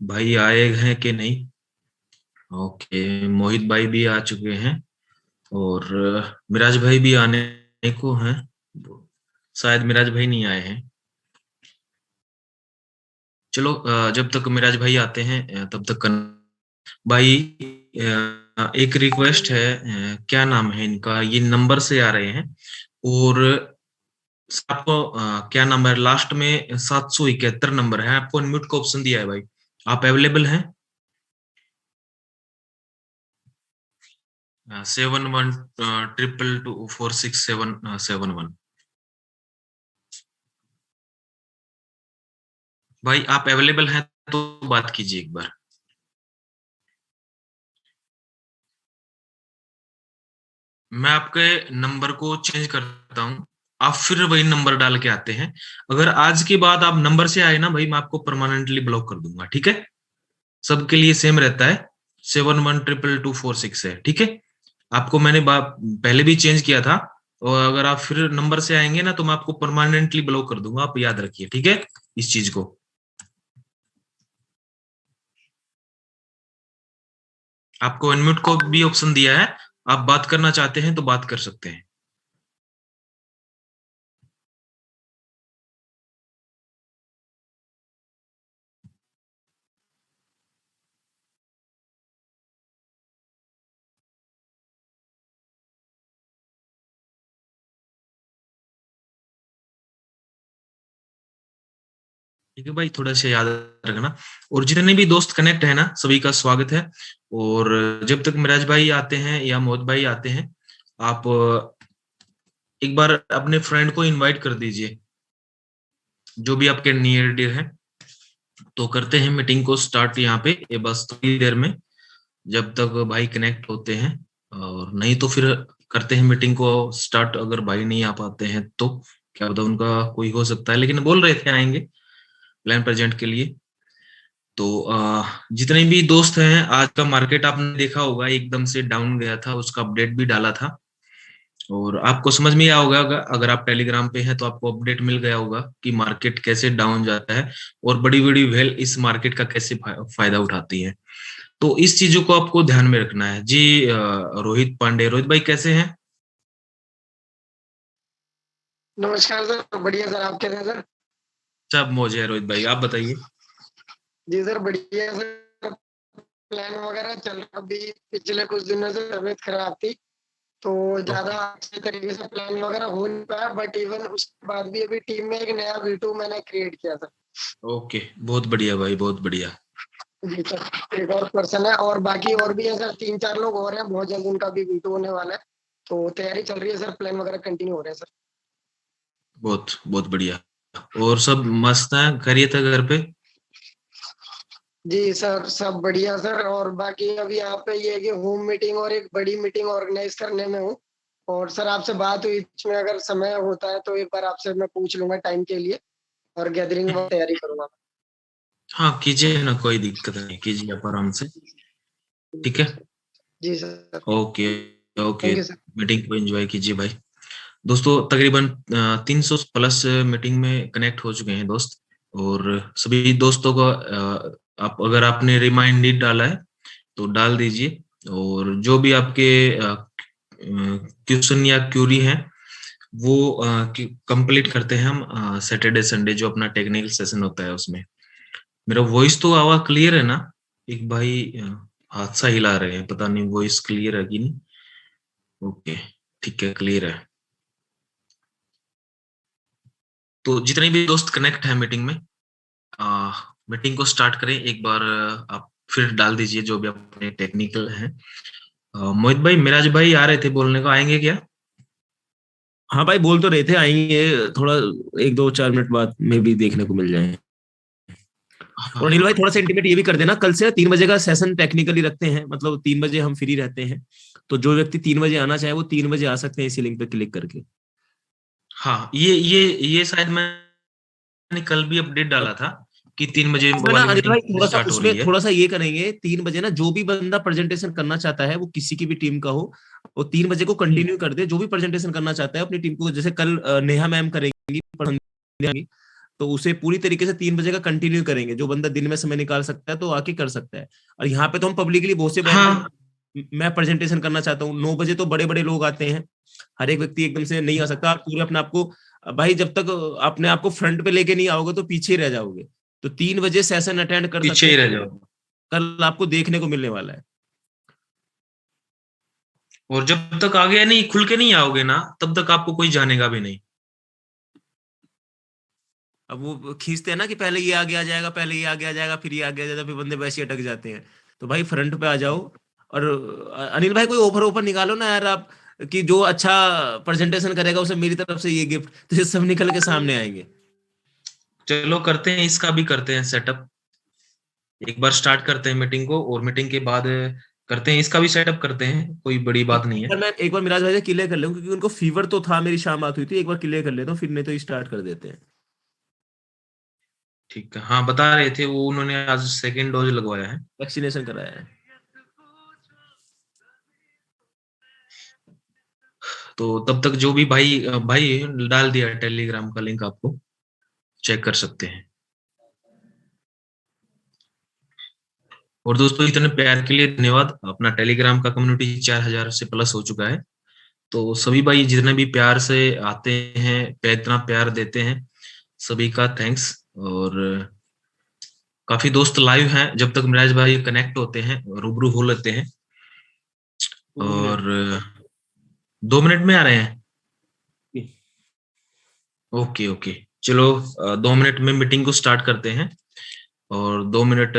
भाई आए हैं कि नहीं? ओके, मोहित भाई भी आ चुके हैं और मिराज भाई भी आने को हैं। शायद मिराज भाई नहीं आए हैं। चलो, जब तक मिराज भाई आते हैं तब तक भाई, एक रिक्वेस्ट है। क्या नाम है इनका? ये नंबर से आ रहे हैं और आपको क्या नंबर लास्ट में 771 नंबर है। आपको अनम्यूट का ऑप्शन दिया है भाई। आप अवेलेबल हैं? 71224677 भाई, आप अवेलेबल हैं तो बात कीजिए एक बार। मैं आपके नंबर को चेंज करता हूँ, आप फिर वही नंबर डाल के आते हैं। अगर आज के बाद आप नंबर से आए ना भाई, मैं आपको परमानेंटली ब्लॉक कर दूंगा, ठीक है? सबके लिए सेम रहता है। 712246 है, ठीक है? आपको मैंने पहले भी चेंज किया था। और अगर आप फिर नंबर से आएंगे ना तो मैं आपको परमानेंटली ब्लॉक कर दूंगा, आप याद रखिए, ठीक है? इस चीज को। आपको अनम्यूट को भी ऑप्शन दिया है। आप बात करना चाहते हैं तो बात कर सकते हैं। ठीक है भाई, थोड़ा सा याद रखना। और जितने भी दोस्त कनेक्ट है ना, सभी का स्वागत है। और जब तक मिराज भाई आते हैं या मोहम्मद भाई आते हैं, आप एक बार अपने फ्रेंड को इनवाइट कर दीजिए, जो भी आपके नियर डियर है। तो करते हैं मीटिंग को स्टार्ट यहाँ पे, ये बस थोड़ी देर में, जब तक भाई कनेक्ट होते हैं। और नहीं तो फिर करते हैं मीटिंग को स्टार्ट, अगर भाई नहीं आ पाते हैं तो। क्या पता उनका कोई हो सकता है, लेकिन बोल रहे थे आएंगे प्लान प्रेजेंट के लिए। तो जितने भी दोस्त हैं, आज का मार्केट आपने देखा होगा एकदम से डाउन गया था, उसका अपडेट भी डाला था। और आपको समझ में आया होगा, अगर आप टेलीग्राम पे हैं तो आपको अपडेट मिल गया होगा कि मार्केट कैसे डाउन जाता है और बड़ी बड़ी वेल इस मार्केट का कैसे फायदा उठाती है। तो इस चीजों को आपको ध्यान में रखना है जी। रोहित पांडे, रोहित भाई कैसे हैं? नमस्कार सर, बढ़िया सर। आप कैसे हैं सर? सब मौज है रोहित भाई, आप बताइए। जी सर, बढ़िया सर। प्लान वगैरह चल रहा। अभी पिछले कुछ दिनों से तबीयत खराब थी, तो ज्यादा ओके। अच्छे तरीके से प्लान वगैरह हो नहीं पाया। बट इवन उसके बाद भी अभी टीम में एक नया V2 मैंने क्रिएट किया था। ओके, बहुत बढ़िया भाई, बहुत बढ़िया। जी सर, एक और पर्सन है और बाकी और भी है सर। 3-4 लोग और हैं, बहुत जल्द उनका भी V2 होने वाला है। तो तैयारी चल रही है सर, प्लान वगैरह कंटिन्यू हो रहे हैं सर। बहुत बहुत बढ़िया। और सब मस्त है, खैरियत है घर पे? जी सर, सब बढ़िया सर। और बाकी अभी यहाँ पे ये है कि होम मीटिंग और एक बड़ी मीटिंग ऑर्गेनाइज करने में हूँ। और सर आपसे बात हुई, इसमें अगर समय होता है तो एक बार आपसे मैं पूछ लूंगा टाइम के लिए, और गैदरिंग में तैयारी करूंगा। हाँ कीजिए ना, कोई दिक्कत नहीं, कीजिए आप आराम से। ठीक है। जी sir. Okay. Okay. Thank you sir. Meeting को एंजॉय कीजिए भाई। दोस्तों तकरीबन 300 प्लस मीटिंग में कनेक्ट हो चुके हैं दोस्त। और सभी दोस्तों को आप अगर आपने रिमाइंडर डाला है तो डाल दीजिए। और जो भी आपके क्वेश्चन या क्यूरी हैं वो कंप्लीट करते हैं हम सैटरडे संडे, जो अपना टेक्निकल सेशन होता है उसमें। मेरा वॉइस तो आवाज क्लियर है ना? एक भाई हाथ सा हिला रहे हैं, पता नहीं वॉइस क्लियर है कि नहीं। ओके, ठीक है, क्लियर है। तो जितने भी दोस्त कनेक्ट हैं मीटिंग में, मीटिंग को स्टार्ट करें एक बार। आप फिर डाल दीजिए जो भी अपने टेक्निकल हैं। मोहित भाई, मिराज भाई आ रहे थे बोलने को, आएंगे क्या? हाँ भाई, बोल तो रहे थे आएंगे। थोड़ा 1-2-4 मिनट बाद में भी देखने को मिल जाए। हाँ और अनिल भाई, हाँ। थोड़ा सा इंटीमेट ये भी कर देना, कल से ना 3 बजे का सेशन टेक्निकली रखते हैं, मतलब 3 बजे हम फ्री रहते हैं। तो जो व्यक्ति 3 बजे आना चाहे वो 3 बजे आ सकते हैं इसी लिंक पे क्लिक करके। हाँ, ये शायद मैंने कल भी अपडेट डाला था कि 3 बजे उसमें ना वाली अनिल भाई, मीटिंग थोड़ा सा स्टार्ट हो उसमें रही है। थोड़ा सा ये करेंगे, 3 बजे ना जो भी बंदा प्रेजेंटेशन करना चाहता है वो किसी की भी टीम का हो, वो 3 बजे को हम्म। कंटिन्यू कर दे। जो भी प्रेजेंटेशन करना चाहता है अपनी टीम को, जैसे कल नेहा मैम करेंगी, तो उसे पूरी तरीके से 3 बजे का कंटिन्यू करेंगे। जो बंदा दिन में समय निकाल सकता है तो आके कर सकता है। और यहाँ पे तो हम पब्लिकली बहुत से हाँ मैं प्रेजेंटेशन करना चाहता हूँ, 9 बजे तो बड़े बड़े लोग आते हैं, हर एक व्यक्ति एकदम से नहीं आ सकता। आप पूरे अपने आप को, भाई जब तक अपने आप को फ्रंट पे लेके नहीं आओगे तो पीछे ही रह जाओगे। तो 3 बजे सेशन अटेंड कर पीछे सकते ही हैं, रह जाओ। कल आपको देखने को मिलने वाला है। और जब तक आगे नहीं खुल के नहीं आओगे ना, तब तक आपको कोई जानेगा भी नहीं। अब वो खींचते हैं ना कि पहले ये आगे आ जाएगा, पहले ये आगे आ जाएगा, फिर ये आगे आ जाएगा, फिर बंदे वैसे ही अटक जाते हैं। तो भाई फ्रंट पे आ जाओ। और अनिल भाई कोई ऑफर निकालो ना यार आप, कि जो अच्छा प्रेजेंटेशन करेगा उसे मेरी तरफ से ये गिफ्ट, तो ये सब निकल के सामने आएंगे। चलो करते हैं, इसका भी करते हैं सेटअप। एक बार स्टार्ट करते हैं मीटिंग को, और मीटिंग के बाद करते हैं, इसका भी सेटअप करते हैं, कोई बड़ी बात नहीं है। मैं एक बार मिराज भाई से क्लियर कर लूं, क्योंकि उनको फीवर तो था, मेरी शाम बात हुई थी, एक बार क्लियर कर लेता हूँ, फिर नहीं तो स्टार्ट कर देते हैं। ठीक है, हाँ बता रहे थे वो, उन्होंने आज सेकेंड डोज लगवाया है। वैक्सीनेशन कराया है। तो तब तक जो भी भाई भाई डाल दिया टेलीग्राम का लिंक, आपको चेक कर सकते हैं। और दोस्तों इतने प्यार के लिए धन्यवाद। अपना टेलीग्राम का कम्युनिटी 4000 से प्लस हो चुका है। तो सभी भाई जितने भी प्यार से आते हैं, इतना प्यार देते हैं, सभी का थैंक्स। और काफी दोस्त लाइव हैं, जब तक मिराज भाई कनेक्ट होते हैं रूबरू हो लेते हैं। और 2 मिनट में आ रहे हैं। ओके ओके, चलो 2 मिनट में मीटिंग को स्टार्ट करते हैं। और 2 मिनट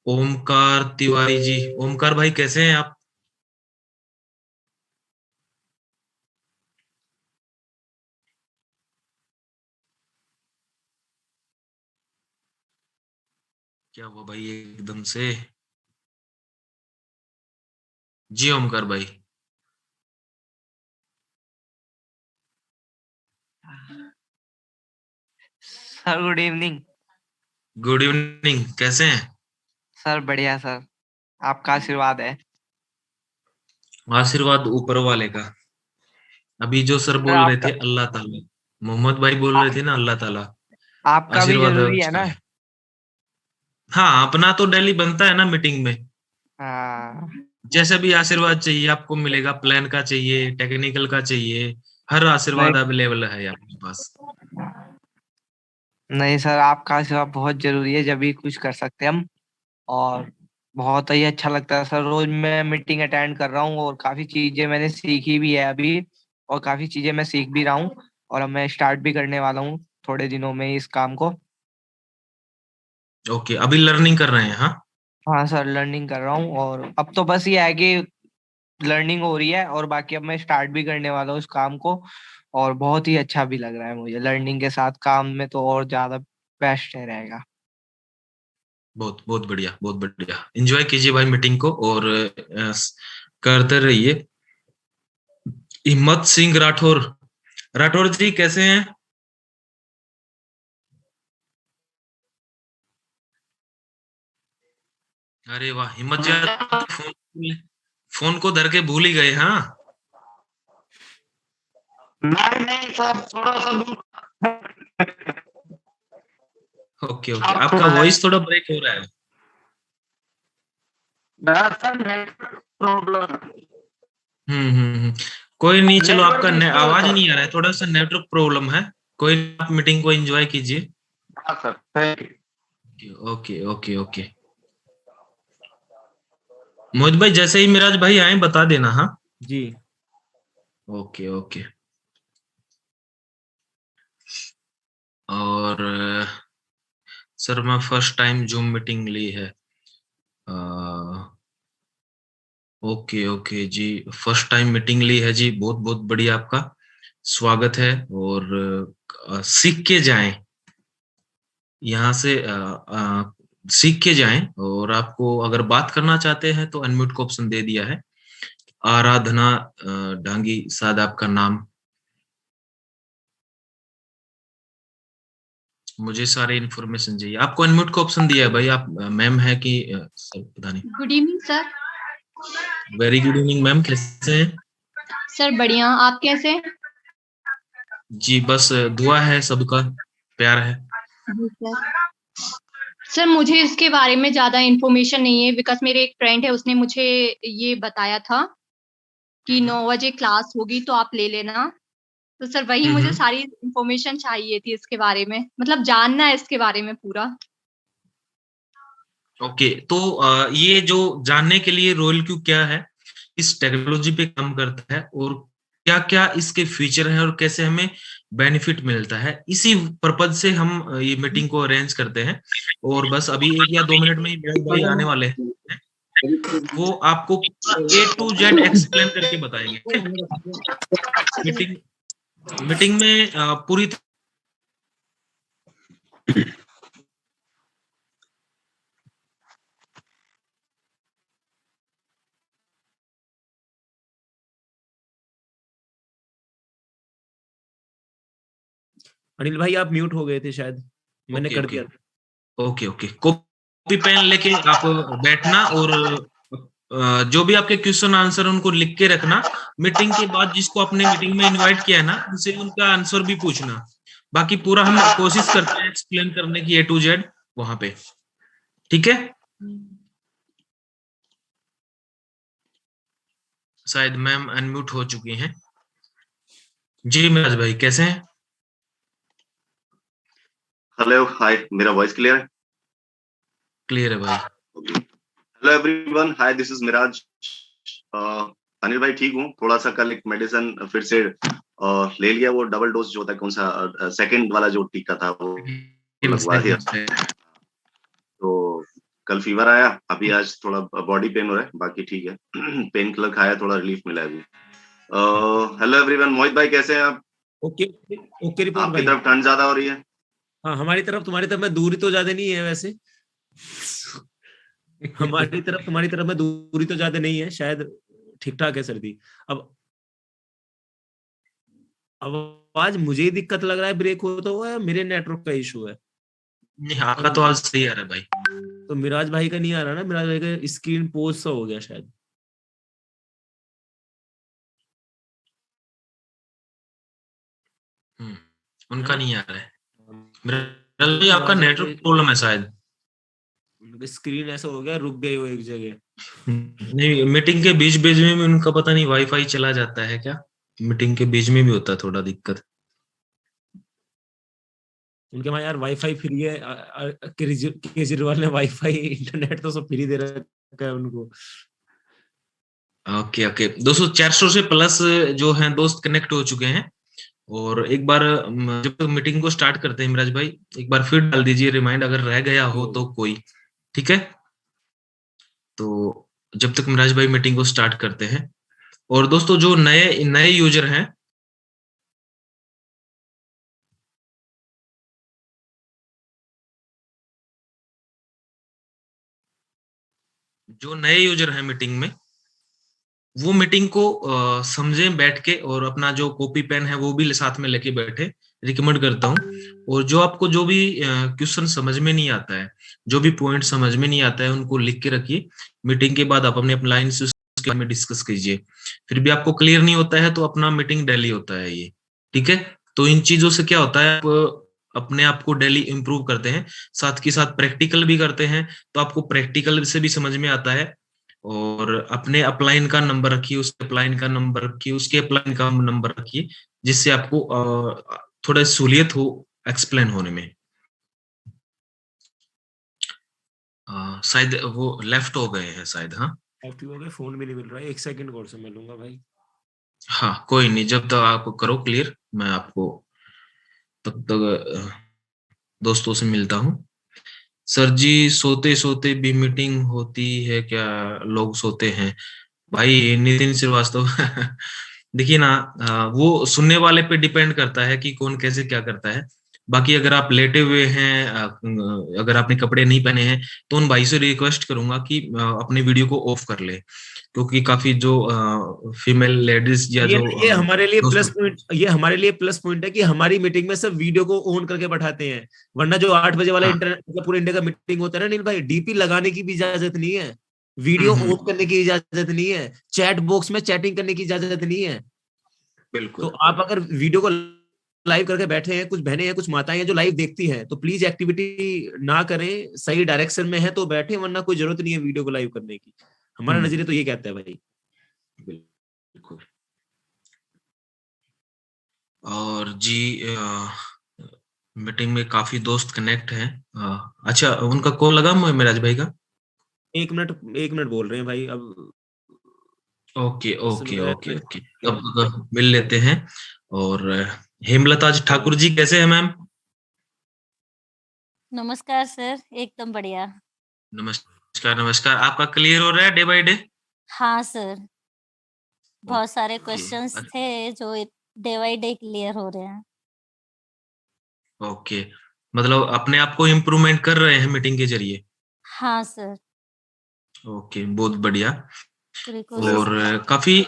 ओमकार तिवारी जी, ओमकार भाई कैसे हैं आप? क्या हुआ भाई एकदम से? जी ओमकार भाई। Sir good evening. Good evening, कैसे हैं? सर बढ़िया सर, आपका आशीर्वाद है। आशीर्वाद ऊपर वाले का। अभी जो सर सर बोल रहे आपका थे अल्लाह ताला, मोहम्मद भाई बोल आ, रहे थे ना, अल्लाह ताला आपका भी आशीर्वाद जरूरी है उसका ना। है। हाँ, अपना तो डेली बनता है ना मीटिंग में। हाँ जैसे भी आशीर्वाद चाहिए आपको मिलेगा, प्लान का चाहिए, टेक्निकल का चाहिए, हर आशीर्वाद नहीं अवेलेबल है आपके पास। नहीं सर, आपका आशीर्वाद बहुत जरूरी है, जब भी कुछ कर सकते हैं हम। और बहुत ही अच्छा लगता है सर, रोज मैं मीटिंग अटेंड कर रहा हूँ और काफी चीजें मैंने सीखी भी है अभी, और काफी चीजें मैं सीख भी रहा हूँ। और अब मैं स्टार्ट भी करने वाला हूँ थोड़े दिनों में इस काम को। ओके, अभी लर्निंग कर रहे हैं? हाँ हाँ सर, लर्निंग कर रहा हूँ, और अब तो बस ये है कि लर्निंग हो रही है, और बाकी अब मैं स्टार्ट भी करने वाला हूँ इस काम को। और बहुत ही अच्छा भी लग रहा है मुझे, लर्निंग के साथ काम में तो और ज्यादा बेस्ट है रहेगा। बहुत बहुत बढ़िया, बहुत बढ़िया। एंजॉय कीजिए भाई मीटिंग को, और करते रहिए। हिम्मत सिंह राठौर, राठौर जी कैसे हैं? अरे वाह, हिम्मत जी आज फोन फोन को धर के भूल ही गए। हाँ नहीं नहीं सर, थोड़ा सा दूर। ओके ओके, आपका वॉइस थोड़ा ब्रेक हो रहा है। प्रॉब्लम। कोई नहीं, चलो नेटवर्क आपका इशू है आवाज सर। नहीं आ रहा है, थोड़ा सा नेटवर्क प्रॉब्लम है। कोई नहीं, आप मीटिंग को एंजॉय कीजिए। हाँ sir, thank you. Okay okay okay. Mohit भाई जैसे ही मिराज भाई आए बता देना। हाँ जी ओके ओके। और सर मैं फर्स्ट टाइम जूम मीटिंग ली है। ओके ओके जी, फर्स्ट टाइम मीटिंग ली है जी, बहुत बहुत बढ़िया, आपका स्वागत है। और सीख के जाएं, यहाँ से सीख के जाएं। और आपको अगर बात करना चाहते हैं तो अनम्यूट को ऑप्शन दे दिया है। आराधना डांगी शायद आपका नाम, मुझे सारे इन्फॉर्मेशन चाहिए। आपको अनम्यूट को ऑप्शन दिया है भाई, आप मैम है कि सर पता नहीं। Good evening sir. Very good evening ma'am, कैसे हैं? सर बढ़िया, आप कैसे हैं? जी बस दुआ है सबका। प्यार है। जी सर, मुझे इसके बारे में ज्यादा इन्फॉर्मेशन नहीं है, बिकॉज मेरे एक फ्रेंड है, उसने मुझे ये बताया था कि 9 बजे क्लास होगी तो आप ले लेना। तो सर वही मुझे सारी इन्फॉर्मेशन चाहिए थी इसके बारे में, मतलब जानना है इसके बारे में पूरा। ओके, तो ये जो जानने के लिए रॉयल क्यू क्या है, इस टेक्नोलॉजी पे काम करता है और क्या क्या इसके फीचर हैं और कैसे हमें बेनिफिट मिलता है, इसी पर्पज से हम ये मीटिंग को अरेंज करते हैं। और बस अभी 1 या 2 मिनट में ही मेरे भाई आने वाले हैं, वो आपको A to Z एक्सप्लेन करके बताएंगे। मीटिंग में पूरी अनिल भाई आप म्यूट हो गए थे शायद, मैंने कर दिया। ओके ओके, कॉपी पेन लेके आप बैठना और जो भी आपके क्वेश्चन आंसर उनको लिख के रखना। मीटिंग के बाद जिसको आपने मीटिंग में इनवाइट किया है ना, उनसे उनका आंसर भी पूछना। बाकी पूरा हम कोशिश करते हैं एक्सप्लेन करने की A to Z वहां पे, ठीक है। शायद मैम अनम्यूट हो चुकी हैं। जी मिराज भाई कैसे हैं? हेलो हाय, मेरा वॉइस क्लियर है? क्लियर है भाई। Hello everyone, hi this is Miraj. Anil भाई ठीक हूँ, थोड़ा सा कल एक मेडिसिन फिर से ले लिया, वो डबल डोज जो होता है, कौन सा सेकंड वाला जो टीका था वो लगवा दिया। तो कल फीवर आया, अभी आज थोड़ा बॉडी पेन हो रहा है, बाकी ठीक है। पेन किलर खाया, थोड़ा रिलीफ मिला है अभी। हेलो एवरीवन, मोहित भाई कैसे हैं आप? ओके ओके रिपोर्ट आपकी तरफ ठंड ज्यादा हो रही है? हाँ हमारी तरफ, तुम्हारी तरफ में दूरी तो ज्यादा नहीं है वैसे। हमारी तरफ तुम्हारी तरफ में दूरी तो ज्यादा नहीं है, शायद ठीक ठाक है सर्दी। अब आवाज मुझे ही दिक्कत लग रहा है, ब्रेक होता हुआ है, मेरे नेटवर्क का इशू है। नहीं आपका तो आज सही आ रहा है भाई। तो मिराज भाई का नहीं आ रहा ना, मिराज भाई का स्क्रीन पोज सा हो गया शायद। उनका नहीं आ रहा है। मिराज भाई आपका नेटवर्क प्रॉब्लम है शायद। स्क्रीन ऐसा हो गया, रुक गए हो एक जगह। नहीं, मीटिंग के बीच बीच में उनका पता नहीं वाईफाई चला जाता है क्या, मीटिंग के बीच में भी होता है थोड़ा दिक्कत। उनके वहां यार वाईफाई फ्री है, केजरीवाल ने वाईफाई इंटरनेट तो सब फ्री दे रखा है उनको। ओके ओके दोस्तों, 400 से प्लस जो हैं दोस्त कनेक्ट हो चुके हैं। और एक बार जब तक मीटिंग को स्टार्ट करते हैं मिराज भाई, एक बार फिर डाल दीजिए रिमाइंड अगर रह गया हो तो कोई, ठीक है। तो जब तक मिराज भाई मीटिंग को स्टार्ट करते हैं, और दोस्तों जो नए नए यूजर हैं, जो नए यूजर हैं मीटिंग में, वो मीटिंग को समझें बैठ के, और अपना जो कॉपी पेन है वो भी साथ में लेके बैठे, रिकमेंड करता हूँ। और जो आपको जो भी क्वेश्चन समझ में नहीं आता है, जो भी पॉइंट समझ में नहीं आता है, उनको लिख के रखिए। मीटिंग के बाद आप अपने लाइन से उसके बारे में डिस्कस कीजिए। फिर भी आपको क्लियर नहीं होता है तो अपना मीटिंग डेली होता है ये, ठीक है। तो इन चीजों से क्या होता है, आप अपने आप को डेली इंप्रूव करते हैं, साथ के साथ प्रैक्टिकल भी करते हैं, तो आपको प्रैक्टिकल से भी समझ में आता है। और अपने अपलाइन का नंबर रखिए, उसके अपलाइन का नंबर रखिए, उसके अपलाइन का नंबर रखिए, जिससे आपको थोड़ा सहूलियत हो एक्सप्लेन होने में। शायद वो लेफ्ट हो गए हैं शायद। हाँ लेफ्ट हो गए, फोन भी नहीं मिल रहा है, 1 सेकंड और से मिलूंगा भाई। हाँ कोई नहीं, जब तक आप करो क्लियर, मैं आपको तब तक दोस्तों से मिलता हूँ। सर जी सोते सोते भी मीटिंग होती है क्या, लोग सोते हैं? भाई नितिन श्रीवास्तव देखिए ना, वो सुनने वाले पे डिपेंड करता है कि कौन कैसे क्या करता है। बाकी अगर आप लेटे हुए हैं, अगर आपने कपड़े नहीं पहने हैं, तो उन भाई से रिक्वेस्ट करूंगा कि अपने वीडियो को ऑफ कर ले, क्योंकि काफी जो फीमेल लेडीज या जो ये हमारे लिए प्लस पॉइंट, ये हमारे लिए प्लस पॉइंट है कि हमारी मीटिंग में सब वीडियो को ऑन करके बैठाते हैं। वरना जो 8 बजे वाला इंटरनेट मतलब पूरे इंडिया का मीटिंग होता है ना नील भाई, डीपी लगाने की भी इजाजत नहीं है, वीडियो ऑन करने की इजाजत नहीं है, चैट बॉक्स में चैटिंग करने की इजाजत नहीं है। बिल्कुल। तो आप अगर वीडियो को लाइव करके बैठे हैं, कुछ बहनें हैं, कुछ माताएं हैं जो लाइव देखती हैं, तो प्लीज एक्टिविटी ना करें, सही डायरेक्शन में है तो बैठे, वरना कोई जरूरत नहीं है वीडियो को लाइव करने की। हमारा नजरिया तो ये कहता है भाई। बिल्कुल। और जी मीटिंग में काफी दोस्त कनेक्ट हैं। अच्छा, उनका कॉल लगा मेराज भाई का? 1 मिनट बोल रहे हैं भाई अब। ओके ओके ओके ओके, अब मिल लेते हैं। और हेमलता ठाकुर जी कैसे हैं मैम? नमस्कार सर, एकदम बढ़िया। नमस्कार नमस्कार। आपका क्लियर हो रहा है डे बाय डे? हाँ सर, बहुत सारे ओके, क्वेश्चंस थे जो डे बाय डे क्लियर हो रहे हैं। ओके, मतलब अपने आप को इम्प्रूवमेंट कर रहे हैं मीटिंग के जरिए? हाँ सर, ओके, बहुत बढ़िया। बिल्कुल। और काफी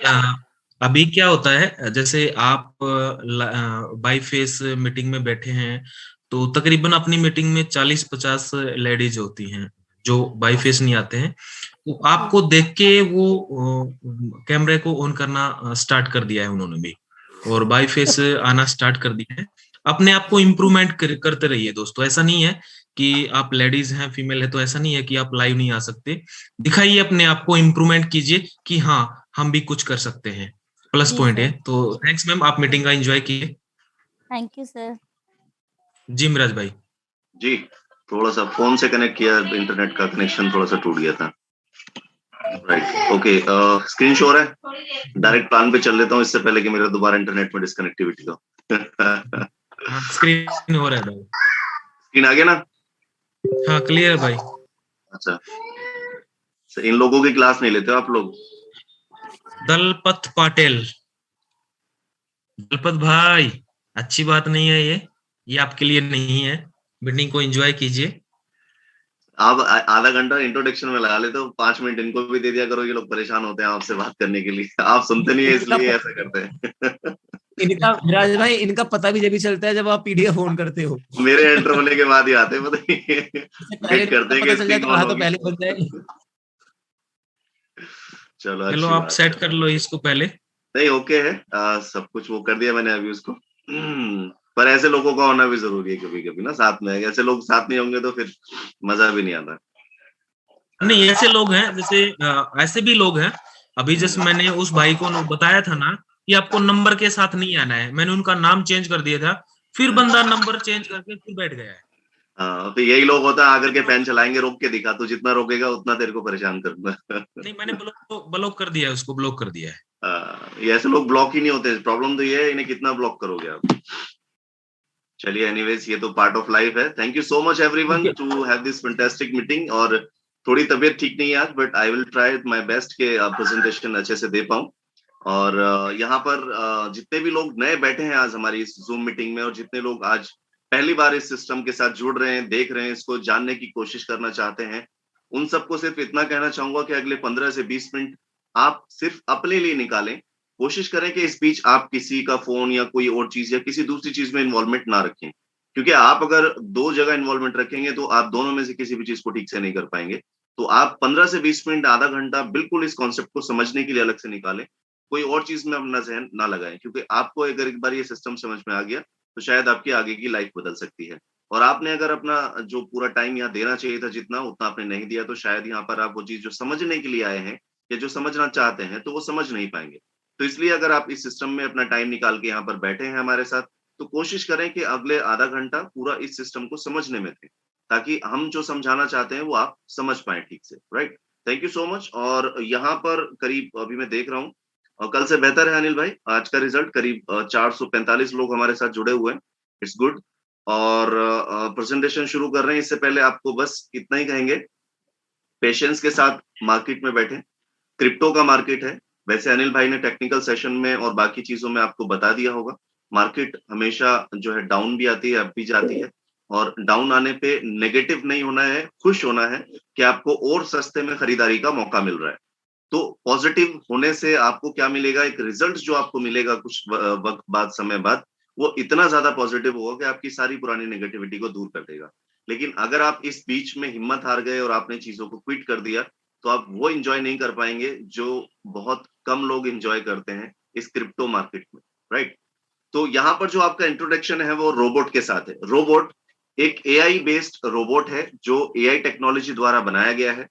अभी क्या होता है, जैसे आप बाई फेस मीटिंग में बैठे हैं, तो तकरीबन अपनी मीटिंग में 40-50 लेडीज होती हैं जो बाई फेस नहीं आते हैं। तो आपको देख के वो कैमरे को ऑन करना स्टार्ट कर दिया है उन्होंने भी, और बाई फेस आना स्टार्ट कर दिया है। अपने आप को इम्प्रूवमेंट करते रहिए दोस्तों। ऐसा नहीं है कि आप लेडीज हैं, फीमेल है तो ऐसा नहीं है कि आप लाइव नहीं आ सकते। दिखाइए अपने आप को, इम्प्रूवमेंट कीजिए कि हाँ हम भी कुछ कर सकते हैं। प्लस जी पॉइंट सर। है। तो थैंक्स मैम, आप मीटिंग का एंजॉय किए। Thank you sir. जी मिराज भाई। जी, थोड़ा सा फोन से कनेक्ट किया, इंटरनेट का कनेक्शन थोड़ा सा टूट गया था। Right, okay. स्क्रीन शो है, डायरेक्ट प्लान पे चल लेता हूँ इससे पहले कि मेरा दोबारा इंटरनेट में डिस्कनेक्टिविटी हो। हाँ स्क्रीन हो रहा है भाई। स्क्रीन आ गया ना? हाँ क्लियर है भाई। अच्छा, इन लोगों की क्लास नहीं लेते हो आप लोग? दलपत पाटिल, दलपत भाई, अच्छी बात नहीं है ये आपके लिए नहीं है। मीटिंग को एंजॉय कीजिए। आप आधा घंटा इंट्रोडक्शन में लगा लेते हो, 5 मिनट इनको भी दे दिया करो, ये लोग परेशान होते हैं आपसे बात करने के लिए। आप सुनते नहीं है इसलिए ऐसा करते हैं। इनका राज भाई, इनका पता भी जब भी चलता है जब आप पीडीएफ ऑन करते हो। मेरे एंटर होने के बाद ही आते हैं, पता नहीं वेट करते हैं कि पता चल जाए स्क्रीन तो ऑन हाँ तो होगी। पहले बन जाए। चलो चलो अच्छी आप बात सेट है। कर लो इसको पहले। नहीं ओके है, सब कुछ वो कर दिया मैंने अभी उसको। पर ऐसे लोगों का होना भी जरूरी है कभी कभी ना साथ में। ऐसे लोग साथ नहीं होंगे तो फिर मजा भी नहीं आता। नहीं, ऐसे लोग हैं, जैसे ऐसे भी लोग हैं। अभी जैसे मैंने उस भाई को बताया था ना कि आपको नंबर के साथ नहीं आना है, मैंने उनका नाम चेंज कर दिया था, फिर बंदा नंबर चेंज करके फिर बैठ गया है। हाँ, तो यही लोग होता है, आकर के फैन चलाएंगे, रोक के दिखा, तो जितना रोकेगा उतना तेरे को परेशान करूंगा। नहीं, मैंने ब्लॉक कर दिया है, उसको ब्लॉक कर दिया है। ये ऐसे लोग ब्लॉक ही नहीं होते। प्रॉब्लम तो ये है, इन्हें कितना ब्लॉक करोगे आप। चलिए एनीवेज, ये तो पार्ट ऑफ लाइफ है। Thank you so much everyone to have this fantastic meeting. और थोड़ी तबीयत ठीक नहीं है आज, but I will try my best के प्रेजेंटेशन अच्छे से दे पाऊं। और यहाँ पर जितने भी लोग नए बैठे हैं आज हमारी इस जूम मीटिंग में, और जितने लोग आज पहली बार इस सिस्टम के साथ जुड़ रहे हैं, देख रहे हैं, इसको जानने की कोशिश करना चाहते हैं, उन सबको सिर्फ इतना कहना चाहूंगा कि अगले 15 से 20 मिनट आप सिर्फ अपने लिए निकालें। कोशिश करें कि इस बीच आप किसी का फोन या कोई और चीज या किसी दूसरी चीज में इन्वॉल्वमेंट ना रखें, क्योंकि आप अगर 2 जगह इन्वॉल्वमेंट रखेंगे तो आप दोनों में से किसी भी चीज को ठीक से नहीं कर पाएंगे। तो आप 15 से 20 मिनट, आधा घंटा बिल्कुल इस कॉन्सेप्ट को समझने के लिए अलग से निकालें। कोई और चीज में अपना जहन ना लगाएं, क्योंकि आपको अगर एक बार ये सिस्टम समझ में आ गया तो शायद आपकी आगे की लाइफ बदल सकती है। और आपने अगर अपना जो पूरा टाइम यहाँ देना चाहिए था जितना, उतना आपने नहीं दिया, तो शायद यहाँ पर आप वो चीज जो समझने के लिए आए हैं या जो समझना चाहते हैं तो वो समझ नहीं पाएंगे। तो इसलिए अगर आप इस सिस्टम में अपना टाइम निकाल के यहाँ पर बैठे हैं हमारे साथ, तो कोशिश करें कि अगले आधा घंटा पूरा इस सिस्टम को समझने में थे, ताकि हम जो समझाना चाहते हैं वो आप समझ पाए ठीक से। Right, thank you so much. और यहाँ पर करीब अभी मैं देख रहा हूँ, और कल से बेहतर है अनिल भाई, आज का रिजल्ट करीब 445 लोग हमारे साथ जुड़े हुए हैं। It's good. और प्रेजेंटेशन शुरू कर रहे हैं, इससे पहले आपको बस इतना ही कहेंगे, पेशेंस के साथ मार्केट में बैठे। क्रिप्टो का मार्केट है, वैसे अनिल भाई ने टेक्निकल सेशन में और बाकी चीजों में आपको बता दिया होगा, मार्केट हमेशा जो है डाउन भी आती है, अप भी जाती है। और डाउन आने पे नेगेटिव नहीं होना है, खुश होना है कि आपको और सस्ते में खरीदारी का मौका मिल रहा है। तो पॉजिटिव होने से आपको क्या मिलेगा, एक रिजल्ट जो आपको मिलेगा कुछ वक्त बाद, समय बाद, वो इतना ज्यादा पॉजिटिव होगा कि आपकी सारी पुरानी नेगेटिविटी को दूर कर देगा। लेकिन अगर आप इस बीच में हिम्मत हार गए और आपने चीजों को क्विट कर दिया, तो आप वो एंजॉय नहीं कर पाएंगे जो बहुत कम लोग एंजॉय करते हैं इस क्रिप्टो मार्केट में। राइट, तो यहाँ पर जो आपका इंट्रोडक्शन है वो रोबोट के साथ है। रोबोट एक एआई बेस्ड रोबोट है जो एआई टेक्नोलॉजी द्वारा बनाया गया है,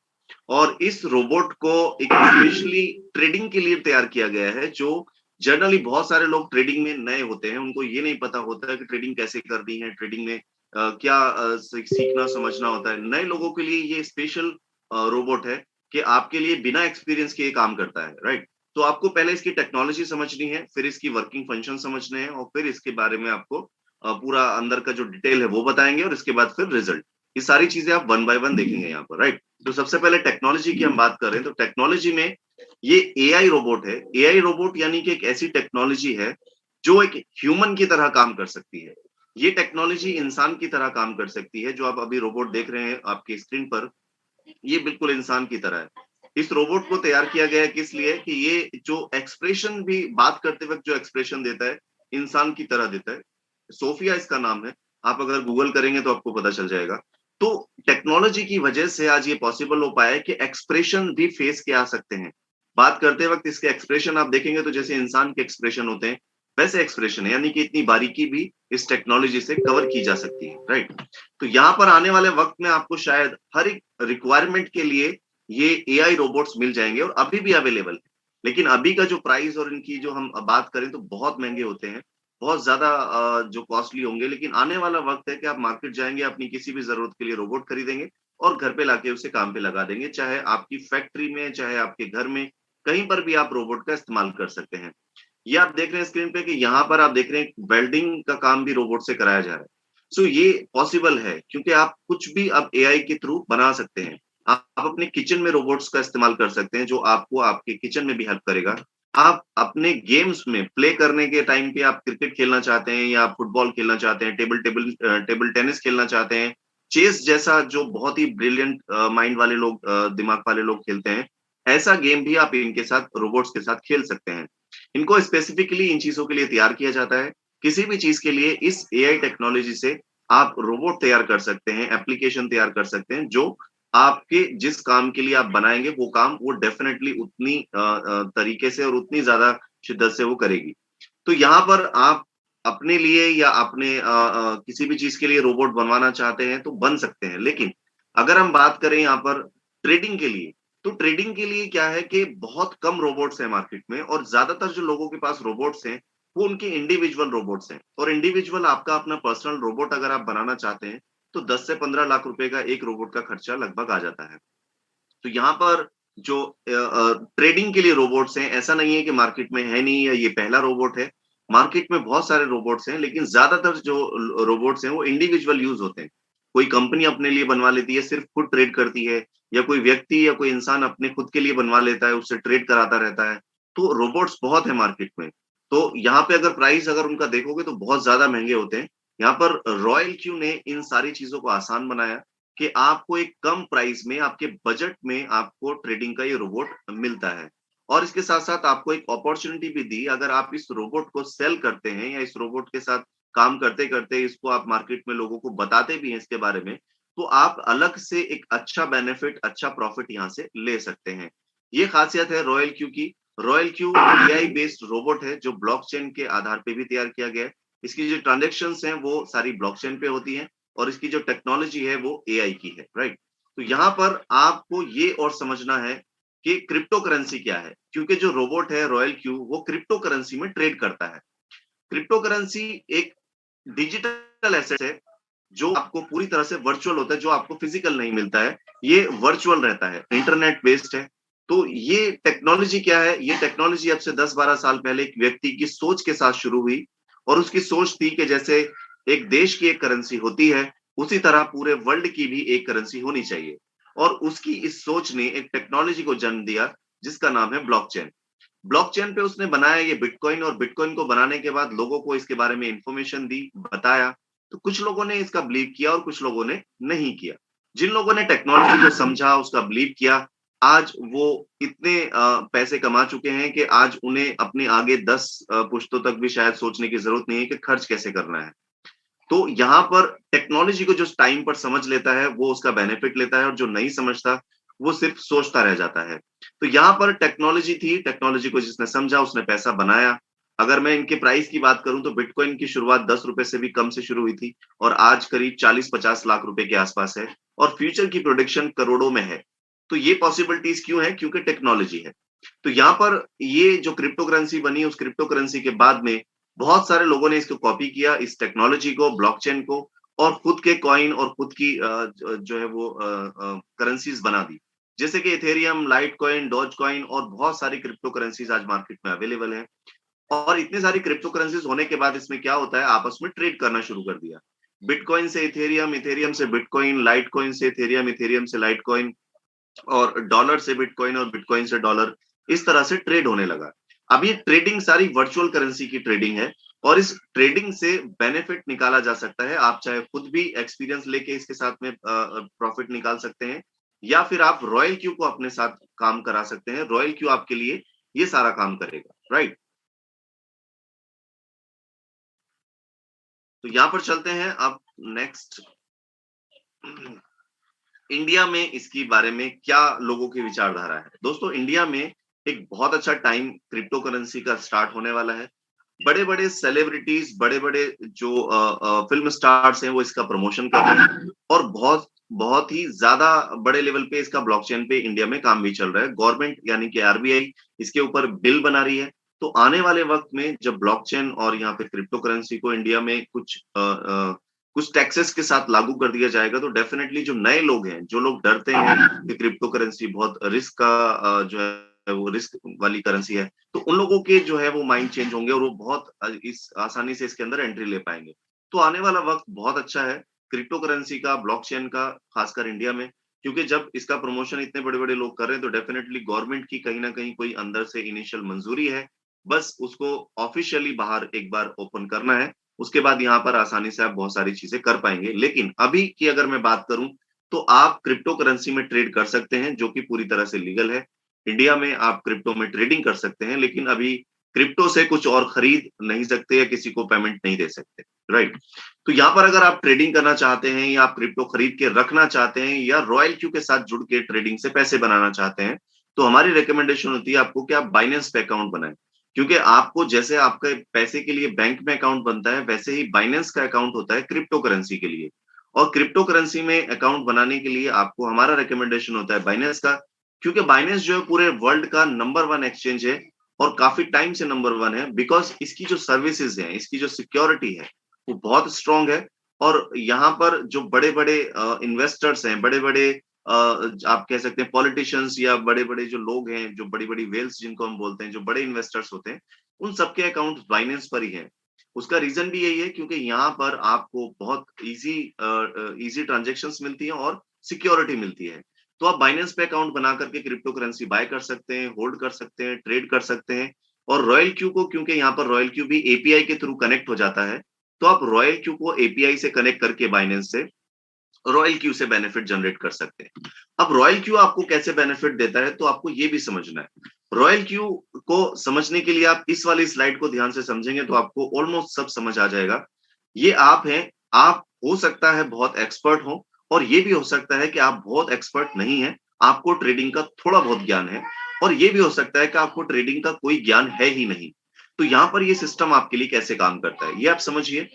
और इस रोबोट को एक स्पेशली ट्रेडिंग के लिए तैयार किया गया है। जो जनरली बहुत सारे लोग ट्रेडिंग में नए होते हैं, उनको ये नहीं पता होता है कि ट्रेडिंग कैसे करनी है, ट्रेडिंग में क्या सीखना समझना होता है। नए लोगों के लिए ये स्पेशल रोबोट है कि आपके लिए बिना एक्सपीरियंस के ये काम करता है, राइट। तो आपको पहले इसकी टेक्नोलॉजी समझनी है, फिर इसकी वर्किंग फंक्शन समझने हैं, और फिर इसके बारे में आपको पूरा अंदर का जो डिटेल है वो बताएंगे, और इसके बाद फिर रिजल्ट। ये सारी चीजें आप वन बाय वन देखेंगे यहाँ पर, राइट। तो सबसे पहले टेक्नोलॉजी की हम बात कर रहे हैं, तो टेक्नोलॉजी में ये एआई रोबोट है। एआई रोबोट यानी कि एक ऐसी टेक्नोलॉजी है जो एक ह्यूमन की तरह काम कर सकती है। ये टेक्नोलॉजी इंसान की तरह काम कर सकती है। जो आप अभी रोबोट देख रहे हैं आपकी स्क्रीन पर, ये बिल्कुल इंसान की तरह है। इस रोबोट को तैयार किया गया है किस लिए, कि ये जो एक्सप्रेशन भी बात करते वक्त जो एक्सप्रेशन देता है, इंसान की तरह देता है। सोफिया इसका नाम है, आप अगर गूगल करेंगे तो आपको पता चल जाएगा। तो टेक्नोलॉजी की वजह से आज ये पॉसिबल हो पाया है कि एक्सप्रेशन भी फेस के आ सकते हैं। बात करते वक्त इसके एक्सप्रेशन आप देखेंगे तो जैसे इंसान के एक्सप्रेशन होते हैं वैसे एक्सप्रेशन है, यानी कि इतनी बारीकी भी इस टेक्नोलॉजी से कवर की जा सकती है, राइट। तो यहाँ पर आने वाले वक्त में आपको शायद हर एक रिक्वायरमेंट के लिए ये एआई रोबोट्स मिल जाएंगे, और अभी भी अवेलेबल है। लेकिन अभी का जो प्राइस और इनकी जो हम बात करें तो बहुत महंगे होते हैं, बहुत ज्यादा जो कॉस्टली होंगे। लेकिन आने वाला वक्त है कि आप मार्केट जाएंगे, अपनी किसी भी जरूरत के लिए रोबोट खरीदेंगे और घर पे लाके उसे काम पे लगा देंगे। चाहे आपकी फैक्ट्री में, चाहे आपके घर में, कहीं पर भी आप रोबोट का इस्तेमाल कर सकते हैं। ये आप देख रहे हैं स्क्रीन पे कि यहाँ पर आप देख रहे हैं वेल्डिंग का काम भी रोबोट से कराया जा रहा है। सो ये पॉसिबल है क्योंकि आप कुछ भी अब एआई के थ्रू बना सकते हैं। आप अपने किचन में रोबोट्स का इस्तेमाल कर सकते हैं जो आपको आपके किचन में भी हेल्प करेगा। आप अपने गेम्स में प्ले करने के टाइम पे आप क्रिकेट खेलना चाहते हैं या फुटबॉल खेलना चाहते हैं, टेबल टेनिस खेलना चाहते हैं, चेस जैसा जो बहुत ही ब्रिलियंट माइंड वाले लोग, दिमाग वाले लोग खेलते हैं, ऐसा गेम भी आप इनके साथ, रोबोट्स के साथ खेल सकते हैं। इनको स्पेसिफिकली इन चीजों के लिए तैयार किया जाता है। किसी भी चीज के लिए इस एआई टेक्नोलॉजी से आप रोबोट तैयार कर सकते हैं, एप्लीकेशन तैयार कर सकते हैं, जो आपके जिस काम के लिए आप बनाएंगे वो काम वो डेफिनेटली उतनी तरीके से और उतनी ज्यादा शिद्दत से वो करेगी। तो यहाँ पर आप अपने लिए या अपने किसी भी चीज के लिए रोबोट बनवाना चाहते हैं तो बन सकते हैं। लेकिन अगर हम बात करें यहाँ पर ट्रेडिंग के लिए, तो ट्रेडिंग के लिए क्या है कि बहुत कम रोबोट्स हैं मार्केट में, और ज्यादातर जो लोगों के पास रोबोट्स हैं वो उनके इंडिविजुअल रोबोट्स हैं। और इंडिविजुअल आपका अपना पर्सनल रोबोट अगर आप बनाना चाहते हैं तो 10 से 15 लाख रुपए का एक रोबोट का खर्चा लगभग आ जाता है। तो यहाँ पर जो ट्रेडिंग के लिए रोबोट्स हैं, ऐसा नहीं है कि मार्केट में है नहीं या ये पहला रोबोट है। मार्केट में बहुत सारे रोबोट्स हैं, लेकिन ज्यादातर जो रोबोट्स हैं वो इंडिविजुअल यूज होते हैं। कोई कंपनी अपने लिए बनवा लेती है, सिर्फ खुद ट्रेड करती है, या कोई व्यक्ति या कोई इंसान अपने खुद के लिए बनवा लेता है, उससे ट्रेड कराता रहता है। तो रोबोट्स बहुत है मार्केट में। तो यहाँ पे अगर प्राइस अगर उनका देखोगे तो बहुत ज्यादा महंगे होते हैं। यहाँ पर रॉयल क्यू ने इन सारी चीजों को आसान बनाया कि आपको एक कम प्राइस में, आपके बजट में आपको ट्रेडिंग का ये रोबोट मिलता है। और इसके साथ साथ आपको एक अपॉर्चुनिटी भी दी, अगर आप इस रोबोट को सेल करते हैं या इस रोबोट के साथ काम करते करते इसको आप मार्केट में लोगों को बताते भी हैं इसके बारे में, तो आप अलग से एक अच्छा बेनिफिट, अच्छा प्रॉफिट यहाँ से ले सकते हैं। ये खासियत है रॉयल क्यू की। Royal Q AI based robot है जो ब्लॉकचेन के आधार पे भी तैयार किया गया है। इसकी जो ट्रांजेक्शन्स हैं वो सारी ब्लॉकचेन पे होती हैं, और इसकी जो टेक्नोलॉजी है वो एआई की है, राइट। तो यहाँ पर आपको ये और समझना है कि क्रिप्टो करेंसी क्या है, क्योंकि जो रोबोट है रॉयल क्यू वो क्रिप्टो करेंसी में ट्रेड करता है। क्रिप्टो करेंसी एक डिजिटल एसेट है जो आपको पूरी तरह से वर्चुअल होता है, जो आपको फिजिकल नहीं मिलता है, ये वर्चुअल रहता है, इंटरनेट बेस्ड है। तो ये टेक्नोलॉजी क्या है, ये टेक्नोलॉजी अब से 10-12 साल पहले एक व्यक्ति की सोच के साथ शुरू हुई, और उसकी सोच थी कि जैसे एक देश की एक करेंसी होती है उसी तरह पूरे वर्ल्ड की भी एक करेंसी होनी चाहिए। और उसकी इस सोच ने एक टेक्नोलॉजी को जन्म दिया जिसका नाम है ब्लॉकचेन। ब्लॉकचेन पे उसने बनाया ये बिटकॉइन, और बिटकॉइन को बनाने के बाद लोगों को इसके बारे में इंफॉर्मेशन दी, बताया। तो कुछ लोगों ने इसका बिलीव किया और कुछ लोगों ने नहीं किया। जिन लोगों ने टेक्नोलॉजी को समझा, उसका बिलीव किया, आज वो इतने पैसे कमा चुके हैं कि आज उन्हें अपने आगे 10 पुश्तों तक भी शायद सोचने की जरूरत नहीं है कि खर्च कैसे करना है। तो यहाँ पर टेक्नोलॉजी को जो टाइम पर समझ लेता है वो उसका बेनिफिट लेता है, और जो नहीं समझता वो सिर्फ सोचता रह जाता है। तो यहाँ पर टेक्नोलॉजी थी, टेक्नोलॉजी को जिसने समझा उसने पैसा बनाया, अगर मैं इनके प्राइस की बात करूं तो बिटकॉइन की शुरुआत 10 रुपए से भी कम से शुरू हुई थी और आज करीब 40-50 लाख रुपए के आसपास है और फ्यूचर की प्रोडिक्शन करोड़ों में है। तो ये पॉसिबिलिटीज क्यों है? क्योंकि टेक्नोलॉजी है। तो यहाँ पर ये जो क्रिप्टो करेंसी बनी, उस क्रिप्टो करेंसी के बाद में बहुत सारे लोगों ने इसको कॉपी किया, इस टेक्नोलॉजी को, ब्लॉकचेन को, और खुद के कॉइन और खुद की जो है वो करेंसीज बना दी। जैसे कि Ethereum, Litecoin, Dogecoin और बहुत सारी क्रिप्टो करेंसीज आज मार्केट में अवेलेबल है। और इतनी सारी क्रिप्टो करेंसीज होने के बाद इसमें क्या होता है, आपस में ट्रेड करना शुरू कर दिया। बिटकॉइन से इथेरियम, इथेरियम से बिटकॉइन, लाइट कॉइन से इथेरियम, इथेरियम से लाइट कॉइन, और डॉलर से बिटकॉइन और बिटकॉइन से डॉलर, इस तरह से ट्रेड होने लगा। अब ये ट्रेडिंग सारी वर्चुअल करेंसी की ट्रेडिंग है और इस ट्रेडिंग से बेनिफिट निकाला जा सकता है। आप चाहे खुद भी एक्सपीरियंस लेके इसके साथ में प्रॉफिट निकाल सकते हैं, या फिर आप रॉयल क्यू को अपने साथ काम करा सकते हैं। रॉयल क्यू आपके लिए ये सारा काम करेगा, राइट। तो यहाँ पर चलते हैं अब नेक्स्ट, इंडिया में इसके बारे में क्या लोगों की विचारधारा है। दोस्तों, इंडिया में एक बहुत अच्छा टाइम क्रिप्टो करेंसी का स्टार्ट होने वाला है। बड़े बड़े सेलिब्रिटीज, बड़े बड़े जो फिल्म स्टार्स हैं, वो इसका प्रमोशन कर रहे हैं और बहुत बहुत ही ज्यादा बड़े लेवल पे इसका ब्लॉकचेन पे इंडिया में काम भी चल रहा है। गवर्नमेंट यानी कि आरबीआई इसके ऊपर बिल बना रही है। तो आने वाले वक्त में जब ब्लॉकचेन और यहाँ पे क्रिप्टो करेंसी को इंडिया में कुछ टैक्सेस के साथ लागू कर दिया जाएगा, तो डेफिनेटली जो नए लोग हैं, जो लोग डरते हैं कि क्रिप्टो करेंसी बहुत रिस्क का जो है वो रिस्क वाली करेंसी है, तो उन लोगों के जो है वो माइंड चेंज होंगे और वो बहुत इस आसानी से इसके अंदर एंट्री ले पाएंगे। तो आने वाला वक्त बहुत अच्छा है क्रिप्टो करेंसी का, ब्लॉकचेन का, खासकर इंडिया में, क्योंकि जब इसका प्रमोशन इतने बड़े बड़े लोग कर रहे हैं तो डेफिनेटली गवर्नमेंट की कहीं ना कहीं कोई अंदर से इनिशियल मंजूरी है। बस उसको ऑफिशियली बाहर एक बार ओपन करना है, उसके बाद यहाँ पर आसानी से आप बहुत सारी चीजें कर पाएंगे। लेकिन अभी की अगर मैं बात करूं तो आप क्रिप्टो करेंसी में ट्रेड कर सकते हैं, जो कि पूरी तरह से लीगल है। इंडिया में आप क्रिप्टो में ट्रेडिंग कर सकते हैं, लेकिन अभी क्रिप्टो से कुछ और खरीद नहीं सकते या किसी को पेमेंट नहीं दे सकते, राइट। तो यहाँ पर अगर आप ट्रेडिंग करना चाहते हैं या आप क्रिप्टो खरीद के रखना चाहते हैं या रॉयल क्यू के साथ जुड़ के ट्रेडिंग से पैसे बनाना चाहते हैं, तो हमारी रिकमेंडेशन होती है आपको कि आप बाइनेंस पे अकाउंट बनाएं। क्योंकि आपको जैसे आपके पैसे के लिए बैंक में अकाउंट बनता है, वैसे ही बाइनेंस का अकाउंट होता है क्रिप्टो करेंसी के लिए। और क्रिप्टो करेंसी में अकाउंट बनाने के लिए आपको हमारा रिकमेंडेशन होता है बाइनेंस का, क्योंकि बाइनेंस जो है पूरे वर्ल्ड का नंबर 1 एक्सचेंज है और काफी टाइम से नंबर 1 है, बिकॉज इसकी जो सर्विसेज हैं, इसकी जो सिक्योरिटी है वो बहुत स्ट्रांग है। और यहाँ पर जो बड़े बड़े इन्वेस्टर्स हैं, बड़े बड़े आप कह सकते हैं पॉलिटिशियंस या बड़े बड़े जो लोग हैं, जो बड़ी बड़ी वेल्स जिनको हम बोलते हैं, जो बड़े इन्वेस्टर्स होते हैं, उन सबके अकाउंट बाइनेंस पर ही है। उसका रीजन भी यही है क्योंकि यहाँ पर आपको बहुत इजी ट्रांजेक्शंस मिलती हैं और सिक्योरिटी मिलती है। तो आप बाइनेंस पे अकाउंट बना करके क्रिप्टो करेंसी बाय कर सकते हैं, होल्ड कर सकते हैं, ट्रेड कर सकते हैं। और रॉयल क्यू को, क्योंकि यहाँ पर रॉयल क्यू भी एपीआई के थ्रू कनेक्ट हो जाता है, तो आप रॉयल क्यू को एपीआई से कनेक्ट करके बाइनेंस से रॉयल क्यू से बेनिफिट जनरेट कर सकते हैं। अब रॉयल क्यू आपको कैसे बेनिफिट देता है, तो आपको ये भी समझना है। रॉयल क्यू को समझने के लिए आप इस वाली स्लाइड को ध्यान से समझेंगे तो आपको ऑलमोस्ट सब समझ आ जाएगा। ये आप हैं, आप हो सकता है बहुत एक्सपर्ट हो और ये भी हो सकता है कि आप बहुत एक्सपर्ट नहीं है, आपको ट्रेडिंग का थोड़ा बहुत ज्ञान है, और ये भी हो सकता है कि आपको ट्रेडिंग का कोई ज्ञान है ही नहीं। तो यहाँ पर ये सिस्टम आपके लिए कैसे काम करता है, ये आप समझिए।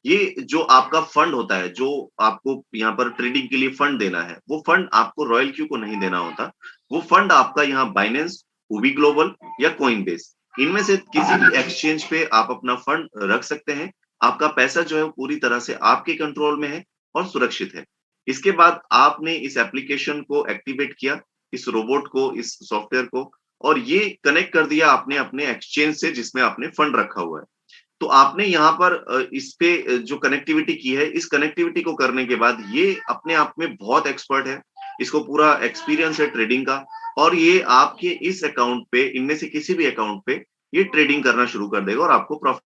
ये जो आपका फंड होता है, जो आपको यहाँ पर ट्रेडिंग के लिए फंड देना है, वो फंड आपको रॉयल क्यू को नहीं देना होता। वो फंड आपका यहाँ बाइनेंस, हुबी ग्लोबल या कोइनबेस, इनमें से किसी भी एक्सचेंज पे आप अपना फंड रख सकते हैं। आपका पैसा जो है वो पूरी तरह से आपके कंट्रोल में है और सुरक्षित है। इसके बाद आपने इस एप्लीकेशन को एक्टिवेट किया, इस रोबोट को, इस सॉफ्टवेयर को, और ये कनेक्ट कर दिया आपने अपने एक्सचेंज से जिसमें आपने फंड रखा हुआ है। तो आपने यहाँ पर इस पे जो कनेक्टिविटी की है, इस कनेक्टिविटी को करने के बाद ये अपने आप में बहुत एक्सपर्ट है, इसको पूरा एक्सपीरियंस है ट्रेडिंग का, और ये आपके इस अकाउंट पे, इनमें से किसी भी अकाउंट पे ये ट्रेडिंग करना शुरू कर देगा और आपको प्रॉफिट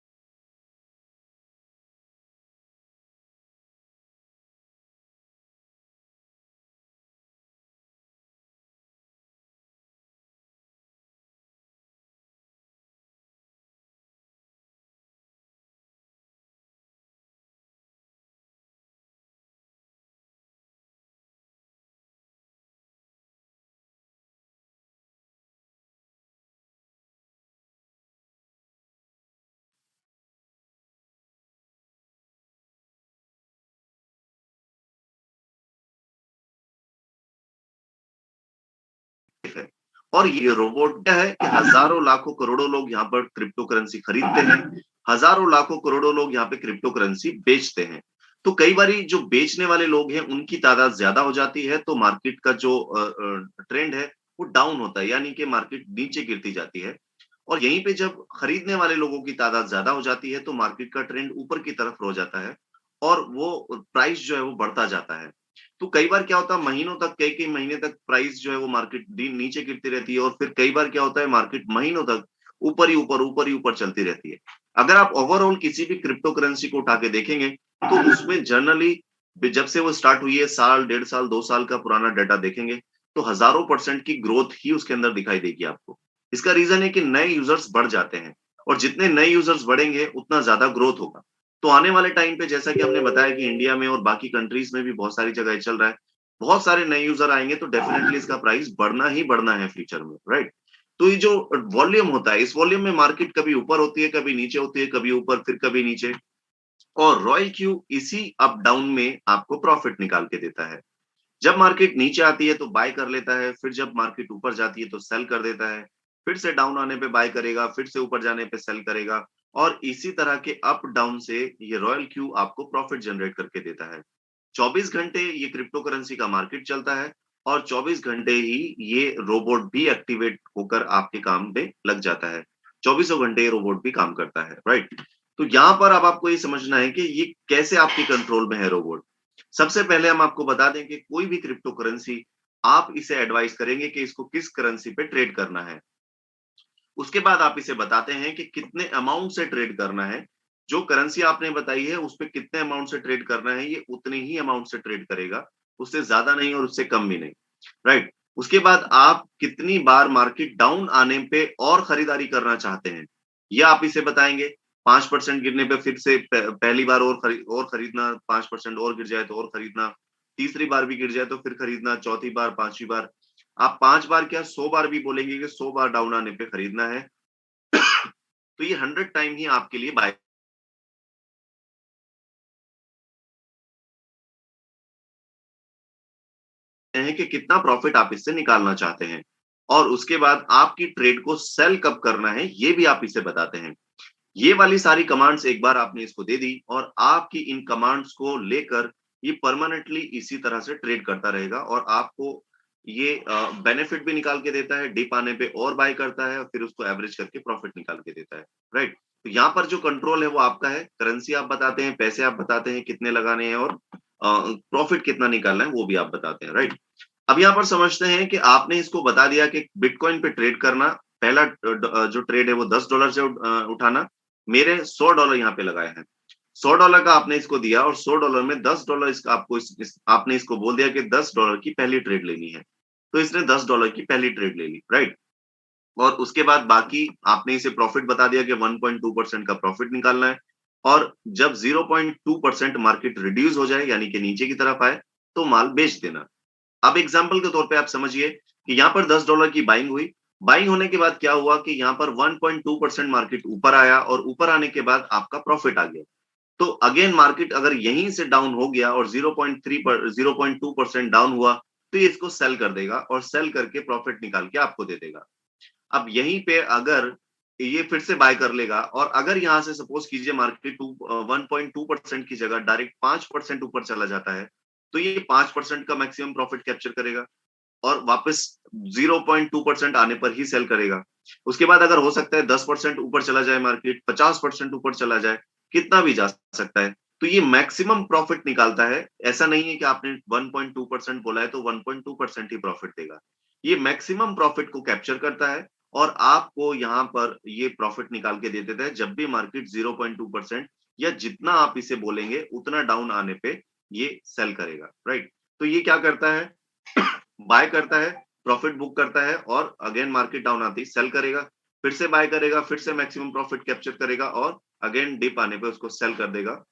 और ये रोबोट क्या है कि हजारों लाखों करोड़ों लोग यहाँ पर क्रिप्टो करेंसी खरीदते हैं, हजारों लाखों करोड़ों लोग यहाँ पे क्रिप्टो करेंसी बेचते हैं। तो कई बारी जो बेचने वाले लोग हैं उनकी तादाद ज्यादा हो जाती है, तो मार्केट का जो ट्रेंड है वो डाउन होता है, यानी कि मार्केट नीचे गिरती जाती है। और यहीं पे जब खरीदने वाले लोगों की तादाद ज्यादा हो जाती है तो मार्केट का ट्रेंड ऊपर की तरफ हो जाता है और वो प्राइस जो है वो बढ़ता जाता है। तो कई बार क्या होता है, महीनों तक, कई महीने तक प्राइस जो है वो मार्केट नीचे गिरती रहती है, और फिर कई बार क्या होता है, मार्केट महीनों तक ऊपर ही ऊपर चलती रहती है। अगर आप ओवरऑल किसी भी क्रिप्टो करेंसी को उठा के देखेंगे तो उसमें जनरली जब से वो स्टार्ट हुई है, साल, 1.5 साल, 2 साल का पुराना डाटा देखेंगे तो हजारों % की ग्रोथ ही उसके अंदर दिखाई देगी आपको। इसका रीजन है कि नए यूजर्स बढ़ जाते हैं, और जितने नए यूजर्स बढ़ेंगे उतना ज्यादा ग्रोथ होगा। तो आने वाले टाइम पे, जैसा कि हमने बताया कि इंडिया में और बाकी कंट्रीज में भी बहुत सारी जगह चल रहा है, बहुत सारे नए यूजर आएंगे तो डेफिनेटली इसका प्राइस बढ़ना ही बढ़ना है फ्यूचर में, राइट। तो ये जो वॉल्यूम होता है, इस वॉल्यूम में मार्केट कभी ऊपर होती है, कभी नीचे होती है, कभी ऊपर फिर कभी नीचे, और रॉयल क्यू इसी अप डाउन में आपको प्रॉफिट निकाल के देता है। जब मार्केट नीचे आती है तो बाय कर लेता है, फिर जब मार्केट ऊपर जाती है तो सेल कर देता है, फिर से डाउन आने पे बाय करेगा, फिर से ऊपर जाने पे सेल करेगा, और इसी तरह के अप डाउन से ये रॉयल क्यू आपको प्रॉफिट जनरेट करके देता है। 24 घंटे ये क्रिप्टो करेंसी का मार्केट चलता है, और 24 घंटे ही ये रोबोट भी एक्टिवेट होकर आपके काम में लग जाता है। 24 घंटे ये रोबोट भी काम करता है, राइट। तो यहाँ पर अब आपको ये समझना है कि ये कैसे आपके कंट्रोल में है रोबोट। सबसे पहले हम आपको बता दें कि कोई भी क्रिप्टो करेंसी आप इसे एडवाइस करेंगे कि इसको किस करेंसी पे ट्रेड करना है। उसके बाद आप इसे बताते हैं कि कितने अमाउंट से ट्रेड करना है। जो करेंसी आपने बताई है उस पे कितने अमाउंट से ट्रेड करना है, ये उतने ही अमाउंट से ट्रेड करेगा, उससे ज्यादा नहीं और उससे कम भी नहीं, राइट। उसके बाद आप कितनी बार मार्केट डाउन आने पे और खरीदारी करना चाहते हैं, ये आप इसे बताएंगे। 5% गिरने पे फिर से पहली बार और खरीदना, 5% और गिर जाए तो और खरीदना, तीसरी बार भी गिर जाए तो फिर खरीदना, चौथी बार, 5वीं बार। आप 5 बार क्या 100 बार भी बोलेंगे कि 100 बार डाउन आने पे खरीदना है। तो ये 100 टाइम ही आपके लिए बाय है कि कितना प्रॉफिट आप इससे निकालना चाहते हैं, और उसके बाद आपकी ट्रेड को सेल कब करना है ये भी आप इसे बताते हैं। ये वाली सारी कमांड्स एक बार आपने इसको दे दी, और आपकी इन कमांड्स को लेकर ये परमानेंटली इसी तरह से ट्रेड करता रहेगा, और आपको ये बेनिफिट भी निकाल के देता है, डिप आने पे और बाय करता है, और फिर उसको एवरेज करके प्रॉफिट निकाल के देता है, राइट। तो यहाँ पर जो कंट्रोल है वो आपका है, करेंसी आप बताते हैं, पैसे आप बताते हैं कितने लगाने हैं, और प्रॉफिट कितना निकालना है वो भी आप बताते हैं, राइट। अब यहाँ पर समझते हैं कि आपने इसको बता दिया कि बिटकॉइन पे ट्रेड करना, पहला जो ट्रेड है वो $10 से उठाना, मेरे $100 यहाँ पे लगाए हैं। $100 का आपने इसको दिया, और $100 में $10 इसका आपको आपने इसको बोल दिया कि $10 की पहली ट्रेड लेनी है, तो इसने $10 की पहली ट्रेड ले ली, राइट। और उसके बाद बाकी आपने इसे प्रॉफिट बता दिया कि 1.2% का प्रॉफिट निकालना है, और जब 0.2% मार्केट रिड्यूस हो जाए, यानी कि नीचे की तरफ आए, तो माल बेच देना। अब एग्जाम्पल के तौर पे आप समझिए कि यहाँ पर $10 की बाइंग हुई, बाइंग होने के बाद क्या हुआ कि यहाँ पर 1.2% मार्केट ऊपर आया, और ऊपर आने के बाद आपका प्रॉफिट आ गया। तो अगेन मार्केट अगर यहीं से डाउन हो गया और 0.2% डाउन हुआ, तो ये इसको सेल कर देगा, और सेल करके प्रॉफिट निकाल के आपको दे देगा। अब यहीं पे अगर ये फिर से बाय कर लेगा, और अगर यहाँ से सपोज कीजिए मार्केट 1.2% की जगह डायरेक्ट 5% ऊपर चला जाता है, तो ये 5% का मैक्सिमम प्रॉफिट कैप्चर करेगा, और वापस 0.2% आने पर ही सेल करेगा। उसके बाद अगर हो सकता है 10% ऊपर चला जाए मार्केट, 50% ऊपर चला जाए, कितना भी जा सकता है, तो ये मैक्सिमम प्रॉफिट निकालता है। ऐसा नहीं है कि आपने 1.2% बोला है तो 1.2% ही प्रॉफिट देगा, ये मैक्सिमम प्रॉफिट को कैप्चर करता है, और आपको यहाँ पर ये प्रॉफिट निकाल के दे देता है जब भी मार्केट 0.2% या जितना आप इसे बोलेंगे उतना डाउन आने पे ये सेल करेगा, राइट। तो ये क्या करता है, बाय करता है, प्रॉफिट बुक करता है, और अगेन मार्केट डाउन आती सेल करेगा, फिर से बाय करेगा, फिर से मैक्सिमम प्रॉफिट कैप्चर करेगा, और अगेन डिप आने पे उसको सेल कर देगा,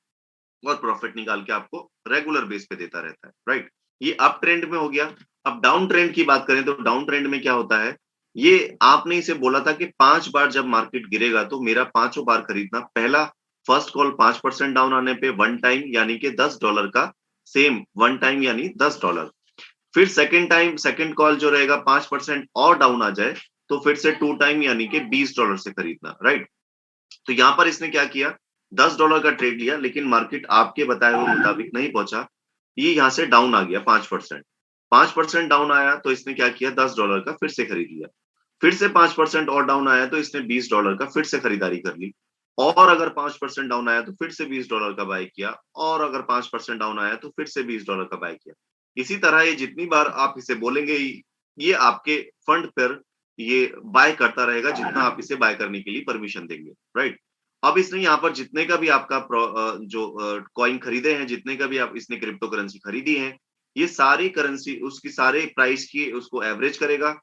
और प्रॉफिट निकाल के आपको रेगुलर बेस पे देता रहता है, राइट। ये अप ट्रेंड में हो गया। अब डाउन ट्रेंड की बात करें तो डाउन ट्रेंड में क्या होता है, ये आपने इसे बोला था कि 5 बार जब मार्केट गिरेगा तो मेरा 5 बार खरीदना। पहला फर्स्ट कॉल 5% डाउन आने पे 1 टाइम यानी कि $10 का, सेम 1 टाइम यानी $10। फिर सेकंड कॉल जो रहेगा 5% और डाउन आ जाए तो फिर से 2 टाइम यानी कि $20 से खरीदना, राइट। तो यहाँ पर इसने क्या किया, $10 का ट्रेड लिया, लेकिन मार्केट आपके बताए हुए मुताबिक नहीं पहुंचा, ये यहाँ से डाउन आ गया 5% डाउन आया तो इसने क्या किया, $10 का फिर से खरीद लिया, फिर से 5% और डाउन आया तो इसने $20 का फिर से खरीदारी कर ली, और अगर 5% डाउन आया तो फिर से $20 का बाय किया, और अगर 5% डाउन आया तो फिर से $20 का बाय किया। इसी तरह ये जितनी बार आप इसे बोलेंगे ये आपके फंड पर ये बाय करता रहेगा जितना आप इसे बाय करने के लिए परमिशन देंगे, राइट। अब इसने यहाँ पर जितने का भी आपका जो कॉइन खरीदे हैं, जितने का भी आप इसने क्रिप्टो करेंसी खरीदी है, ये सारी करेंसी उसकी सारे प्राइस की उसको एवरेज करेगा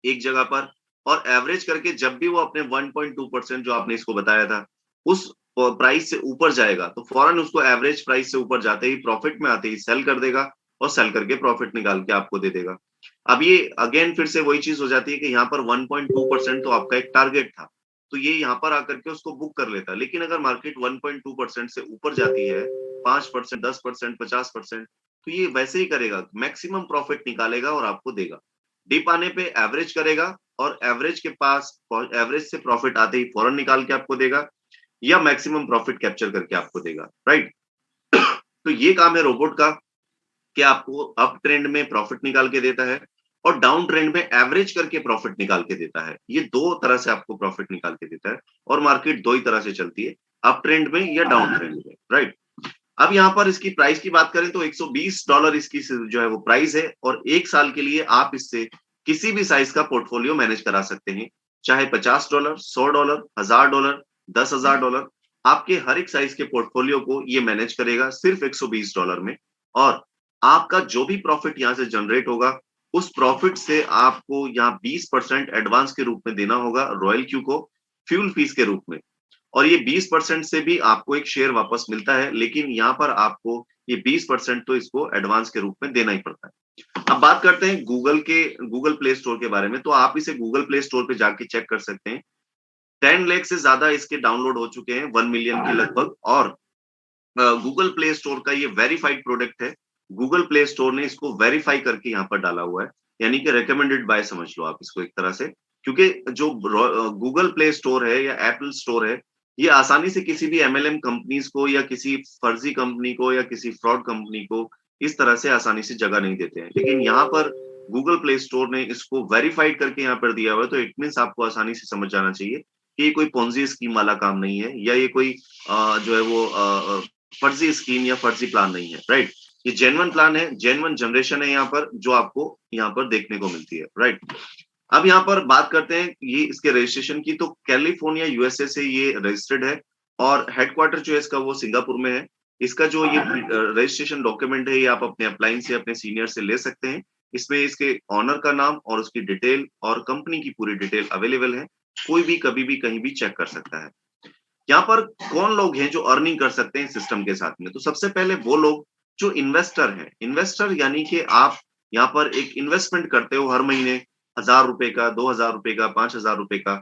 एक जगह पर, और एवरेज करके जब भी वो अपने 1.2% जो आपने इसको बताया था उस प्राइस से ऊपर जाएगा तो फौरन उसको एवरेज प्राइस से ऊपर जाते ही, प्रॉफिट में आते ही सेल कर देगा, और सेल करके प्रॉफिट निकाल के आपको दे देगा। अब ये अगेन फिर से वही चीज हो जाती है कि यहाँ पर 1.2% तो आपका एक टारगेट था, तो ये यहाँ पर आकर के उसको बुक कर लेता है। लेकिन अगर मार्केट 1.2% से ऊपर जाती है, 5%, 10%, 50%, तो ये वैसे ही करेगा, मैक्सिमम प्रॉफिट निकालेगा और आपको देगा। डिप आने पे एवरेज करेगा, और एवरेज के पास एवरेज से प्रॉफिट आते ही फौरन निकाल के आपको देगा, या मैक्सिमम प्रॉफिट कैप्चर करके आपको देगा, राइट। तो ये काम है रोबोट का कि आपको अप ट्रेंड में प्रॉफिट निकाल के देता है और डाउन ट्रेंड में एवरेज करके प्रॉफिट निकाल के देता है। ये दो तरह से आपको प्रॉफिट निकाल के देता है, और मार्केट दो ही तरह से चलती है, अप ट्रेंड में या डाउन ट्रेंड में, राइट। अब यहाँ पर इसकी प्राइस की बात करें तो $120 इसकी जो है वो प्राइस है, और एक साल के लिए आप इससे किसी भी साइज का पोर्टफोलियो मैनेज करा सकते हैं, चाहे $50, $100, $1000, $10,000, आपके हर एक साइज के पोर्टफोलियो को ये मैनेज करेगा सिर्फ $120 में। और आपका जो भी प्रॉफिट यहाँ से जनरेट होगा, उस प्रॉफिट से आपको यहाँ 20% एडवांस के रूप में देना होगा रॉयल क्यू को, फ्यूल फीस के रूप में, और ये 20% से भी आपको एक शेयर वापस मिलता है, लेकिन यहाँ पर आपको ये 20% तो इसको एडवांस के रूप में देना ही पड़ता है। अब बात करते हैं गूगल प्ले स्टोर के बारे में, तो आप इसे गूगल प्ले स्टोर पे जाके चेक कर सकते हैं। 10 लाख से ज्यादा इसके डाउनलोड हो चुके हैं, 1 मिलियन के लगभग, और गूगल प्ले स्टोर का ये वेरीफाइड प्रोडक्ट है। गूगल प्ले स्टोर ने इसको वेरीफाई करके यहाँ पर डाला हुआ है, यानी कि रिकमेंडेड बाय समझ लो आप इसको एक तरह से, क्योंकि जो गूगल प्ले स्टोर है या एप्पल स्टोर है, ये आसानी से किसी भी MLM कंपनीज को या किसी फर्जी कंपनी को या किसी फ्रॉड कंपनी को इस तरह से आसानी से जगह नहीं देते हैं। लेकिन यहाँ पर गूगल प्ले स्टोर ने इसको वेरीफाइड करके यहाँ पर दिया हुआ है, तो इट मीन्स आपको आसानी से समझ जाना चाहिए कि ये कोई पोंजी स्कीम वाला काम नहीं है, या ये कोई जो है वो फर्जी स्कीम या फर्जी प्लान नहीं है, राइट। ये जेन्युइन प्लान है, जेन्युइन जनरेशन है यहाँ पर, जो आपको यहाँ पर देखने को मिलती है, राइट। अब यहाँ पर बात करते हैं ये इसके रजिस्ट्रेशन की, तो कैलिफोर्निया USA से ये रजिस्टर्ड है, और हेडक्वार्टर जो है इसका वो सिंगापुर में है। इसका जो ये रजिस्ट्रेशन डॉक्यूमेंट है, ये आप अपने अपलाइन से, अपने सीनियर से ले सकते हैं। इसमें इसके ऑनर का नाम और उसकी डिटेल और कंपनी की पूरी डिटेल अवेलेबल है, कोई भी कभी भी कहीं भी चेक कर सकता है। यहाँ पर कौन लोग हैं जो अर्निंग कर सकते हैं सिस्टम के साथ में, तो सबसे पहले वो लोग जो इन्वेस्टर हैं। इन्वेस्टर यानी कि आप यहाँ पर एक इन्वेस्टमेंट करते हो हर महीने 1000 रुपए का, 2000 रुपए का, 5000 रुपए का,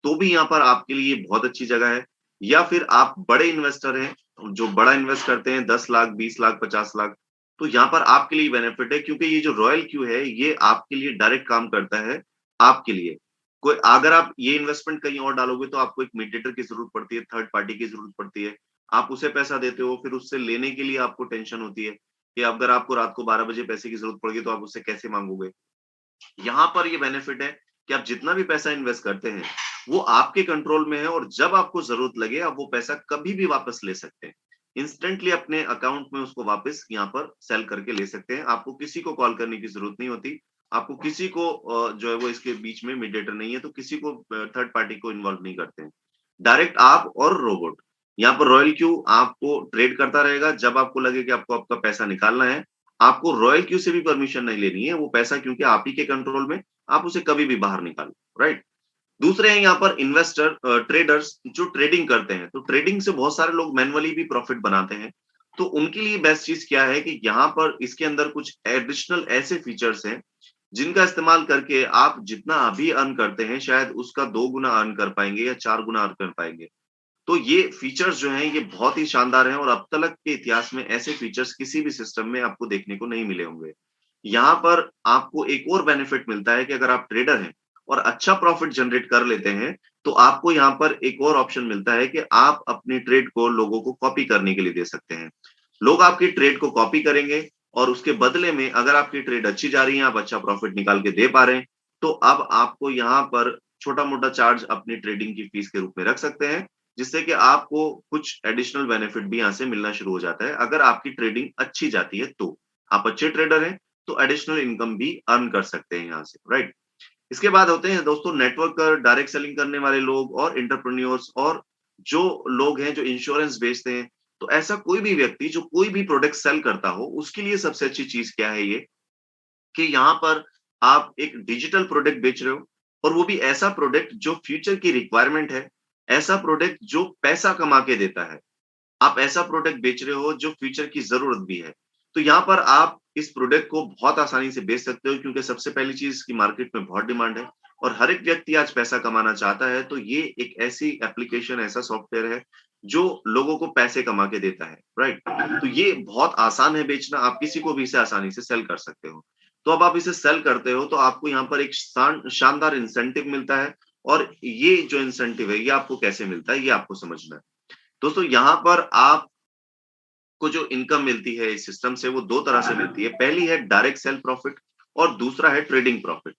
तो भी यहाँ पर आपके लिए बहुत अच्छी जगह है। या फिर आप बड़े इन्वेस्टर हैं जो बड़ा इन्वेस्ट करते हैं 10 लाख, 20 लाख, 50 लाख, तो यहाँ पर आपके लिए बेनिफिट है, क्योंकि ये जो रॉयल क्यू है ये आपके लिए डायरेक्ट काम करता है आपके लिए। कोई अगर आप ये इन्वेस्टमेंट कहीं और डालोगे तो आपको एक मीडिएटर की जरूरत पड़ती है, थर्ड पार्टी की जरूरत पड़ती है, आप उसे पैसा देते हो, फिर उससे लेने के लिए आपको टेंशन होती है कि अगर आपको रात को 12 बजे पैसे की जरूरत पड़ेगी तो आप उससे कैसे मांगोगे। यहाँ पर ये बेनिफिट है कि आप जितना भी पैसा इन्वेस्ट करते हैं वो आपके कंट्रोल में है, और जब आपको जरूरत लगे आप वो पैसा कभी भी वापस ले सकते हैं, इंस्टेंटली अपने अकाउंट में उसको वापस यहाँ पर सेल करके ले सकते हैं। आपको किसी को कॉल करने की जरूरत नहीं होती, आपको किसी को जो है वो इसके बीच में मीडिएटर नहीं है, तो किसी को थर्ड पार्टी को इन्वॉल्व नहीं करते हैं, डायरेक्ट आप और रोबोट। यहाँ पर रॉयल क्यू आपको ट्रेड करता रहेगा, जब आपको लगे कि आपको आपका पैसा निकालना है, आपको रॉयल क्यू से भी परमिशन नहीं लेनी है, वो पैसा क्योंकि आप ही के कंट्रोल में, आप उसे कभी भी बाहर निकालो, राइट। दूसरे हैं यहाँ पर इन्वेस्टर, ट्रेडर्स जो ट्रेडिंग करते हैं, तो ट्रेडिंग से बहुत सारे लोग मैनुअली भी प्रॉफिट बनाते हैं, तो उनके लिए बेस्ट चीज क्या है कि यहाँ पर इसके अंदर कुछ एडिशनल ऐसे फीचर्स हैं जिनका इस्तेमाल करके आप जितना अभी अर्न करते हैं शायद उसका 2 गुना अर्न कर पाएंगे या 4 गुना अर्न कर पाएंगे। तो ये फीचर्स जो हैं ये बहुत ही शानदार हैं, और अब तक के इतिहास में ऐसे फीचर्स किसी भी सिस्टम में आपको देखने को नहीं मिले होंगे। यहाँ पर आपको एक और बेनिफिट मिलता है कि अगर आप ट्रेडर हैं और अच्छा प्रॉफिट जनरेट कर लेते हैं, तो आपको यहाँ पर एक और ऑप्शन मिलता है कि आप अपनी ट्रेड को लोगों को कॉपी करने के लिए दे सकते हैं। लोग आपकी ट्रेड को कॉपी करेंगे और उसके बदले में अगर आपकी ट्रेड अच्छी जा रही है, आप अच्छा प्रॉफिट निकाल के दे पा रहे हैं, तो अब आपको यहाँ पर छोटा-मोटा चार्ज अपनी ट्रेडिंग की फीस के रूप में रख सकते हैं, जिससे कि आपको कुछ एडिशनल बेनिफिट भी यहाँ से मिलना शुरू हो जाता है। अगर आपकी ट्रेडिंग अच्छी जाती है तो। आप अच्छे ट्रेडर हैं, तो एडिशनल इनकम भी अर्न कर सकते हैं यहाँ से, राइट? इसके बाद होते हैं दोस्तों नेटवर्कर, डायरेक्ट सेलिंग करने वाले लोग और एंटरप्रेन्योर्स और जो लोग हैं जो इंश्योरेंस बेचते हैं। तो ऐसा कोई भी व्यक्ति जो कोई भी प्रोडक्ट सेल करता हो, उसके लिए सबसे अच्छी चीज क्या है ये कि यहाँ पर आप एक डिजिटल प्रोडक्ट बेच रहे हो और वो भी ऐसा प्रोडक्ट जो फ्यूचर की रिक्वायरमेंट है, ऐसा प्रोडक्ट जो पैसा कमा के देता है। आप ऐसा प्रोडक्ट बेच रहे हो जो फ्यूचर की जरूरत भी है। तो यहाँ पर आप इस प्रोडक्ट को बहुत आसानी से बेच सकते हो क्योंकि सबसे पहली चीज की मार्केट में बहुत डिमांड है और हर एक व्यक्ति आज पैसा कमाना चाहता है। तो ये एक ऐसी एप्लीकेशन, ऐसा सॉफ्टवेयर है जो लोगों को पैसे कमा के देता है, राइट? तो ये बहुत आसान है बेचना, आप किसी को भी इसे आसानी से सेल कर सकते हो। तो अब आप इसे सेल करते हो तो आपको यहाँ पर एक शानदार इंसेंटिव मिलता है और ये जो इंसेंटिव है ये आपको कैसे मिलता है ये आपको समझना है। दोस्तों यहाँ पर आपको जो इनकम मिलती है इस सिस्टम से वो दो तरह से मिलती है। पहली है डायरेक्ट सेल प्रॉफिट और दूसरा है ट्रेडिंग प्रॉफिट।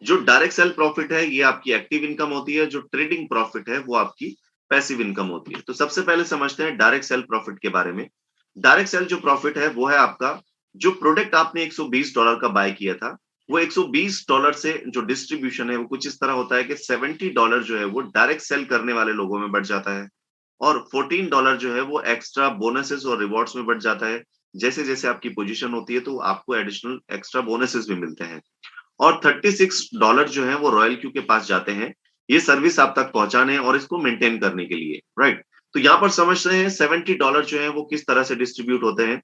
जो डायरेक्ट सेल प्रॉफिट है ये आपकी एक्टिव इनकम होती है, जो ट्रेडिंग प्रॉफिट है वो आपकी पैसिव इनकम होती है। तो सबसे पहले समझते हैं डायरेक्ट सेल प्रॉफिट के बारे में। डायरेक्ट सेल जो प्रॉफिट है वो है आपका जो प्रोडक्ट आपने $120 का बाय किया था, वो $120 से जो डिस्ट्रीब्यूशन है वो कुछ इस तरह होता है कि $70 जो है वो डायरेक्ट सेल करने वाले लोगों में बढ़ जाता है और $14 जो है वो एक्स्ट्रा बोनसेस और रिवॉर्ड्स में बढ़ जाता है। जैसे जैसे आपकी पोजीशन होती है तो आपको एडिशनल एक्स्ट्रा बोनसेस भी मिलते हैं और $36 जो है वो रॉयल क्यू के पास जाते हैं ये सर्विस आप तक पहुंचाने और इसको मेंटेन करने के लिए, राइट? तो यहाँ पर समझते हैं $70 जो है वो किस तरह से डिस्ट्रीब्यूट होते हैं।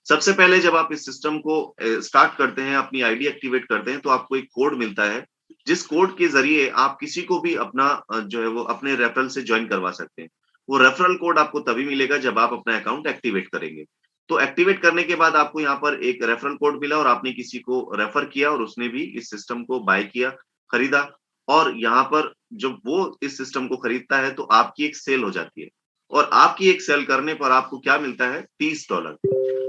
सबसे पहले जब आप इस सिस्टम को स्टार्ट करते हैं, अपनी आईडी एक्टिवेट करते हैं, तो आपको एक कोड मिलता है जिस कोड के जरिए आप किसी को भी अपना जो है वो अपने रेफरल से ज्वाइन करवा सकते हैं। वो रेफरल कोड आपको तभी मिलेगा जब आप अपना अकाउंट एक्टिवेट करेंगे। तो एक्टिवेट करने के बाद आपको यहाँ पर एक रेफरल कोड मिला और आपने किसी को रेफर किया और उसने भी इस सिस्टम को बाय किया, खरीदा और यहाँ पर जब वो इस सिस्टम को खरीदता है तो आपकी एक सेल हो जाती है और आपकी एक सेल करने पर आपको क्या मिलता है? $30।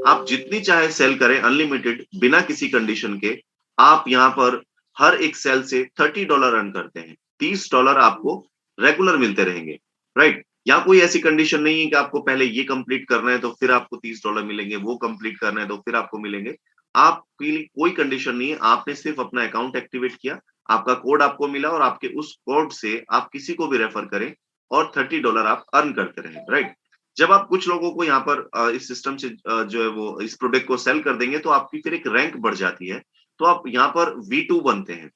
आप जितनी चाहे सेल करें अनलिमिटेड बिना किसी कंडीशन के। आप यहाँ पर हर एक सेल से $30 अर्न करते हैं। $30 आपको रेगुलर मिलते रहेंगे, राइट? यहाँ कोई ऐसी कंडीशन नहीं है कि आपको पहले ये कंप्लीट करना है तो फिर आपको $30 मिलेंगे, वो कंप्लीट करना है तो फिर आपको मिलेंगे। आपके लिए कोई कंडीशन नहीं है, आपने सिर्फ अपना अकाउंट एक्टिवेट किया, आपका कोड आपको मिला और आपके उस कोड से आप किसी को भी रेफर करें और $30 आप अर्न करते रहें, राइट? जब आप कुछ लोगों को यहाँ पर इस सिस्टम से जो है वो इस प्रोडक्ट को सेल कर देंगे तो आपकी फिर एक रैंक बढ़ जाती है, तो आप यहाँ पर V2 बनते हैं,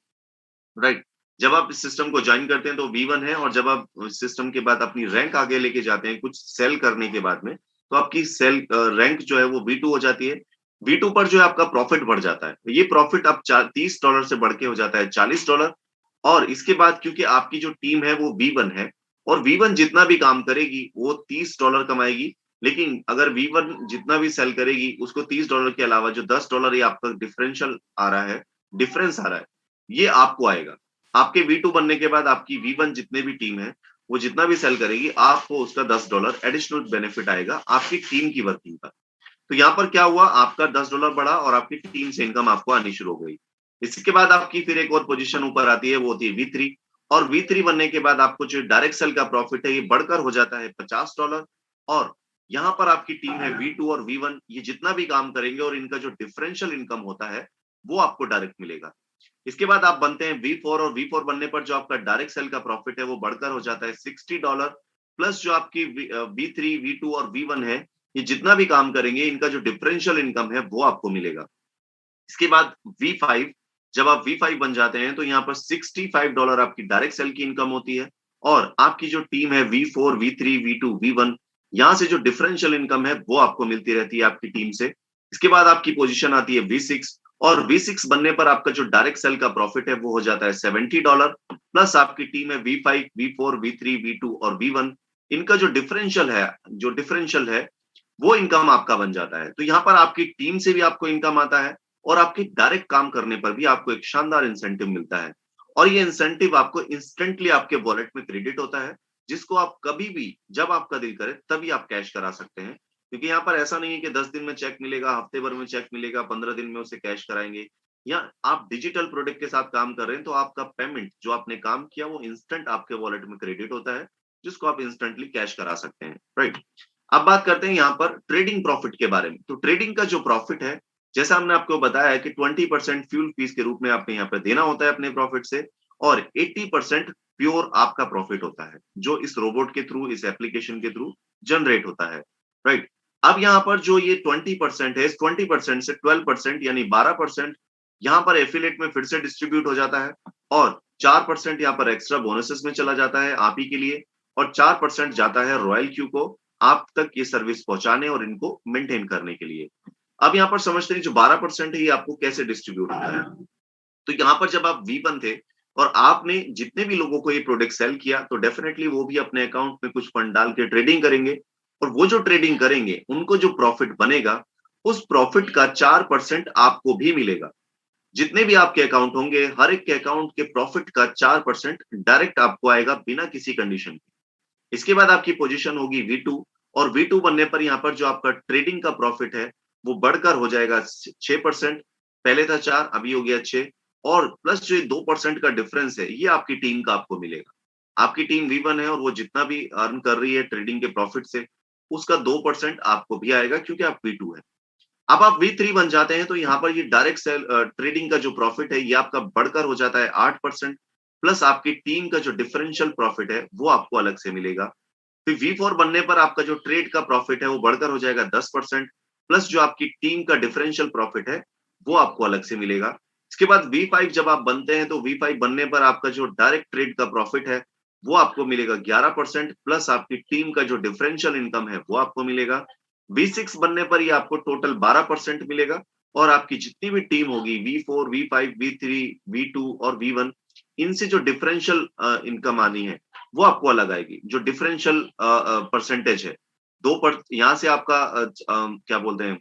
राइट? जब आप इस सिस्टम को ज्वाइन करते हैं तो V1 है और जब आप सिस्टम के बाद अपनी रैंक आगे लेके जाते हैं कुछ सेल करने के बाद में, तो आपकी सेल रैंक जो है वो V2 हो जाती है। V2 पर जो है आपका प्रॉफिट बढ़ जाता है। ये प्रॉफिट अब $30 से बढ़ के हो जाता है $40 और इसके बाद क्योंकि आपकी जो टीम है वो V1 है और V1 जितना भी काम करेगी वो $30 कमाएगी, लेकिन अगर V1 जितना भी सेल करेगी उसको $30 के अलावा जो $10 ये आपका डिफरेंशियल आ रहा है, डिफरेंस आ रहा है, ये आपको आएगा। आपके V2 बनने के बाद आपकी V1 जितने भी टीम है वो जितना भी सेल करेगी आपको उसका $10 एडिशनल बेनिफिट आएगा आपकी टीम की वर्किंग का। तो यहाँ पर क्या हुआ, आपका $10 बढ़ा और आपकी टीम से इनकम आपको आनी शुरू हो गई। इसके बाद आपकी फिर एक और पोजीशन ऊपर आती है, वो होती है V3 और V3 बनने के बाद आपको जो डायरेक्ट सेल का प्रॉफिट है ये बढ़कर हो जाता है $50 और यहाँ पर आपकी टीम है V2 और V1, ये जितना भी काम करेंगे और इनका जो डिफरेंशियल इनकम होता है वो आपको डायरेक्ट मिलेगा। इसके बाद आप बनते हैं V4 और V4 बनने पर जो आपका डायरेक्ट सेल का प्रॉफिट है वो बढ़कर हो जाता है $60 प्लस जो आपकी V3, V2 और V1 है ये जितना भी काम करेंगे इनका जो डिफरेंशियल इनकम है वो आपको मिलेगा। इसके बाद V5, जब आप V5 बन जाते हैं तो यहाँ पर $65 आपकी डायरेक्ट सेल की इनकम होती है और आपकी जो टीम है V4, V3, V2, V1, यहाँ से जो डिफरेंशियल इनकम है वो आपको मिलती रहती है आपकी टीम से। इसके बाद आपकी पोजीशन आती है V6 और V6 बनने पर आपका जो डायरेक्ट सेल का प्रॉफिट है वो हो जाता है $70 प्लस आपकी टीम है V5, V4, V3, V2 और V1, इनका जो डिफरेंशियल है वो इनकम आपका बन जाता है। तो यहाँ पर आपकी टीम से भी आपको इनकम आता है और आपके डायरेक्ट काम करने पर भी आपको एक शानदार इंसेंटिव मिलता है, और ये इंसेंटिव आपको इंस्टेंटली आपके वॉलेट में क्रेडिट होता है, जिसको आप कभी भी जब आपका दिल करे तभी आप कैश करा सकते हैं। क्योंकि यहाँ पर ऐसा नहीं है कि 10 दिन में चेक मिलेगा, हफ्ते भर में चेक मिलेगा, 15 दिन में उसे कैश कराएंगे, या आप डिजिटल प्रोडक्ट के साथ काम कर रहे हैं तो आपका पेमेंट जो आपने काम किया वो इंस्टेंट आपके वॉलेट में क्रेडिट होता है, जिसको आप इंस्टेंटली कैश करा सकते हैं, राइट। अब बात करते हैं यहाँ पर ट्रेडिंग प्रॉफिट के बारे में। तो ट्रेडिंग का जो प्रॉफिट है, जैसा हमने आपको बताया है कि 20% फ्यूल फीस के रूप में आपने यहाँ पर देना होता है अपने प्रॉफिट से, और 80% प्योर आपका प्रॉफिट होता है, जो इस रोबोट के थ्रू, इस एप्लीकेशन के थ्रू जनरेट होता है, राइट। अब यहाँ पर जो ये 20% है, इस 20% से 12% यानी 12% यहाँ पर एफिलिएट में फिर से डिस्ट्रीब्यूट हो जाता है, और 4% यहाँ पर एक्स्ट्रा बोनसेस में चला जाता है आप ही के लिए, और 4% जाता है रॉयल क्यू को आप तक ये सर्विस पहुंचाने और इनको मेंटेन करने के लिए। अब यहाँ पर समझते हैं जो 12% है ये आपको कैसे डिस्ट्रीब्यूट होता है। तो यहाँ पर जब आप V1 थे और आपने जितने भी लोगों को ये प्रोडक्ट सेल किया, तो डेफिनेटली वो भी अपने अकाउंट में कुछ फंड डाल के ट्रेडिंग करेंगे, और वो जो ट्रेडिंग करेंगे उनको जो प्रॉफिट बनेगा उस प्रॉफिट का 4% आपको भी मिलेगा। जितने भी आपके अकाउंट होंगे, हर एक के अकाउंट के प्रॉफिट का 4% डायरेक्ट आपको आएगा बिना किसी कंडीशन के। इसके बाद आपकी पोजीशन होगी V2, और V2 बनने पर यहाँ पर जो आपका ट्रेडिंग का प्रॉफिट है वो बढ़कर हो जाएगा 6%, पहले था 4 अभी हो गया 6, और प्लस जो 2% का डिफरेंस है ये आपकी टीम का आपको मिलेगा। आपकी टीम V1 है और वो जितना भी अर्न कर रही है ट्रेडिंग के प्रॉफिट से, उसका 2% आपको भी आएगा क्योंकि आप V2 है। अब आप V3 बन जाते हैं तो यहाँ पर ये डायरेक्ट सेल ट्रेडिंग का जो प्रॉफिट है ये आपका बढ़कर हो जाता है 8%, प्लस आपकी टीम का जो डिफरेंशियल प्रॉफिट है वो आपको अलग से मिलेगा। फिर V4 बनने पर आपका जो ट्रेड का प्रॉफिट है वो बढ़कर हो जाएगा 10%, प्लस जो आपकी टीम का डिफरेंशियल प्रॉफिट है वो आपको अलग से मिलेगा। इसके बाद V5 जब आप बनते हैं तो V5 बनने पर आपका जो डायरेक्ट ट्रेड का प्रॉफिट है वो आपको मिलेगा 11%, प्लस आपकी टीम का जो डिफरेंशियल इनकम है वो आपको मिलेगा। V6 बनने पर ये आपको टोटल 12% मिलेगा, और आपकी जितनी भी टीम होगी V4, V5, V3, V2 और V1, इनसे जो डिफरेंशियल इनकम आनी है वो आपको अलग आएगी। जो डिफरेंशियल परसेंटेज है, 2% से आपका क्या बोलते हैं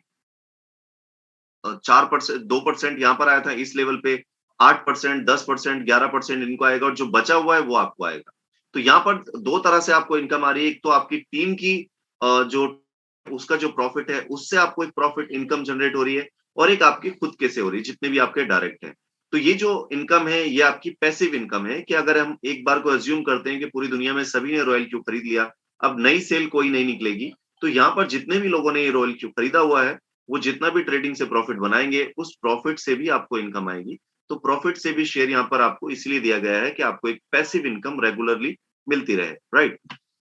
4%, 2% यहाँ पर आया था इस लेवल पे, 8%, 10%, 11% इनको आएगा, और जो बचा हुआ है वो आपको आएगा। तो यहाँ पर 2 तरह से आपको इनकम आ रही है। एक तो आपकी टीम की जो उसका जो प्रॉफिट है उससे आपको एक प्रॉफिट इनकम जनरेट हो रही है, और एक आपकी खुद के से हो रही है जितने भी आपके डायरेक्ट हैं। तो ये जो इनकम है ये आपकी पैसिव इनकम है, कि अगर हम एक बार को अज्यूम करते हैं कि पूरी दुनिया में सभी ने रॉयल क्यू खरीद लिया, अब नई सेल कोई नहीं निकलेगी, तो यहाँ पर जितने भी लोगों ने ये रॉयल क्यू खरीदा हुआ है वो जितना भी ट्रेडिंग से प्रॉफिट बनाएंगे उस प्रॉफिट से भी आपको इनकम आएगी। तो प्रॉफिट से भी शेयर यहाँ पर आपको इसलिए दिया गया है कि आपको एक पैसिव इनकम रेगुलरली मिलती रहे, राइट।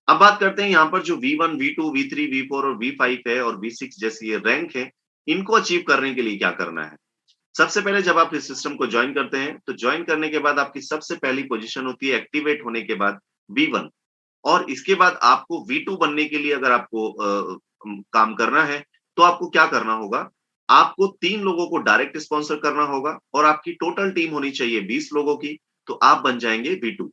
अब बात करते हैं यहाँ पर जो V1, V2, V3, V4 और V5 है और V6 जैसी ये रैंक है, इनको अचीव करने के लिए क्या करना है। सबसे पहले जब आप इस सिस्टम को ज्वाइन करते हैं तो ज्वाइन करने के बाद आपकी सबसे पहली पोजीशन होती है एक्टिवेट होने के बाद V1, और इसके बाद आपको V2 बनने के लिए अगर आपको काम करना है तो आपको क्या करना होगा, आपको 3 लोगों को डायरेक्ट स्पॉन्सर करना होगा, और आपकी टोटल टीम होनी चाहिए 20 लोगों की, तो आप बन जाएंगे V2।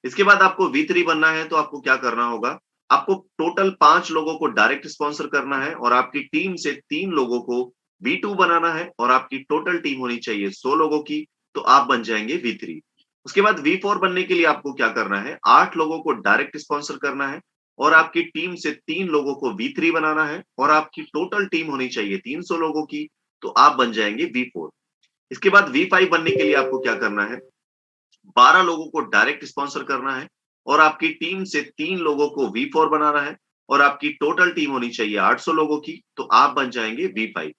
इसके बाद आपको V3 बनना है तो आपको क्या करना होगा, आपको टोटल 5 लोगों को डायरेक्ट स्पॉन्सर करना है, और आपकी टीम से 3 लोगों को V2 बनाना है, और आपकी टोटल टीम होनी चाहिए 100 लोगों की, तो आप बन जाएंगे V3। उसके बाद V4 बनने के लिए आपको क्या करना है, 8 लोगों को डायरेक्ट स्पॉन्सर करना है, और आपकी टीम से 3 लोगों को V3 बनाना है, और आपकी टोटल टीम होनी चाहिए 300 लोगों की, तो आप बन जाएंगे V4। इसके बाद V5 बनने के लिए आपको क्या करना है, 12 लोगों को डायरेक्ट स्पॉन्सर करना है, और आपकी टीम से 3 लोगों को V4 बनाना है, और आपकी टोटल टीम होनी चाहिए 800 लोगों की, तो आप बन जाएंगे V5।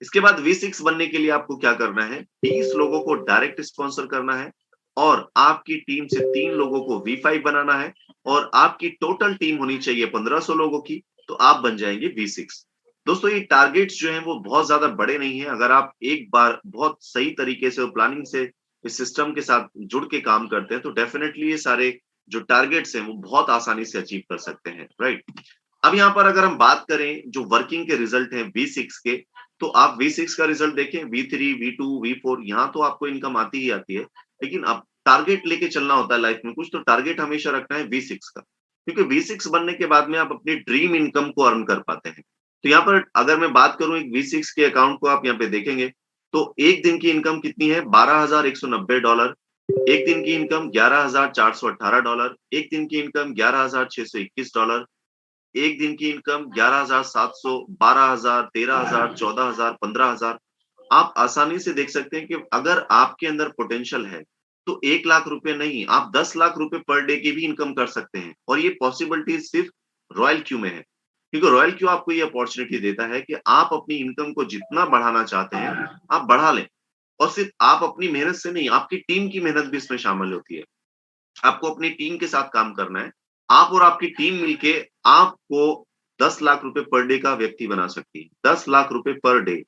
इसके बाद V6 बनने के लिए आपको क्या करना है, 30 लोगों को डायरेक्ट स्पॉन्सर करना है, और आपकी टीम से 3 लोगों को V5 बनाना है, और आपकी टोटल टीम होनी चाहिए 1500 लोगों की, तो आप बन जाएंगे V6। दोस्तों ये टारगेट्स जो हैं वो बहुत ज्यादा बड़े नहीं है, अगर आप एक बार बहुत सही तरीके से और प्लानिंग से इस सिस्टम के साथ जुड़ के काम करते हैं तो डेफिनेटली ये सारे जो टारगेट्स हैं वो बहुत आसानी से अचीव कर सकते हैं, राइट। अब यहाँ पर अगर हम बात करें जो वर्किंग के रिजल्ट हैं V6 के, तो आप V6 का रिजल्ट देखें, V3, V2, V4, यहाँ तो आपको इनकम आती ही आती है, लेकिन अब टारगेट लेके चलना होता है लाइफ में कुछ, तो टारगेट हमेशा रखना है V6 का, क्योंकि V6 बनने के बाद में आप अपनी ड्रीम इनकम को अर्न कर पाते हैं। तो यहाँ पर अगर मैं बात करूं एक V6 के अकाउंट को आप यहाँ पे देखेंगे तो एक दिन की इनकम कितनी है? $12,190। एक दिन की इनकम $11,418। एक दिन की इनकम $11,621। एक दिन की इनकम 11,700, 12,000, 13,000, 14,000, 15,000। आप आसानी से देख सकते हैं कि अगर आपके अंदर पोटेंशियल है तो 1 लाख रुपए नहीं, आप 10 लाख रुपए पर डे की भी इनकम कर सकते हैं। और ये पॉसिबिलिटी सिर्फ रॉयल क्यू में है, क्योंकि रॉयल क्यू आपको ये अपॉर्चुनिटी देता है कि आप अपनी इनकम को जितना बढ़ाना चाहते हैं आप बढ़ा लें। और सिर्फ आप अपनी मेहनत से नहीं, आपकी टीम की मेहनत भी इसमें शामिल होती है। आपको अपनी टीम के साथ काम करना है। आप और आपकी टीम मिलके आपको 10 लाख रुपए पर डे का व्यक्ति बना सकती है। 10 लाख रुपए पर डे।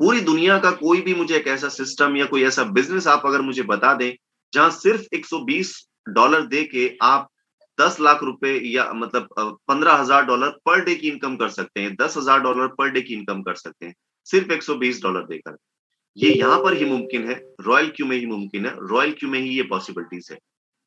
पूरी दुनिया का कोई भी मुझे एक ऐसा सिस्टम या कोई ऐसा बिजनेस आप अगर मुझे बता दें जहां सिर्फ $120 दे के आप 10 लाख रुपए या मतलब $15,000 पर डे की इनकम कर सकते हैं, $10,000 पर डे की इनकम कर सकते हैं, सिर्फ $120 देकर। ये यहाँ पर ही मुमकिन है, रॉयल क्यू में ही मुमकिन है, रॉयल क्यू में ही ये पॉसिबिलिटीज है।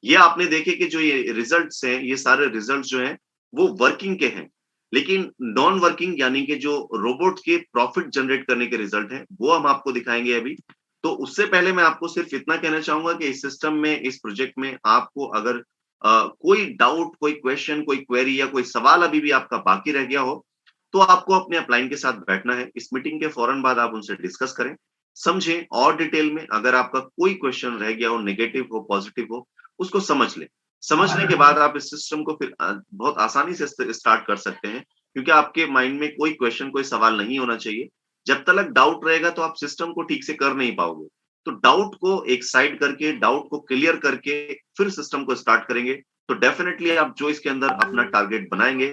ये आपने देखे कि जो ये रिजल्ट्स हैं, ये सारे रिजल्ट्स जो हैं वो वर्किंग के हैं, लेकिन नॉन वर्किंग यानी कि जो रोबोट के प्रॉफिट जनरेट करने के रिजल्ट हैं वो हम आपको दिखाएंगे अभी। तो उससे पहले मैं आपको सिर्फ इतना कहना चाहूंगा कि इस सिस्टम में, इस प्रोजेक्ट में आपको अगर कोई डाउट, कोई क्वेश्चन, कोई क्वेरी या कोई सवाल अभी भी आपका बाकी रह गया हो तो आपको अपने अपलाइन के साथ बैठना है। इस मीटिंग के फौरन बाद आप उनसे डिस्कस करें, समझें और डिटेल में। अगर आपका कोई क्वेश्चन रह गया हो, नेगेटिव हो, पॉजिटिव हो, उसको समझ लें। समझने के बाद आप इस सिस्टम को फिर बहुत आसानी से स्टार्ट कर सकते हैं, क्योंकि आपके माइंड में कोई क्वेश्चन, कोई सवाल नहीं होना चाहिए। जब तक डाउट रहेगा तो आप सिस्टम को ठीक से कर नहीं पाओगे। तो डाउट को एक साइड करके, डाउट को क्लियर करके फिर सिस्टम को स्टार्ट करेंगे तो डेफिनेटली आप जो इसके अंदर अपना टारगेट बनाएंगे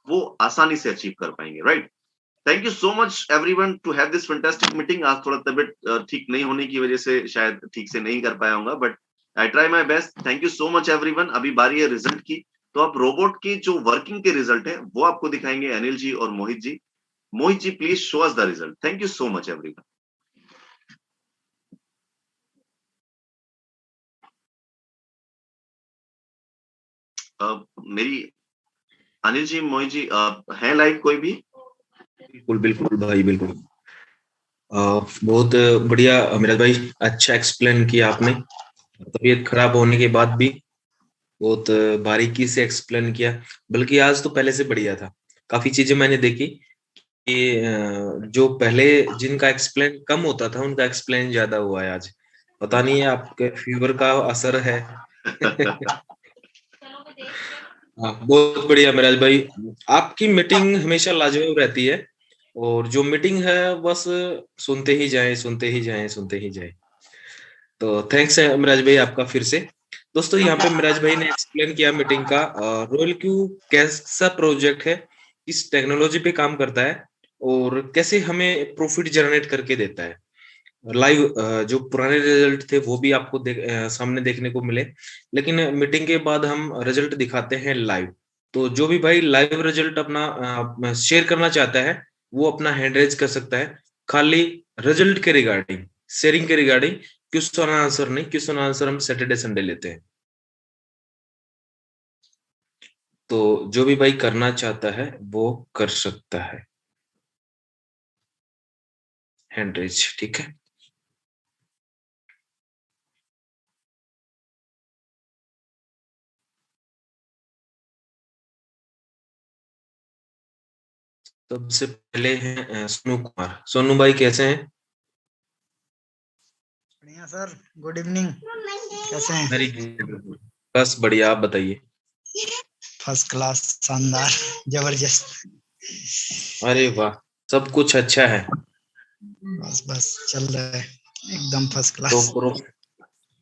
वो आसानी से अचीव कर पाएंगे। Right. Thank you so much everyone to have this fantastic meeting. आज थोड़ा तबीयत ठीक नहीं होने की वजह से शायद ठीक से नहीं कर पाया हूँगा, but I try my best. Thank you so much everyone. अभी बारी है रिजल्ट की। तो आप रोबोट की जो वर्किंग के रिजल्ट है वो आपको दिखाएंगे अनिल जी और Mohit ji. Mohit ji please show us the result. Thank you so much everyone. मेरी अनिल जी, मोहित जी है लाइव कोई भी? बिल्कुल बिल्कुल भाई, बिल्कुल। बहुत बढ़िया अमिराज भाई, अच्छा एक्सप्लेन किया आपने। तबीयत खराब होने के बाद भी बहुत बारीकी से एक्सप्लेन किया, बल्कि आज तो पहले से बढ़िया था। काफी चीजें मैंने देखी कि जो पहले जिनका एक्सप्लेन कम होता था उनका एक्सप्लेन ज्यादा हुआ है आज। पता नहीं है आपके फीवर का असर है। हाँ, बहुत बढ़िया अमिराज भाई। आपकी मीटिंग हमेशा लाजवाब रहती है, और जो मीटिंग है बस सुनते ही जाएं, सुनते ही जाएं, सुनते ही जाएं। तो थैंक्स है मिराज भाई आपका फिर से। दोस्तों यहाँ पे मिराज भाई ने एक्सप्लेन किया मीटिंग का रोल क्यू कैसा प्रोजेक्ट है, किस टेक्नोलॉजी पे काम करता है, और कैसे हमें प्रॉफिट जनरेट करके देता है। लाइव जो पुराने रिजल्ट थे वो भी आपको सामने देखने को मिले, लेकिन मीटिंग के बाद हम रिजल्ट दिखाते हैं लाइव। तो जो भी भाई लाइव रिजल्ट अपना शेयर करना चाहता है वो अपना हैंड रेज कर सकता है, खाली रिजल्ट के रिगार्डिंग, शेयरिंग के रिगार्डिंग। क्वेश्चन आंसर नहीं, क्वेश्चन आंसर हम सैटरडे संडे लेते हैं। तो जो भी भाई करना चाहता है वो कर सकता है हैंड रेज, ठीक है। सबसे पहले हैं सोनू कुमार। सोनू भाई कैसे हैं? बढ़िया सर, गुड इवनिंग। कैसे हैं? वेरी गुड, बस बढ़िया, आप बताइए। फर्स्ट क्लास, शानदार, जबरदस्त। अरे वाह, सब कुछ अच्छा है। बस बस चल रहा है, एकदम फर्स्ट तो क्लास।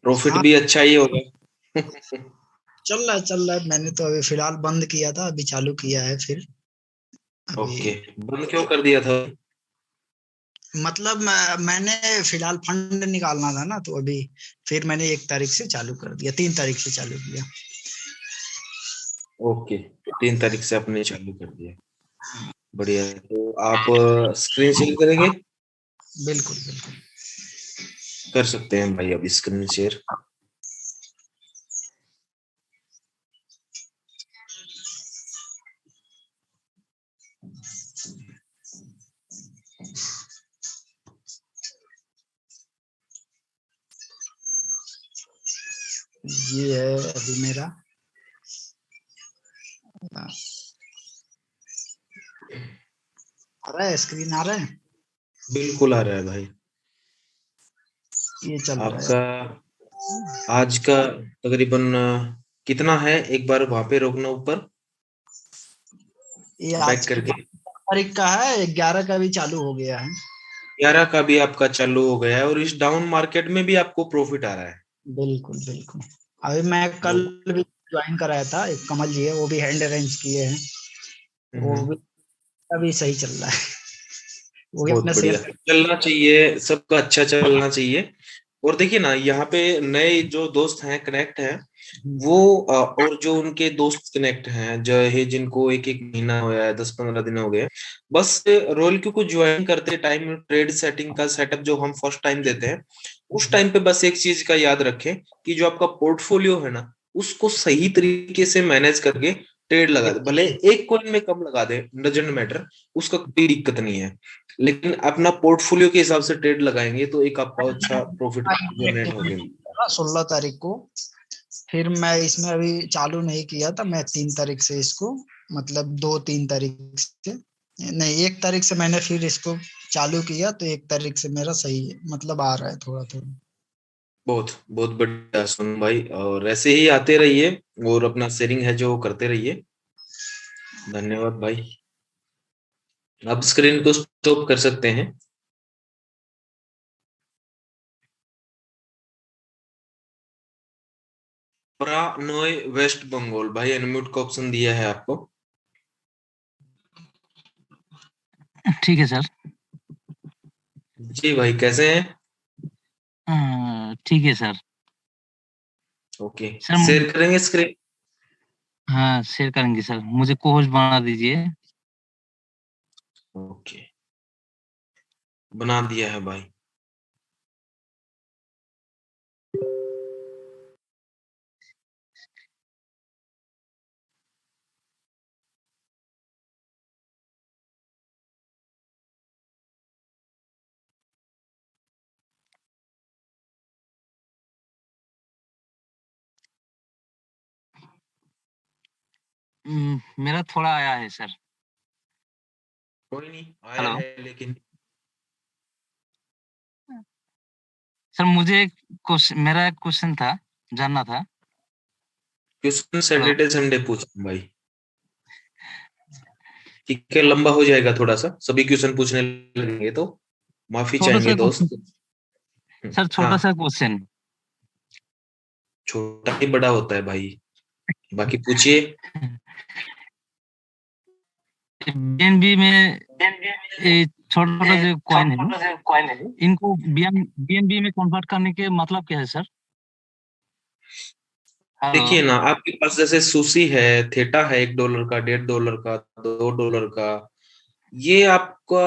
प्रॉफिट हाँ, भी अच्छा ही होगा। चल रहा है। मैंने तो अभी फिलहाल बंद किया था, अभी चालू किया है फिर। अभी ओके, बंद क्यों कर दिया था? मतलब मैंने फिलहाल फंड निकालना था ना, तो अभी फिर मैंने 1 तारीख से चालू कर दिया, 3 तारीख से चालू किया। ओके, 3 तारीख से आपने चालू कर दिया, बढ़िया। तो आप स्क्रीन शेयर करेंगे? बिल्कुल बिल्कुल। कर सकते हैं भाई अभी स्क्रीन शेयर। ये है अभी मेरा। आ रहा है, स्क्रीन आ रहा है? बिल्कुल आ रहा है भाई। ये चल रहा है। आपका आज का तकरीबन कितना है, एक बार वहां पे रोकना ऊपर ये बैक आज की करके। तारीख का है, 11 का भी चालू हो गया है। 11 का भी आपका चालू हो गया है और इस डाउन मार्केट में भी आपको प्रॉफिट आ रहा है। बिल्कुल बिल्कुल। अभी मैं कल बहुत। भी ज्वाइन कराया था, एक कमल जी है, वो भी हैंड अरेंज किए हैं, वो भी अभी सही चल रहा है। वो भी बहुत अपने बढ़िया, शेयर। चलना चाहिए, सबका अच्छा चलना चाहिए। और देखिए ना, यहाँ पे नए जो दोस्त हैं कनेक्ट हैं वो और जो उनके दोस्त कनेक्ट हैं जो है, जिनको एक एक महीना हो गया है, 10-15 दिन हो गए, बस रॉयल क्यू को ज्वाइन करते टाइम ट्रेड सेटिंग का सेटअप जो हम फर्स्ट टाइम देते हैं, उस टाइम पे बस एक चीज का याद रखें कि जो आपका पोर्टफोलियो है ना, उसको सही तरीके से मैनेज करके ट्रेड लगा दे। भले एक कॉइन में कम लगा दे, डजंट मैटर, उसका कोई दिक्कत नहीं है, लेकिन अपना पोर्टफोलियो के हिसाब से ट्रेड लगाएंगे तो एक आपका अच्छा प्रॉफिट जनरेट हो गया। 16 तारीख को, फिर मैं इसमें अभी चालू नहीं किया था, मैं 3 तारीख से इसको, मतलब 2-3 तारीख से नहीं, 1 तारीख से मैंने फिर इसको चालू किया, तो 1 तारीख से मेरा सही है, मतलब आ रहा है थोड़ा थोड़ा। बहुत बहुत बढ़िया सुन भाई, और ऐसे ही आते रहिए और अपना शेयरिंग है जो करते रहिए। धन्यवाद भाई। आप स्क्रीन को स्टॉप कर सकते हैं। नोए वेस्ट बंगाल भाई, अनम्यूट का ऑप्शन दिया है आपको। ठीक है सर। जी भाई, कैसे हैं? ठीक है सर। ओके, सर शेयर करेंगे स्क्रीन। हाँ शेयर करेंगे सर, मुझे को होस्ट बना दीजिए। ओके, बना दिया है भाई। मेरा थोड़ा आया है सर। कोई नहीं, आया हेलो है लेकिन। सर, मुझे मेरा एक क्वेश्चन था, जानना था। क्वेश्चन हेलो सैटरडे संडे पूछना भाई, ठीक है? लंबा हो जाएगा थोड़ा सा, सभी क्वेश्चन पूछने लगेंगे तो माफी छोटा चाहेंगे सा क्वेश्चन दोस्त। सर, छोटा हाँ, सा क्वेश्चन। छोटा ही बड़ा होता है भाई, बाकी पूछिए। बीएनबी में ये छोटा छोटा जो कॉइन है, इनको बीएनबी में कन्वर्ट करने के मतलब क्या है सर? हेलो देखिए ना, आपके पास जैसे सुशी है, थेटा है, $1 का, $1.5 का, $2 का, ये आपका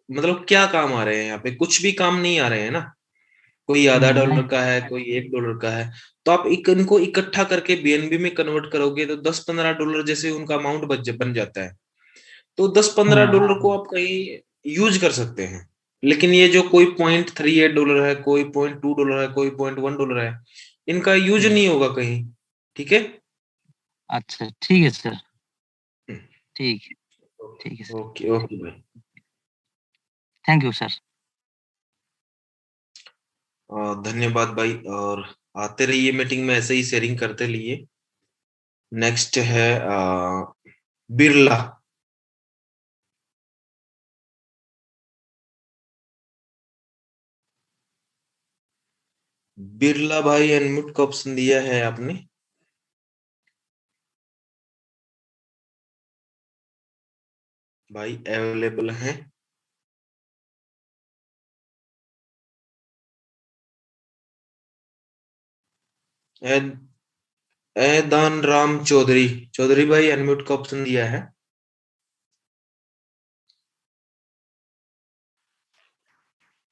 मतलब क्या काम आ रहे हैं? यहाँ पे कुछ भी काम नहीं आ रहे हैं ना। कोई $0.5 का है, कोई $1 का है, तो आप इनको इकट्ठा करके बीएनबी में कन्वर्ट करोगे तो $10-15 जैसे उनका अमाउंट बन जाता है। तो $10-15 को आप कहीं यूज कर सकते हैं। लेकिन ये जो कोई $0.38 है, कोई $0.2 है, कोई $0.1 है, इनका यूज नहीं होगा कहीं। ठीक है? अच्छा ठीक है सर, हम्म, ठीक ठीक है सर, ओके ओके भाई। Thank you sir. धन्यवाद भाई, और आते रहिए मीटिंग में, ऐसे ही शेयरिंग करते रहिए। नेक्स्ट है बिरला। बिरला भाई, अनम्यूट का ऑप्शन दिया है आपने। भाई अवेलेबल हैं? दान राम चौधरी, चौधरी भाई अनम्यूट का ऑप्शन दिया है।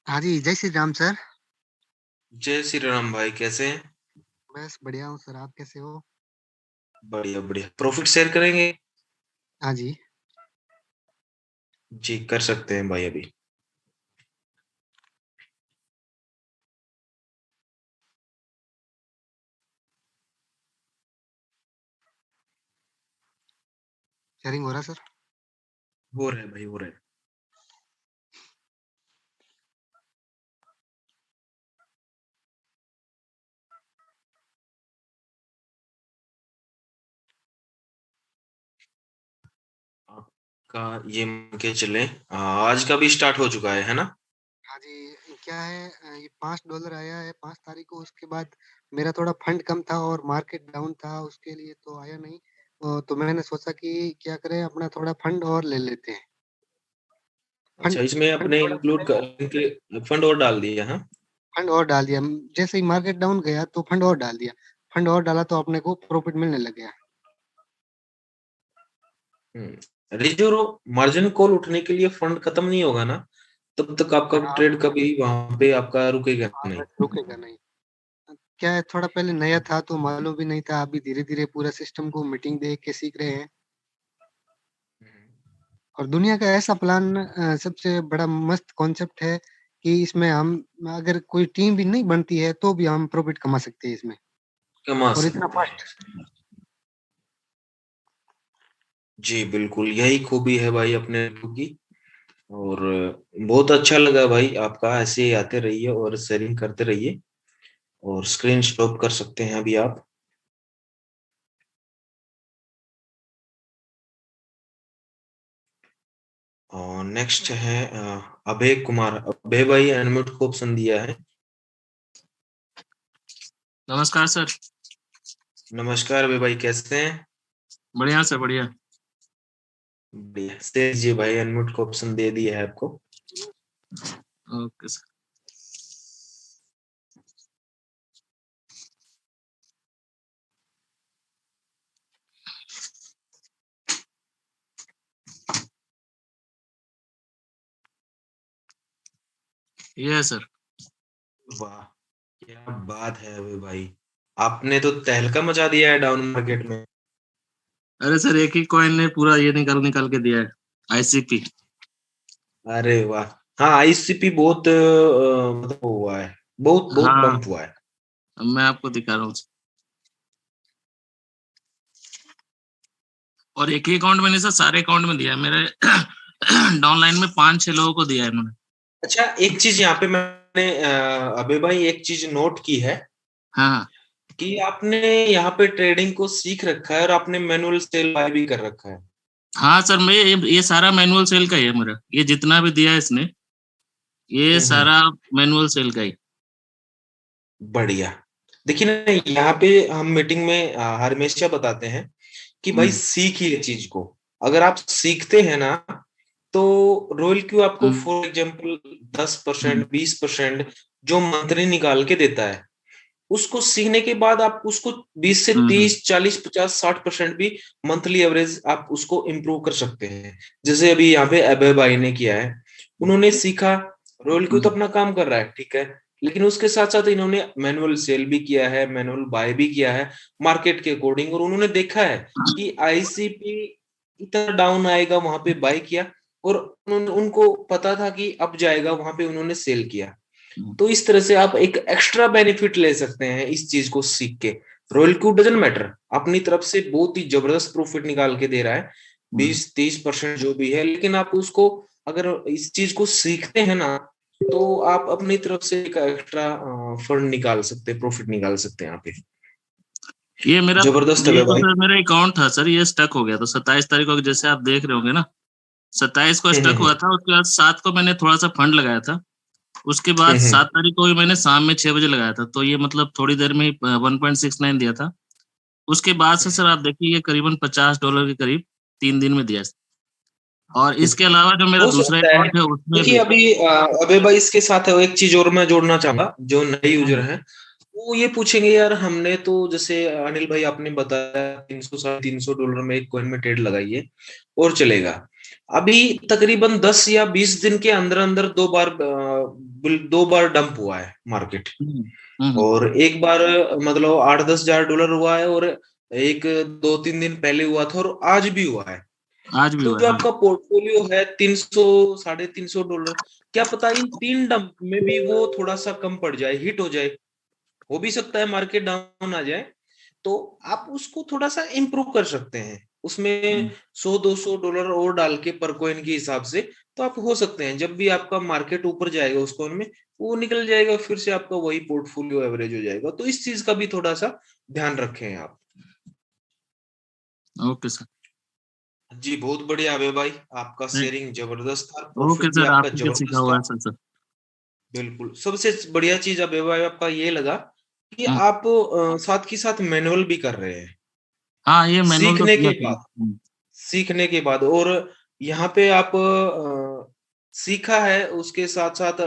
हाँ जी, जय श्री राम सर। जय श्री राम भाई, कैसे हैं? बस बढ़िया हूँ सर, आप कैसे हो? बढ़िया बढ़िया। प्रॉफिट शेयर करेंगे? हाँ जी। जी, कर सकते हैं भाई अभी। शेयरिंग हो रहा सर? हो रहा है भाई, हो रहा है। आपका ये मान के चले आज का भी स्टार्ट हो चुका है ना? हाँ जी, क्या है ये $5 आया है 5 तारीख को। उसके बाद मेरा थोड़ा फंड कम था और मार्केट डाउन था, उसके लिए तो आया नहीं। तो मैंने सोचा कि क्या करें, अपना थोड़ा फंड और ले लेते हैं। अच्छा, इसमें अपने इंक्लूड करके फंड और डाल दिया? हाँ, फंड और डाल दिया। जैसे ही मार्केट डाउन गया तो फंड और डाल दिया। फंड और डाला तो अपने को प्रॉफिट मिलने लग गया। रिजर्व मार्जिन कॉल उठने के लिए फंड खत्म नहीं होगा ना, तब तक आपका ट्रेड कभी वहां पे आपका रुकेगा नहीं। रुकेगा नहीं। क्या है, थोड़ा पहले नया था तो मालूम भी नहीं था। अभी धीरे धीरे पूरा सिस्टम को मीटिंग देख के सीख रहे हैं। और दुनिया का ऐसा प्लान सबसे बड़ा मस्त कॉन्सेप्ट है कि इसमें हम अगर कोई टीम भी नहीं बनती है तो भी हम प्रॉफिट कमा सकते हैं इसमें। कमा और इतना सकते हैं। फास्ट। जी बिल्कुल, यही खूबी है भाई अपने की। और बहुत अच्छा लगा भाई आपका, ऐसे ही आते रहिए और शेयरिंग करते रहिए। और स्क्रीन स्टॉप कर सकते हैं अभी आप। और नेक्स्ट है अभय कुमार। अभय भाई अनम्यूट को ऑप्शन दिया है। नमस्कार सर। नमस्कार अभय भाई, कैसे हैं? बढ़िया सर, बढ़िया। बढ़िया। से जी भाई अनम्यूट को ऑप्शन दे दिया है आपको। Okay sir. ये है सर। वाह, क्या बात है अभय भाई, आपने तो तहलका मचा दिया है डाउन मार्केट में। अरे सर, एक ही कॉइन ने पूरा ये निकाल के दिया है, आईसीपी। अरे वाह, हाँ आईसीपी बहुत मतलब हुआ है, बहुत बहुत हाँ, पंप हुआ है। मैं आपको दिखा रहा हूँ। और एक ही अकाउंट में नहीं सर, सारे अकाउंट में दिया है मेरे। डाउनलाइन में 5-6 लोगों को दिया है मैंने। अच्छा, एक चीज यहाँ पे मैंने अबे भाई एक चीज नोट की है। हाँ, कि आपने यहाँ पे ट्रेडिंग को सीख रखा है और आपने मैनुअल सेल बाय भी कर रखा है। हाँ सर, मैं ये सारा मैनुअल सेल का ही है मेरा। ये जितना भी दिया है इसने, ये सारा मैनुअल सेल का ही। बढ़िया। देखिए ना, यहाँ पे हम मीटिंग में हमेशा बताते हैं कि भाई सीखिए चीज को। अगर आप सीखते हैं ना, तो रॉयल क्यू आपको फॉर एग्जांपल 10%, 20% जो मंथली निकाल के देता है, उसको सीखने के बाद आप उसको 20 से 30, 40, 50, 60% भी मंथली एवरेज आप उसको इम्प्रूव कर सकते हैं। जैसे अभी यहाँ पे अभय भाई ने किया है, उन्होंने सीखा। रॉयल क्यू तो अपना काम कर रहा है, ठीक है, लेकिन उसके साथ साथ इन्होंने मैनुअल सेल भी किया है, मैनुअल बाय भी किया है मार्केट के अकॉर्डिंग। और उन्होंने देखा है कि आईसीपी इतना डाउन आएगा, वहां पे बाय किया। और उनको पता था कि अब जाएगा, वहां पे उन्होंने सेल किया। तो इस तरह से आप एक एक्स्ट्रा बेनिफिट ले सकते हैं इस चीज को सीख के। रॉयल क्यू डजंट मैटर, अपनी तरफ से बहुत ही जबरदस्त प्रॉफिट निकाल के दे रहा है, 20-30% जो भी है। लेकिन आप उसको अगर इस चीज को सीखते हैं ना, तो आप अपनी तरफ से एक एक्स्ट्रा फंड निकाल सकते हैं, प्रॉफिट निकाल सकते हैं यहाँ पे। ये मेरा जबरदस्त ये है तो भाई। सर मेरा अकाउंट था सर, ये स्टक हो गया। तो 27 तारीख को जैसे आप देख रहे होंगे ना, 27 को स्टक हुआ था। उसके बाद 7 को मैंने थोड़ा सा फंड लगाया था। उसके बाद 7 तारीख को भी मैंने शाम में 6 बजे लगाया था। तो ये मतलब थोड़ी देर में 1.69 दिया था। उसके बाद से सर आप देखिए, ये करीबन $50 के करीब 3 दिन में दिया। और इसके अलावा जो मेरा हो दूसरा सकता है। अकाउंट है उसमें देखिए भी। अभी अबे भाई इसके साथ एक चीज और मैं जोड़ना चाहूंगा। जो नए यूजर हैं वो ये पूछेंगे, यार हमने तो जैसे अनिल भाई आपने बताया $300-350 में एक कॉइन में ट्रेड लगाइए और चलेगा। अभी तकरीबन 10 या 20 दिन के अंदर अंदर दो बार डंप हुआ है मार्केट। और एक बार मतलब $8-10 हुआ है, और एक 2-3 दिन पहले हुआ था, और आज भी हुआ है। आज भी तो हुआ जो है। आपका पोर्टफोलियो है $300-350, क्या पता इन 3 डंप में भी वो थोड़ा सा कम पड़ जाए, हिट हो जाए। हो भी सकता है मार्केट डाउन आ जाए, तो आप उसको थोड़ा सा इम्प्रूव कर सकते हैं। उसमें $100-200 और डाल के पर कॉइन के हिसाब से, तो आप हो सकते हैं जब भी आपका मार्केट ऊपर जाएगा उस कॉइन में वो निकल जाएगा, फिर से आपका वही पोर्टफोलियो एवरेज हो जाएगा। तो इस चीज का भी थोड़ा सा ध्यान रखें आप। Okay sir. जी बहुत बढ़िया अभय भाई, आपका शेयरिंग जबरदस्त था, ओके प्रॉफिट भी सर, आपका आपने क्या सीखा जबरदस्त हुआ था। है सर? बिल्कुल, सबसे बढ़िया चीज अभय भाई आपका ये लगा कि हम्म। आप साथ के साथ मैनुअल भी कर रहे हैं हाँ, ये मैनुअल तो सीखने किया के था। बाद, सीखने के बाद। और यहाँ पे आप सीखा है, उसके साथ साथ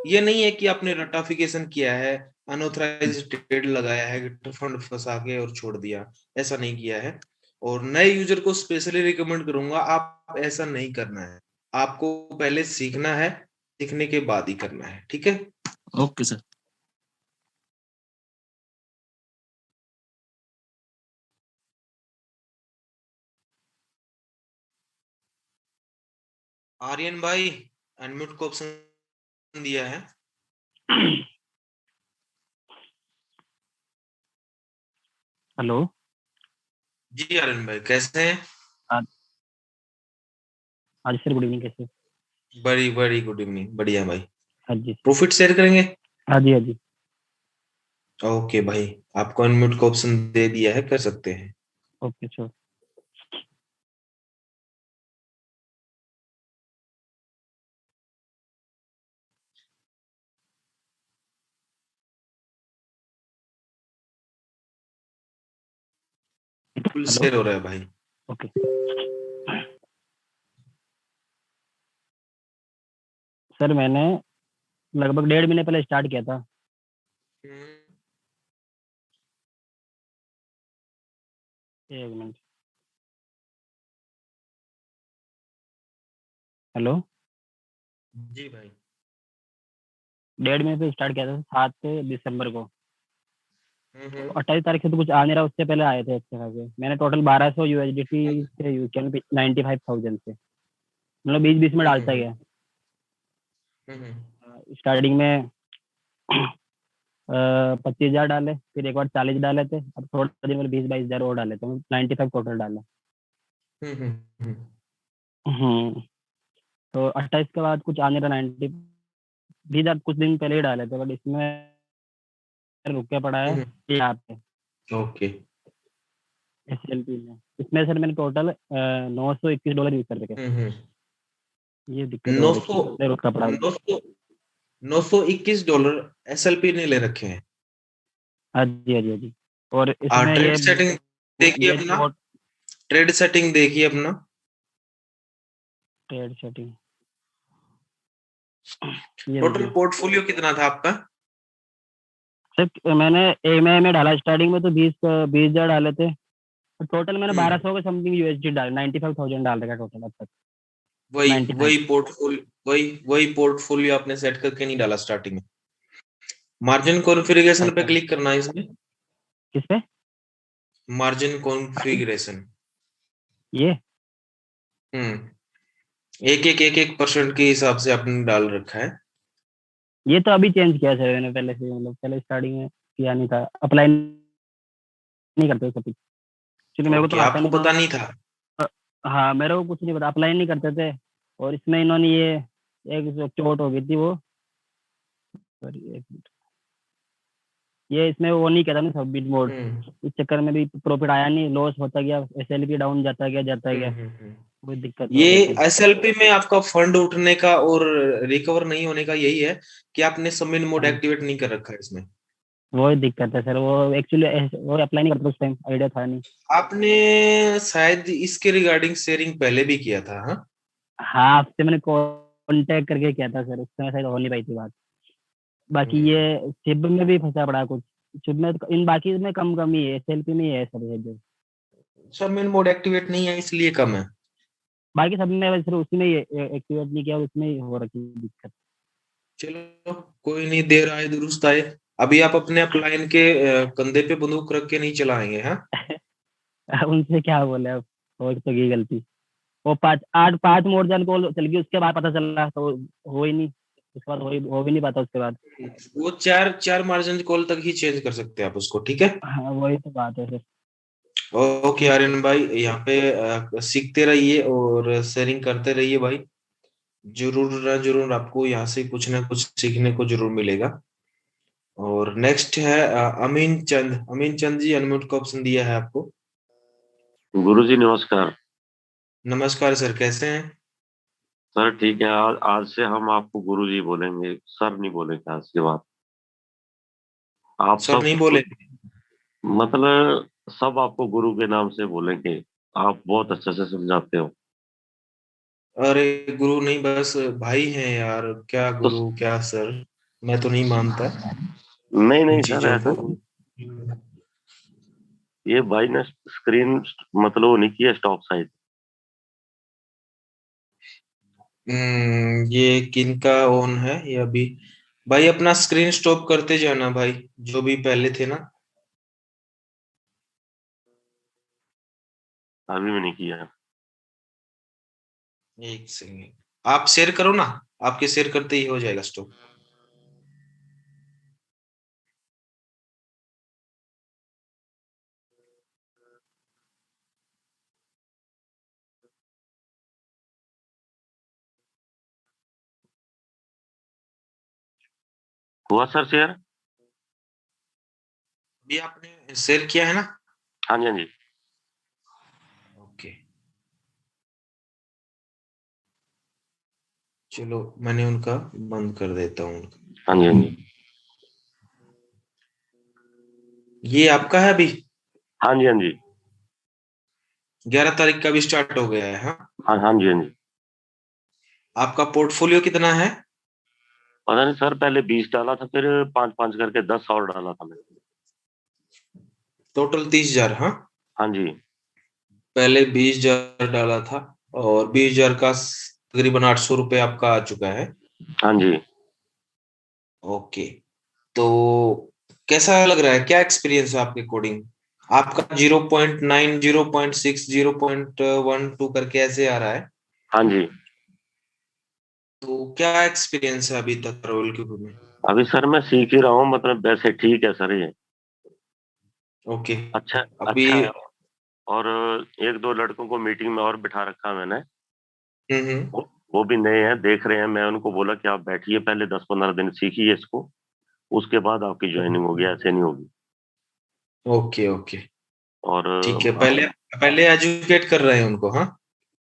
ये नहीं है कि आपने रटाफिकेशन किया है, अनऑथराइज ट्रेड लगाया है, फंड फंसा के और छोड़ दिया, ऐसा नहीं किया है। और नए यूजर को स्पेशली रिकमेंड करूंगा, आप ऐसा नहीं करना है, आपको पहले सीखना है, सीखने के बाद ही करना है, ठीक है। Okay sir. आर्यन भाई अनम्यूट को ऑप्शन दिया है। हेलो जी आर्यन भाई कैसे हैं? हाँ जी सर, गुड इवनिंग। कैसे? बड़ी बड़ी गुड इवनिंग, बढ़िया भाई। हाँ जी। प्रॉफिट शेयर करेंगे? हाँ जी, हाँ जी। ओके भाई, आपको अनम्यूट का ऑप्शन दे दिया है, कर सकते हैं। Okay sure. Full hello. Share हो रहा है भाई। ओके सर, मैंने लगभग 1.5 महीने पहले स्टार्ट किया था। एक मिनट। हेलो। जी भाई। 1.5 महीने पे स्टार्ट किया था, 7 दिसंबर को। 28 तारीख से तो कुछ आ नहीं रहा, उससे पहले आए थे अच्छे खासे। मैंने टोटल 1200 USDT से यूज किया, 95,000 से, मतलब 20-20 में डालता गया। स्टार्टिंग में 25,000 डाले, फिर एक बार 40 डाले थे, अब थोड़ा दिन में 20-22 हजार और डाले थे, 95 टोटल डाला। तो 28 के बाद कुछ आने रहा, 20,000 कुछ दिन पहले ही डाले थे, बट इसमें रुके पड़ा है यहाँ पे। ओके। SLP में, इसमें सर मैंने टोटल $921 यूज कर रखे। ये दिक्कत हो रही है, रुका पड़ा है। $921 SLP ने ले रखे हैं। हाँ जी, हाँ जी, हाँ जी। और इसमें ट्रेड ये सेटिंग देखिए अपना, ट्रेड सेटिंग देखिए अपना, ट्रेड सेटिंग। टोटल पोर्टफोलियो कितना था आपका? सर मैंने AMA में डाला, स्टार्टिंग में तो 20,000 डाले थे, टोटल मैंने 1200 के समथिंग USD डाले, 95,000 डाल रखा टोटल अब तक। वही पोर्टफोलियो आपने सेट करके नहीं डाला स्टार्टिंग में? मार्जिन कॉन्फ़िगरेशन पे क्लिक करना है इसमें। किस पे? Margin configuration. ये 1% के हिसाब से आपने डाल रखा है। ये तो अभी चेंज किया सर मैंने, पहले से, मतलब पहले स्टार्टिंग में किया नहीं था, अप्लाई नहीं करते सब, क्योंकि मेरे को तो आता आपको पता नहीं था। हाँ, मेरे को कुछ नहीं पता, अप्लाई नहीं करते थे। और इसमें इन्होंने ये एक चोट हो गई थी, वो ये इसमें वो नहीं कहता ना सबमिट मोड, इस चक्कर में भी प्रॉफिट आया नहीं, लॉस होता गया, SLP डाउन जाता गया। कोई दिक्कत ये SLP में आपका फंड उठने का और रिकवर नहीं होने का यही है कि आपने सबमिट मोड एक्टिवेट नहीं कर रखा है इसमें। वो दिक्कत है सर, वो एक्चुअली वो अप्लाई नहीं करता उस टाइम, आइडिया था नहीं। आपने शायद इसके रिगार्डिंग शेयरिंग पहले भी किया था? हाँ, आपसे मैंने कांटेक्ट करके किया था सर, उस समय शायद हो नहीं पाई थी बात। बाकी ये सिब में भी फंसा पड़ा कुछ, सिब में इन बाकी में कम ही है, SLP में ही है सब है, जो सबमिट मोड एक्टिवेट नहीं है इसलिए कम है। बाकी सब में वैसे उसी में एक्टिवेट नहीं किया, उसमें ही हो रखी दिक्कत। चलो कोई नहीं, देर आए दुरुस्त आए। अभी आप अपने अपलाइन के कंधे पे बंदूक रख के नहीं चलाएंगे? हाँ उनसे क्या बोले अब, हो तो गई गलती। वो 5 मोड जान कॉल चल गई, उसके बाद पता चला तो हो ही नहीं, उसके बाद हो भी नहीं पाता उसके बाद। वो चार मार्जिन कॉल तक ही चेंज कर सकते हैं आप उसको, ठीक है। हाँ, वही तो बात है सर। ओके आर्यन भाई, यहाँ पे सीखते रहिए और शेयरिंग करते रहिए भाई। जरूर ना जरूर आपको यहाँ से कुछ ना कुछ सीखने को जरूर मिलेगा। और नेक्स्ट है अमीन चंद। अमीन चंद जी, अनम्यूट का ऑप्शन दिया है आपको। गुरुजी नमस्कार। नमस्कार सर, कैसे हैं? सर ठीक है, आज से हम आपको गुरुजी बोलेंगे, सर नहीं बोलेंगे आज के बाद। आप सर सब नहीं बोले? मतलब सब आपको गुरु के नाम से बोलेंगे। आप बहुत अच्छे से समझाते हो। अरे गुरु नहीं, बस भाई हैं यार, क्या तो गुरु क्या सर, मैं तो नहीं मानता नहीं इन नहीं सर, चीजों ऐसा को। नहीं। ये भाई ने स्क्रीन मतलब वो नहीं किया स्टॉप साइड। ये किनका ऑन है ये अभी? भाई अपना स्क्रीन स्टॉप करते जाना भाई, जो भी पहले थे ना। अभी भी नहीं किया। एक सेकेंड, आप शेयर करो ना, आपके शेयर करते ही हो जाएगा स्टॉप। हुआ सर शेयर? अभी आपने शेयर किया है ना? हाँ जी हाँ जी। ओके, चलो मैंने उनका बंद कर देता हूँ उनका। हाँ जी हाँ जी। ये आपका है अभी? हाँ जी हाँ जी। 11 तारीख का भी स्टार्ट हो गया है? हाँ हाँ हाँ जी हाँ जी। आपका पोर्टफोलियो कितना है? पता नहीं सर, पहले 20 डाला था, फिर 5-5 करके 10 और डाला था मैंने। टोटल 30,000? हाँ हाँ जी। पहले 20,000 डाला था और 20,000 का तकरीबन 800 रुपये आपका आ चुका है। हाँ जी। ओके, तो कैसा लग रहा है, क्या एक्सपीरियंस है आपके कोडिंग? आपका 0.9 0.6 0.12 करके ऐसे आ रहा है। हाँ जी। तो क्या एक्सपीरियंस है अभी तक रोल क्यूब में? अभी सर मैं सीख ही रहा हूँ, मतलब वैसे ठीक है सर ये। ओके, अच्छा अभी अच्छा है। और एक दो लड़कों को मीटिंग में और बिठा रखा है मैंने। वो भी नए हैं, देख रहे हैं। मैं उनको बोला कि आप बैठिए, पहले 10-15 दिन सीखिए इसको, उसके बाद आपकी ज्वाइनिंग होगी, ऐसे नहीं होगी। ओके ओके और ठीक है, पहले पहले एजुकेट कर रहे हैं उनको। हाँ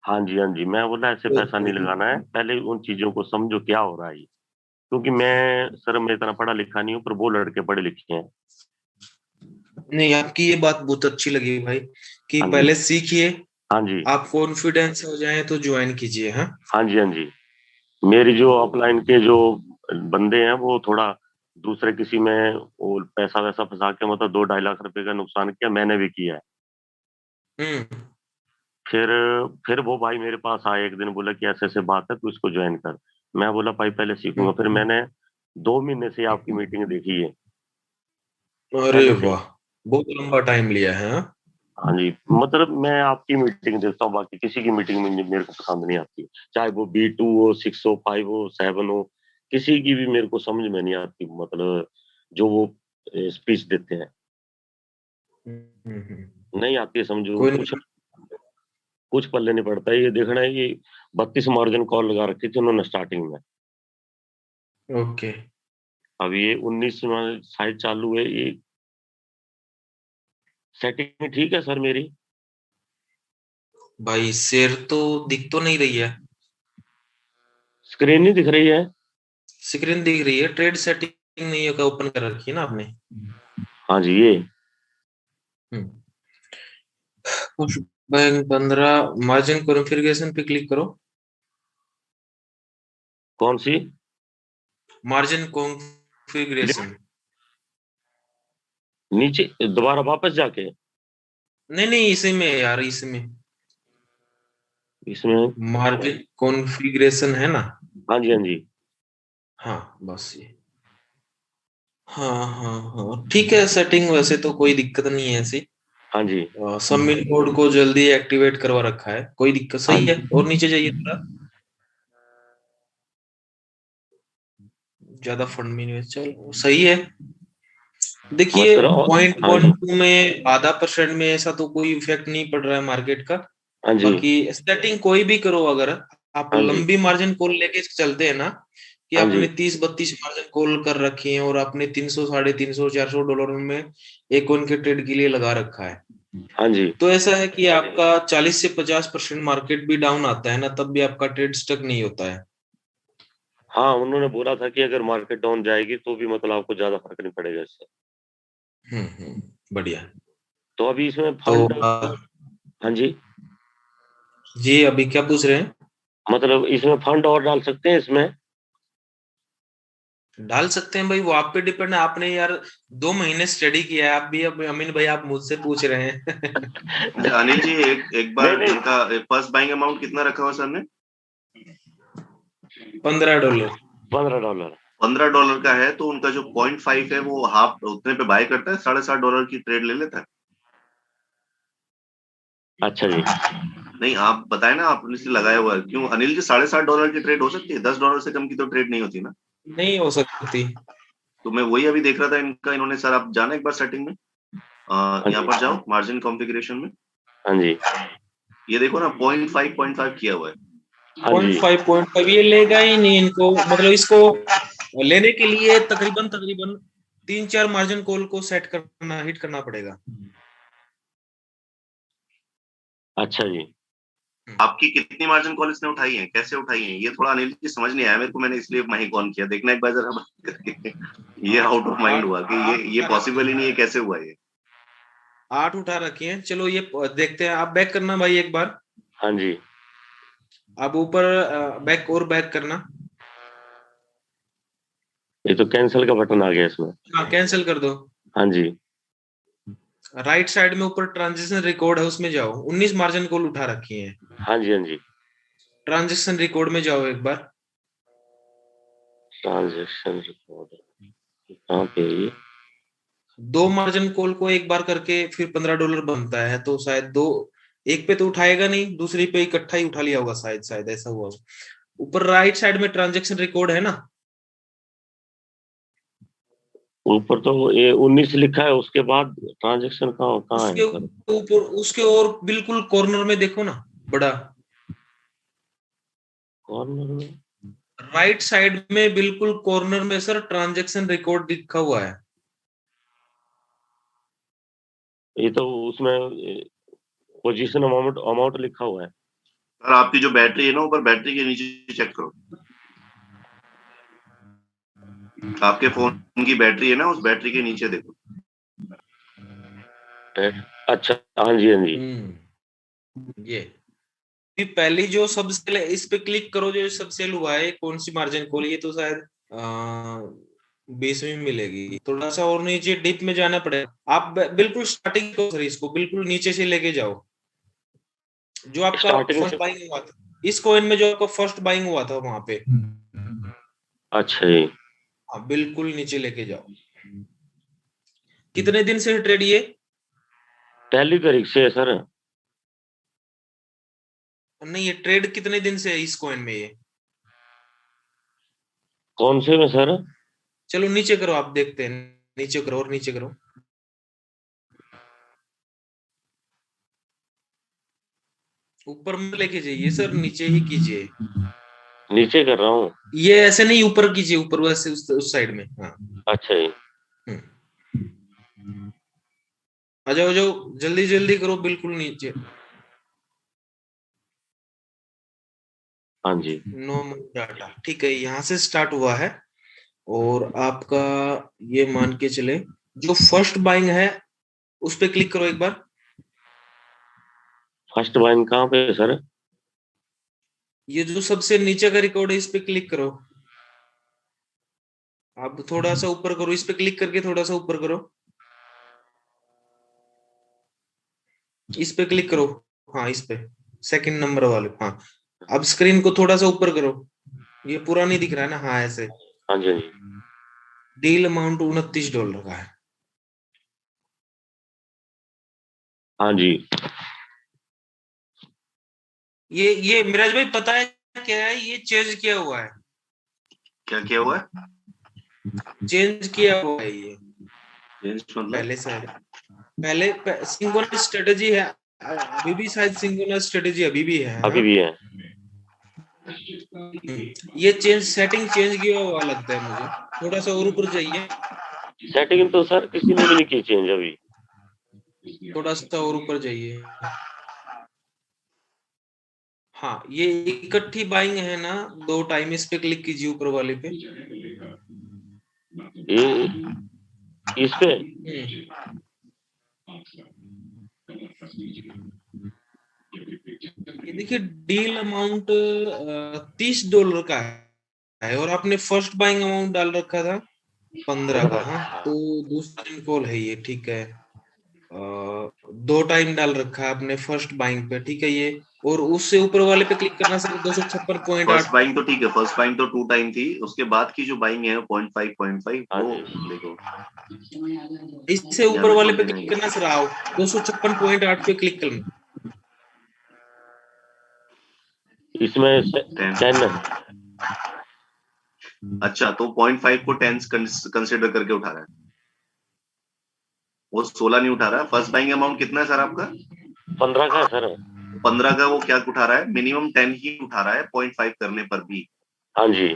हाँ जी हाँ जी। मैं बोला ऐसे पैसा नहीं लगाना है, पहले उन चीजों को समझो क्या हो रहा है ये। क्योंकि मैं इतना पढ़ा लिखा नहीं हूँ, पर वो लड़के पढ़े लिखे हैं। नहीं, आपकी ये बात बहुत अच्छी लगी भाई कि हाँ जी पहले सीखिए, हाँ जी। आप कॉन्फिडेंस हो जाए तो ज्वाइन कीजिए। हाँ हाँ जी हाँ जी। मेरी जो अपलाइन के जो बंदे हैं, वो थोड़ा दूसरे किसी में वो पैसा वैसा फंसा के मतलब 2-2.5 लाख रुपए का नुकसान किया, मैंने भी किया है। फिर फिर वो भाई मेरे पास आए एक दिन, बोला कि ऐसे ऐसे बात है, तू इसको ज्वाइन कर। मैं बोला भाई पहले सीखूंगा। फिर मैंने 2 महीने से आपकी मीटिंग देखी है अरे पहले से। वाह, बहुत लंबा टाइम लिया है। हाँ हाँ जी, मतलब मैं आपकी मीटिंग देखता हूँ, बाकी किसी की मीटिंग में मेरे को पसंद नहीं आती। चाहे वो B2 हो, 6 हो, 5 हो, 7 हो, किसी की भी मेरे को समझ में नहीं आती, मतलब जो वो स्पीच देते हैं नहीं आती है समझो। कोई कुछ नहीं। कुछ पल्ले नहीं पड़ता है। ये देखना है, ये 32 मार्जिन कॉल लगा रखी थी उन्होंने स्टार्टिंग में। ओके अब ये 19 साइड चालू है। ये सेटिंग ठीक है सर मेरी? भाई शेर तो दिख तो नहीं रही है। स्क्रीन नहीं दिख रही है? स्क्रीन दिख रही है, ट्रेड सेटिंग नहीं है, ओपन कर रखी है ना आपने? हाँ जी। ये पुश बैंक 15 मार्जिन कॉन्फ़िगरेशन पे क्लिक करो। कौन सी? Margin configuration. नीचे दोबारा वापस जाके? नहीं नहीं, इसी में यार, इसी में इसमें मार्जिन कॉन्फ़िगरेशन है ना? हाँ जी हाँ जी। हाँ बस ये। हाँ हाँ हाँ ठीक है, सेटिंग वैसे तो कोई दिक्कत नहीं है ऐसी। हाँ जी सबमिट कोड को जल्दी एक्टिवेट करवा रखा है, कोई दिक्कत। हाँ सही है, और नीचे जाइए थोड़ा, ज्यादा फंड में नहीं, चलो सही है। देखिए मतलब पॉइंट हाँ वन जी टू में आधा परसेंट में ऐसा तो कोई इफेक्ट नहीं पड़ रहा है मार्केट का। हाँ जी बाकी सेटिंग कोई भी करो, अगर आप हाँ जी लंबी मार्जिन कॉल लेके चलते हैं ना, कि हाँ जी आपने 30-32 मार्जिन कॉल कर रखी है और आपने 300, $350-400 में एक कॉइन के ट्रेड के लिए लगा रखा है, हाँ जी तो ऐसा है कि आपका 40 से 50% मार्केट भी डाउन आता है ना, तब भी आपका ट्रेड स्टक नहीं होता है। हाँ, उन्होंने बोला था कि अगर मार्केट डाउन जाएगी तो भी मतलब आपको ज्यादा फर्क नहीं पड़ेगा इससे। बढ़िया। तो अभी इसमें तो फंड हाँ जी जी अभी क्या पूछ रहे हैं? मतलब इसमें फंड और डाल सकते हैं इसमें? डाल सकते हैं भाई, वो आप पे डिपेंड है। आपने यार 2 महीने स्टडी किया है, आप भी अब अमीन भाई आप मुझसे पूछ रहे हैं। अनिल जी एक बार नहीं। इनका फर्स्ट बाइंग अमाउंट कितना रखा हुआ सर ने? $15। $15 का है, तो उनका जो 0.5 है वो हाफ उतने पे बाय करता है, $7.5 की ट्रेड ले लेता है। अच्छा जी। नहीं आप बताए ना, आपने इसलिए लगाया हुआ है। क्यों अनिल जी, $7.5 की ट्रेड हो सकती है? $10 से कम की तो ट्रेड नहीं होती ना। नहीं हो सकती। तो मैं वही अभी देख रहा था इनका, इन्होंने सर आप जाना एक बार सेटिंग में, यहाँ पर जाओ मार्जिन कॉन्फ़िगरेशन में। हाँ जी ये देखो ना 0.5 किया हुआ है। 0.5 ये लेगा ही नहीं इनको, मतलब इसको लेने के लिए तकरीबन 3-4 मार्जिन कॉल को सेट करना, हिट करना पड़ेगा। अच्छा जी। आपकी कितनी मार्जिन कॉल इसने उठाई है, कैसे उठाई है, ये थोड़ा अनिल जी समझ नहीं आया मेरे को, मैंने इसलिए वहीं कॉल किया। देखना एक बार जरा बात करके। ये आउट ऑफ माइंड हुआ कि ये पॉसिबल ही नहीं है, कैसे हुआ ये। 8 उठा रखी है। चलो ये देखते हैं, आप बैक करना भाई एक बार। हाँ जी अब ऊपर बैक और बैक करना। ये तो कैंसिल का बटन आ गया इसमें। हाँ कैंसिल कर दो। हाँ जी राइट साइड में ऊपर ट्रांजेक्शन रिकॉर्ड है, उसमें जाओ। 19 मार्जिन कॉल उठा रखी है। हाँ जी हाँ जी ट्रांजेक्शन रिकॉर्ड में जाओ एक बार। ट्रांजेक्शन रिकॉर्ड कहाँ पे है ये? 2 मार्जिन कॉल को एक बार करके फिर $15 बनता है, तो शायद दो एक पे तो उठाएगा नहीं, दूसरी पे इकट्ठा ही उठा लिया होगा, शायद ऐसा हुआ। ऊपर राइट साइड में ट्रांजेक्शन रिकॉर्ड है ना, ऊपर तो ये 19 लिखा है, उसके बाद ट्रांजेक्शन कहाँ है उसके सर? ऊपर, उसके और बिल्कुल कॉर्नर में देखो ना, बड़ा कॉर्नर में राइट साइड में बिल्कुल कॉर्नर में सर ट्रांजेक्शन रिकॉर्ड लिखा हुआ है। ये तो उसमें पोजीशन अमाउंट लिखा हुआ है। और आपकी जो बैटरी है ना, ऊपर बैटरी के नीचे चेक करो। आपके फोन की बैटरी है ना, उस बैटरी के नीचे देखो। अच्छा हाँ जी हाँ जी ये पहली जो सबसे, इस पे क्लिक करो, जो सब सेल हुआ है, कौन सी मार्जिन कॉल, ये तो शायद 20वीं मिलेगी। थोड़ा सा और नीचे डीप में जाना पड़ेगा। आप बिल्कुल स्टार्टिंग को इसको बिल्कुल नीचे से लेके जाओ, जो आपका फर्स्ट बाइंग हुआ था इस कॉइन में, जो आपका फर्स्ट बाइंग हुआ था वहां पे। अच्छा जी हाँ बिल्कुल नीचे लेके जाओ। कितने दिन से ट्रेड ये? पहली तारीख से है सर। नहीं, ये ट्रेड कितने दिन से है इस कॉइन में ये? कौन से में सर? चलो नीचे करो, आप देखते हैं। नीचे करो और नीचे करो। ऊपर मत लेके जाइए सर, नीचे ही कीजिए। नीचे कर रहा हूँ। ये ऐसे नहीं, ऊपर कीजिए, ऊपर वैसे उस साइड में। हाँ अच्छा जी आ जाओ जाओ, जल्दी जल्दी करो, बिल्कुल नीचे। हाँ जी नो डाटा, ठीक है, यहाँ से स्टार्ट हुआ है। और आपका ये मान के चले, जो फर्स्ट बाइंग है उस पे क्लिक करो एक बार। फर्स्ट बाइंग कहाँ पे है सर? ये जो सबसे नीचे का रिकॉर्ड है, इस पे क्लिक करो। आप थोड़ा सा ऊपर करो, इस पे क्लिक करके थोड़ा सा ऊपर करो, इस पे क्लिक करो। हाँ इस पे सेकंड नंबर वाले। हाँ अब स्क्रीन को थोड़ा सा ऊपर करो, ये पूरा नहीं दिख रहा है ना। हाँ ऐसे। हाँ जी डील अमाउंट $29 का है। हाँ जी ये मिराज भाई पता है क्या है? ये चेंज किया हुआ है। क्या किया हुआ है? चेंज किया हुआ है ये। चेंज मतलब पहले से है, पहले सिंक्रोनस स्ट्रेटेजी है, अभी भी शायद सिंक्रोनस स्ट्रेटेजी अभी भी है अभी भी है। ये चेंज सेटिंग चेंज किया हुआ लगता है मुझे, थोड़ा सा और ऊपर जाइए। सेटिंग तो सर किसी ने भी नहीं की चेंज अभी। थोड़ा सा और ऊपर जाइए। हाँ, ये इकट्ठी बाइंग है ना, 2 टाइम, इस पे क्लिक कीजिए ऊपर वाले पे। ये इस पे ये देखिए डील अमाउंट $30 का है और आपने फर्स्ट बाइंग अमाउंट डाल रखा था 15 का। हाँ, तो दूसरा कॉल है ये, ठीक है। 2 टाइम डाल रखा है आपने फर्स्ट बाइंग पे, ठीक है ये, और उससे ऊपर वाले पे क्लिक करना सर 256.8। फर्स्ट बाइंग तो ठीक है, फर्स्ट बाइंग तो 2 टाइम थी, उसके बाद की जो बाइंग है 0.5 वो देखो, इससे ऊपर वाले पे क्लिक करना सर, आओ 256.8 पे क्लिक करना। इसमें 10 है। अच्छा, तो 0.5 को 10 कंसिडर करके उठा रहा है, वो 16 नहीं उठा रहा है। फर्स्ट बाइंग अमाउंट कितना है सर आपका? 15 का है सर। 15 का वो क्या उठा रहा है? मिनिमम 10 ही उठा रहा है 0.5 करने पर भी। हाँ जी,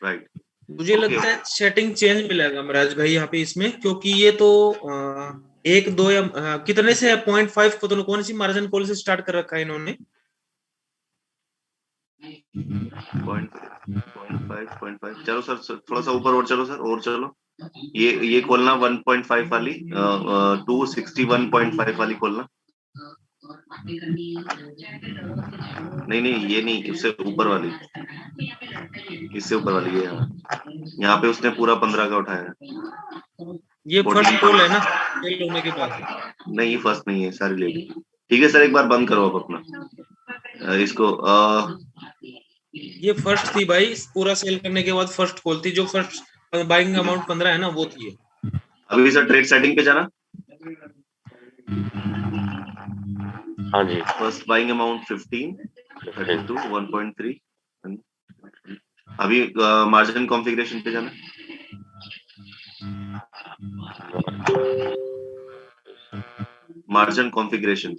राइट। मुझे लगता है सेटिंग चेंज मिलेगा महाराज भाई यहाँ पे इसमें, क्योंकि ये तो 1, 2 या कितने से है 0.5 को, तो कौन सी मार्जिन कॉल से स्टार्ट कर रखा है इन्होंने? 0.5 चलो सर, थोड़ा सा ऊपर और चलो सर, और चलो। ये खोलना 1.5 वाली, 261.5 वाली खोलना। नहीं ये नहीं, इससे ऊपर वाली, इससे ऊपर वाली, ये यहाँ पे उसने पूरा 15 का उठाया है। ये फर्स्ट कॉल है ना सेल होने के बाद? नहीं, ये फर्स्ट नहीं है, सारी लेडी। ठीक है सर, एक बार बंद करो आप अपना इसको। ये फर्स्ट थी भाई, पूरा सेल करने के बाद फर्स्ट कॉल थी, जो फर्स्ट बाइंग अमाउंट 15 है ना, वो थी। अभी सर ट्रेड सेटिंग पे जाना। हाँ जी, फर्स्ट बाइंग अमाउंट 15, 32, 1.3। अभी मार्जिन कॉन्फ़िगरेशन पे जाना। Margin configuration.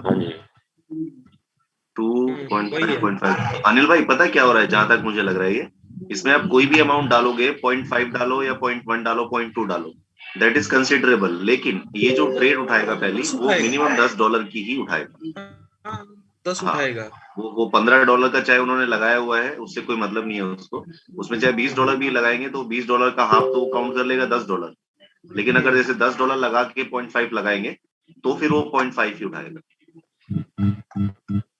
हाँ जी, 2.5. अनिल भाई पता क्या हो रहा है, जहां तक मुझे लग रहा है ये, इसमें आप कोई भी अमाउंट डालोगे, 0.5 डालो या 0.1 डालो, 0.2 डालो, दैट इज कंसिडरेबल। लेकिन ये जो ट्रेड उठाएगा पहली, वो मिनिमम $10 की ही उठाएगा। 10 उठाएगा। वो $15 का चाहे उन्होंने लगाया हुआ है, उससे कोई मतलब नहीं है उसको। उसमें चाहे $20 भी लगाएंगे तो $20 का हाफ तो काउंट कर लेगा $10। लेकिन अगर जैसे $10 लगा के 0.5 लगाएंगे तो फिर वो 0.5 ही उठाएगा।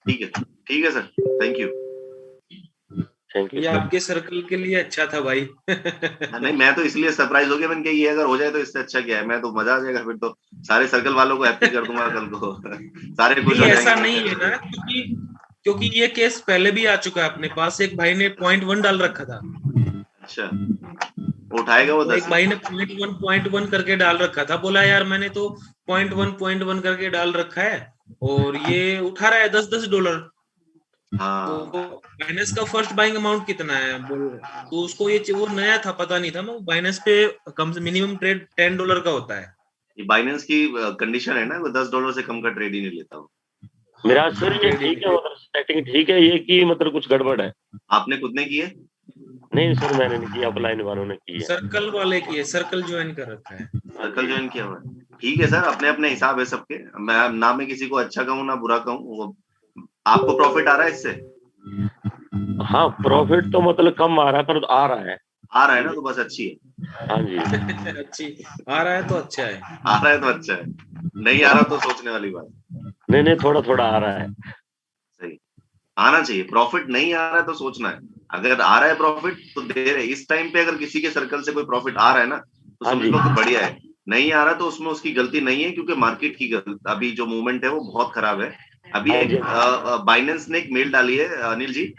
ठीक है सर, थैंक यू। ये आपके सर्कल के लिए अच्छा था भाई। नहीं, मैं तो इसलिए सरप्राइज हो गया, मैंने कहा ये अगर हो जाए तो इससे अच्छा क्या है, मैं तो मजा आ जाएगा, फिर तो सारे सर्कल वालों को हैप्पी कर दूंगा कल को। सारे खुश हो जाएंगे। ऐसा नहीं है ना, क्योंकि ये केस पहले भी आ चुका है अपने पास। एक भाई ने 0.1 डाल रखा था। अच्छा, उठाएगा वो 10। एक भाई ने 0.1 करके डाल रखा था, बोला यार मैंने तो 0.1 करके डाल रखा है और ये उठा रहा है $10। हाँ, तो बाइनेंस का फर्स्ट बाइंग अमाउंट कितना है तो उसको ये वो नया था, पता नहीं था। मैं बाइनेंस पे कम से मिनिमम ट्रेड $10 का होता है। ये बाइनेंस की कंडीशन है ना, वो $10 से कम का ट्रेड ही नहीं लेता हूँ। मेरा सर ये ठीक है, मतलब सेटिंग ठीक है, ये कि मतलब कुछ गड़बड़ है? आपने खुद ने की है? नहीं सर, मैंने नहीं किया, अपलाइन वालों ने की है। सर्कल वाले की है, सर्कल ज्वाइन कर रखा है। सर्कल ज्वाइन किया हुआ है, ठीक है सर, अपने अपने हिसाब है सबके। मैं ना मैं किसी को अच्छा कहूँ ना बुरा कहूँ। आपको प्रॉफिट आ रहा है इससे? हाँ, प्रॉफिट तो मतलब कम आ रहा है, पर आ रहा है ना, तो बस अच्छी है। हाँ जी। अच्छी आ रहा है तो अच्छा है, आ रहा है तो अच्छा है, नहीं आ रहा तो सोचने वाली बात। नहीं थोड़ा थोड़ा आ रहा है। सही, आना चाहिए। प्रॉफिट नहीं आ रहा है तो सोचना है, अगर आ रहा है प्रॉफिट तो दे रहे। इस टाइम पे अगर किसी के सर्कल से कोई प्रॉफिट आ रहा है ना, तो समझ लो कि बढ़िया है। नहीं आ रहा तो उसमें उसकी गलती नहीं है, क्योंकि मार्केट की अभी जो मूवमेंट है वो बहुत खराब है। अभी एक बाइनेंस ने एक मेल डाली है अनिल जी,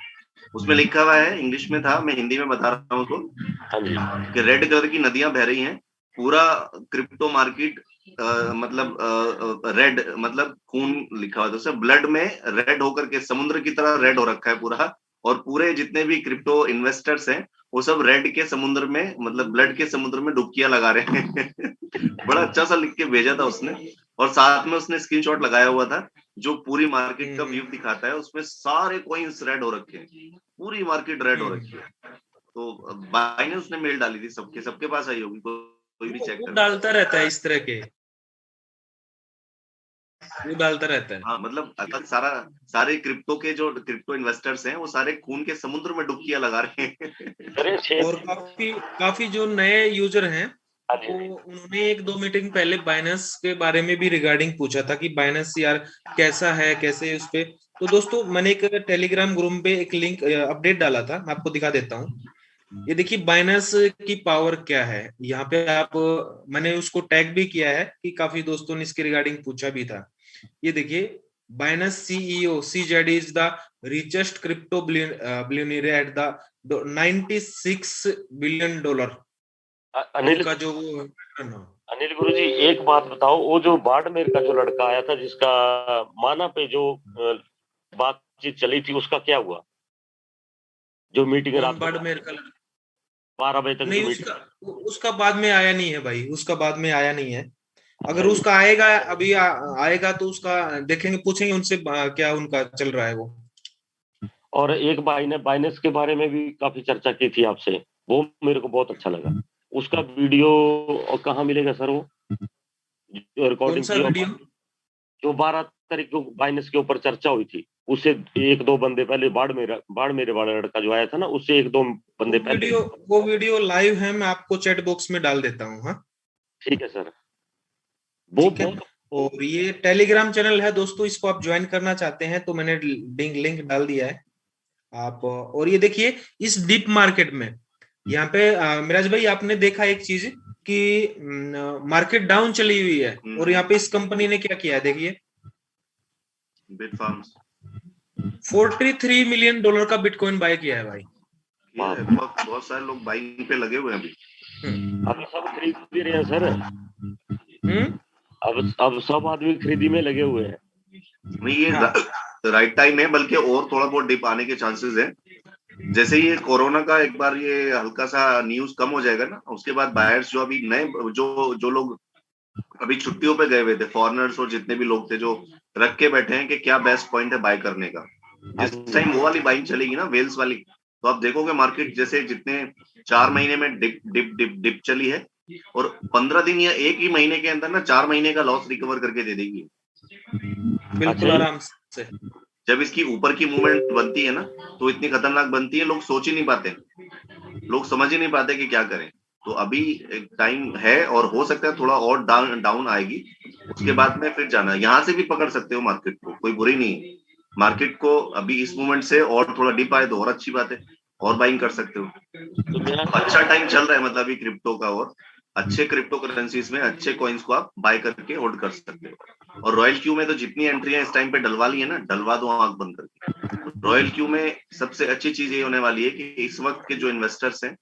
उसमें लिखा हुआ है, इंग्लिश में था, मैं हिंदी में बता रहा हूँ उसको, कि रेड कलर की नदियां बह रही हैं, पूरा क्रिप्टो मार्केट मतलब रेड मतलब खून लिखा हुआ था, ब्लड में रेड होकर के, समुद्र की तरह रेड हो रखा है पूरा, और पूरे जितने भी क्रिप्टो इन्वेस्टर्स हैं वो सब रेड के समुद्र में, मतलब ब्लड के समुद्र में डुबकियां लगा रहे हैं। बड़ा अच्छा सा लिख के भेजा था उसने, और साथ में उसने स्क्रीनशॉट लगाया हुआ था जो पूरी मार्केट का व्यू दिखाता है, उसमें सारे कॉइन्स रेड हो रखे हैं, पूरी मार्केट रेड हो रखी है। तो बाइनेंस ने मेल डाली थी, सबके पास आई होगी, कोई भी चेक कर डालता रहता है इस तरह के, वो डालता रहता है। हाँ, मतलब अगर सारे क्रिप्टो के जो क्रिप्टो इन्वेस्टर्स हैं वो सारे खून के समुद्र में डुबकियां लगा रहे हैं। और काफी जो नए यूजर हैं तो उन्होंने 1-2 मीटिंग पहले बाइनेंस के बारे में भी रिगार्डिंग पूछा था कि बाइनेंस यार कैसा है, कैसे उस पे। तो दोस्तों मैंने एक टेलीग्राम ग्रुप पे एक लिंक अपडेट डाला था, मैं आपको दिखा देता हूँ। ये देखिए बाइनेंस की पावर क्या है यहाँ पे। मैंने उसको टैग भी किया है कि काफी दोस्तों ने इसके रिगार्डिंग पूछा भी था। ये देखिए Binance CEO CZ is the richest crypto billionaire at the $96 billion Anil का जो अनिल गुरुजी एक बात बताओ, वो जो बाड़मेर का जो लड़का आया था जिसका माना पे जो बातचीत चली थी उसका क्या हुआ? जो मीटिंग रात बाड़मेर का 12 बजे तक नहीं, उसका बाद में आया नहीं है भाई, उसका बाद में आया नहीं है। अगर उसका आएगा अभी आएगा तो उसका देखेंगे, पूछेंगे उनसे क्या उनका चल रहा है वो। और एक भाई ने बाइनेंस के बारे में भी काफी चर्चा की थी आपसे, वो मेरे को बहुत अच्छा लगा। उसका वीडियो और कहाँ मिलेगा सर वो रिकॉर्डिंग जो 12 तारीख को बाइनेंस के ऊपर चर्चा हुई थी, उससे 1-2 बंदे पहले बाड़मेर वाला लड़का जो आया था ना, उससे 1-2 बंदे पहले वो वीडियो लाइव है, मैं आपको चैट बॉक्स में डाल देता हूँ। हाँ ठीक है सर। ठीक है। और ये टेलीग्राम चैनल है दोस्तों, इसको आप ज्वाइन करना चाहते हैं तो मैंने लिंक डाल दिया है आप। और ये देखिए इस डीप मार्केट में यहाँ पे मिराज भाई आपने देखा एक चीज कि मार्केट डाउन चली हुई है, और यहाँ पे इस कंपनी ने क्या किया है देखिए, बिटफार्म्स $43 मिलियन का बिटकॉइन बाय किया है भाई। बहुत सारे लोग बाइंग पे लगे हुए हैं अभी सब खरीद भी रहे हैं सर। अब सब आदमी खरीदी में लगे हुए हैं। नहीं, ये राइट टाइम है, बल्कि और थोड़ा बहुत डिप आने के चांसेस है। जैसे ये कोरोना का एक बार ये हल्का सा न्यूज कम हो जाएगा ना, उसके बाद बायर्स जो अभी नए जो लोग अभी छुट्टियों पे गए हुए थे, फॉरेनर्स और जितने भी लोग थे जो रख के बैठे हैं कि क्या बेस्ट पॉइंट है बाय करने का, जिस टाइम वो वाली बाइंग चलेगी ना वेल्स वाली, तो आप देखोगे मार्केट जैसे जितने 4 महीने में डिप चली है, और 15 दिन या एक ही महीने के अंदर ना 4 महीने का लॉस रिकवर करके दे देगी बिल्कुल आराम से। जब इसकी ऊपर की मूवमेंट बनती है ना तो इतनी खतरनाक बनती है, लोग सोच ही नहीं पाते, लोग समझ ही नहीं पाते कि क्या करें। तो अभी एक टाइम है और हो सकता है थोड़ा और डाउन आएगी, उसके बाद में फिर जाना। यहाँ से भी पकड़ सकते हो मार्केट को, कोई बुरी नहीं है। मार्केट को अभी इस मूवमेंट से और थोड़ा डिप आए तो और अच्छी बात है, और बाइंग कर सकते हो। अच्छा टाइम चल रहा है मतलब अभी क्रिप्टो का, और अच्छे क्रिप्टो करेंसीज में अच्छे कॉइन्स को आप बाय करके होल्ड कर सकते हो। और रॉयल क्यू में तो जितनी एंट्रियां इस टाइम पे डलवा ली है ना, डलवा दो आंख बंद करके। रॉयल क्यू में सबसे अच्छी चीज ये होने वाली है कि इस वक्त के जो इन्वेस्टर्स हैं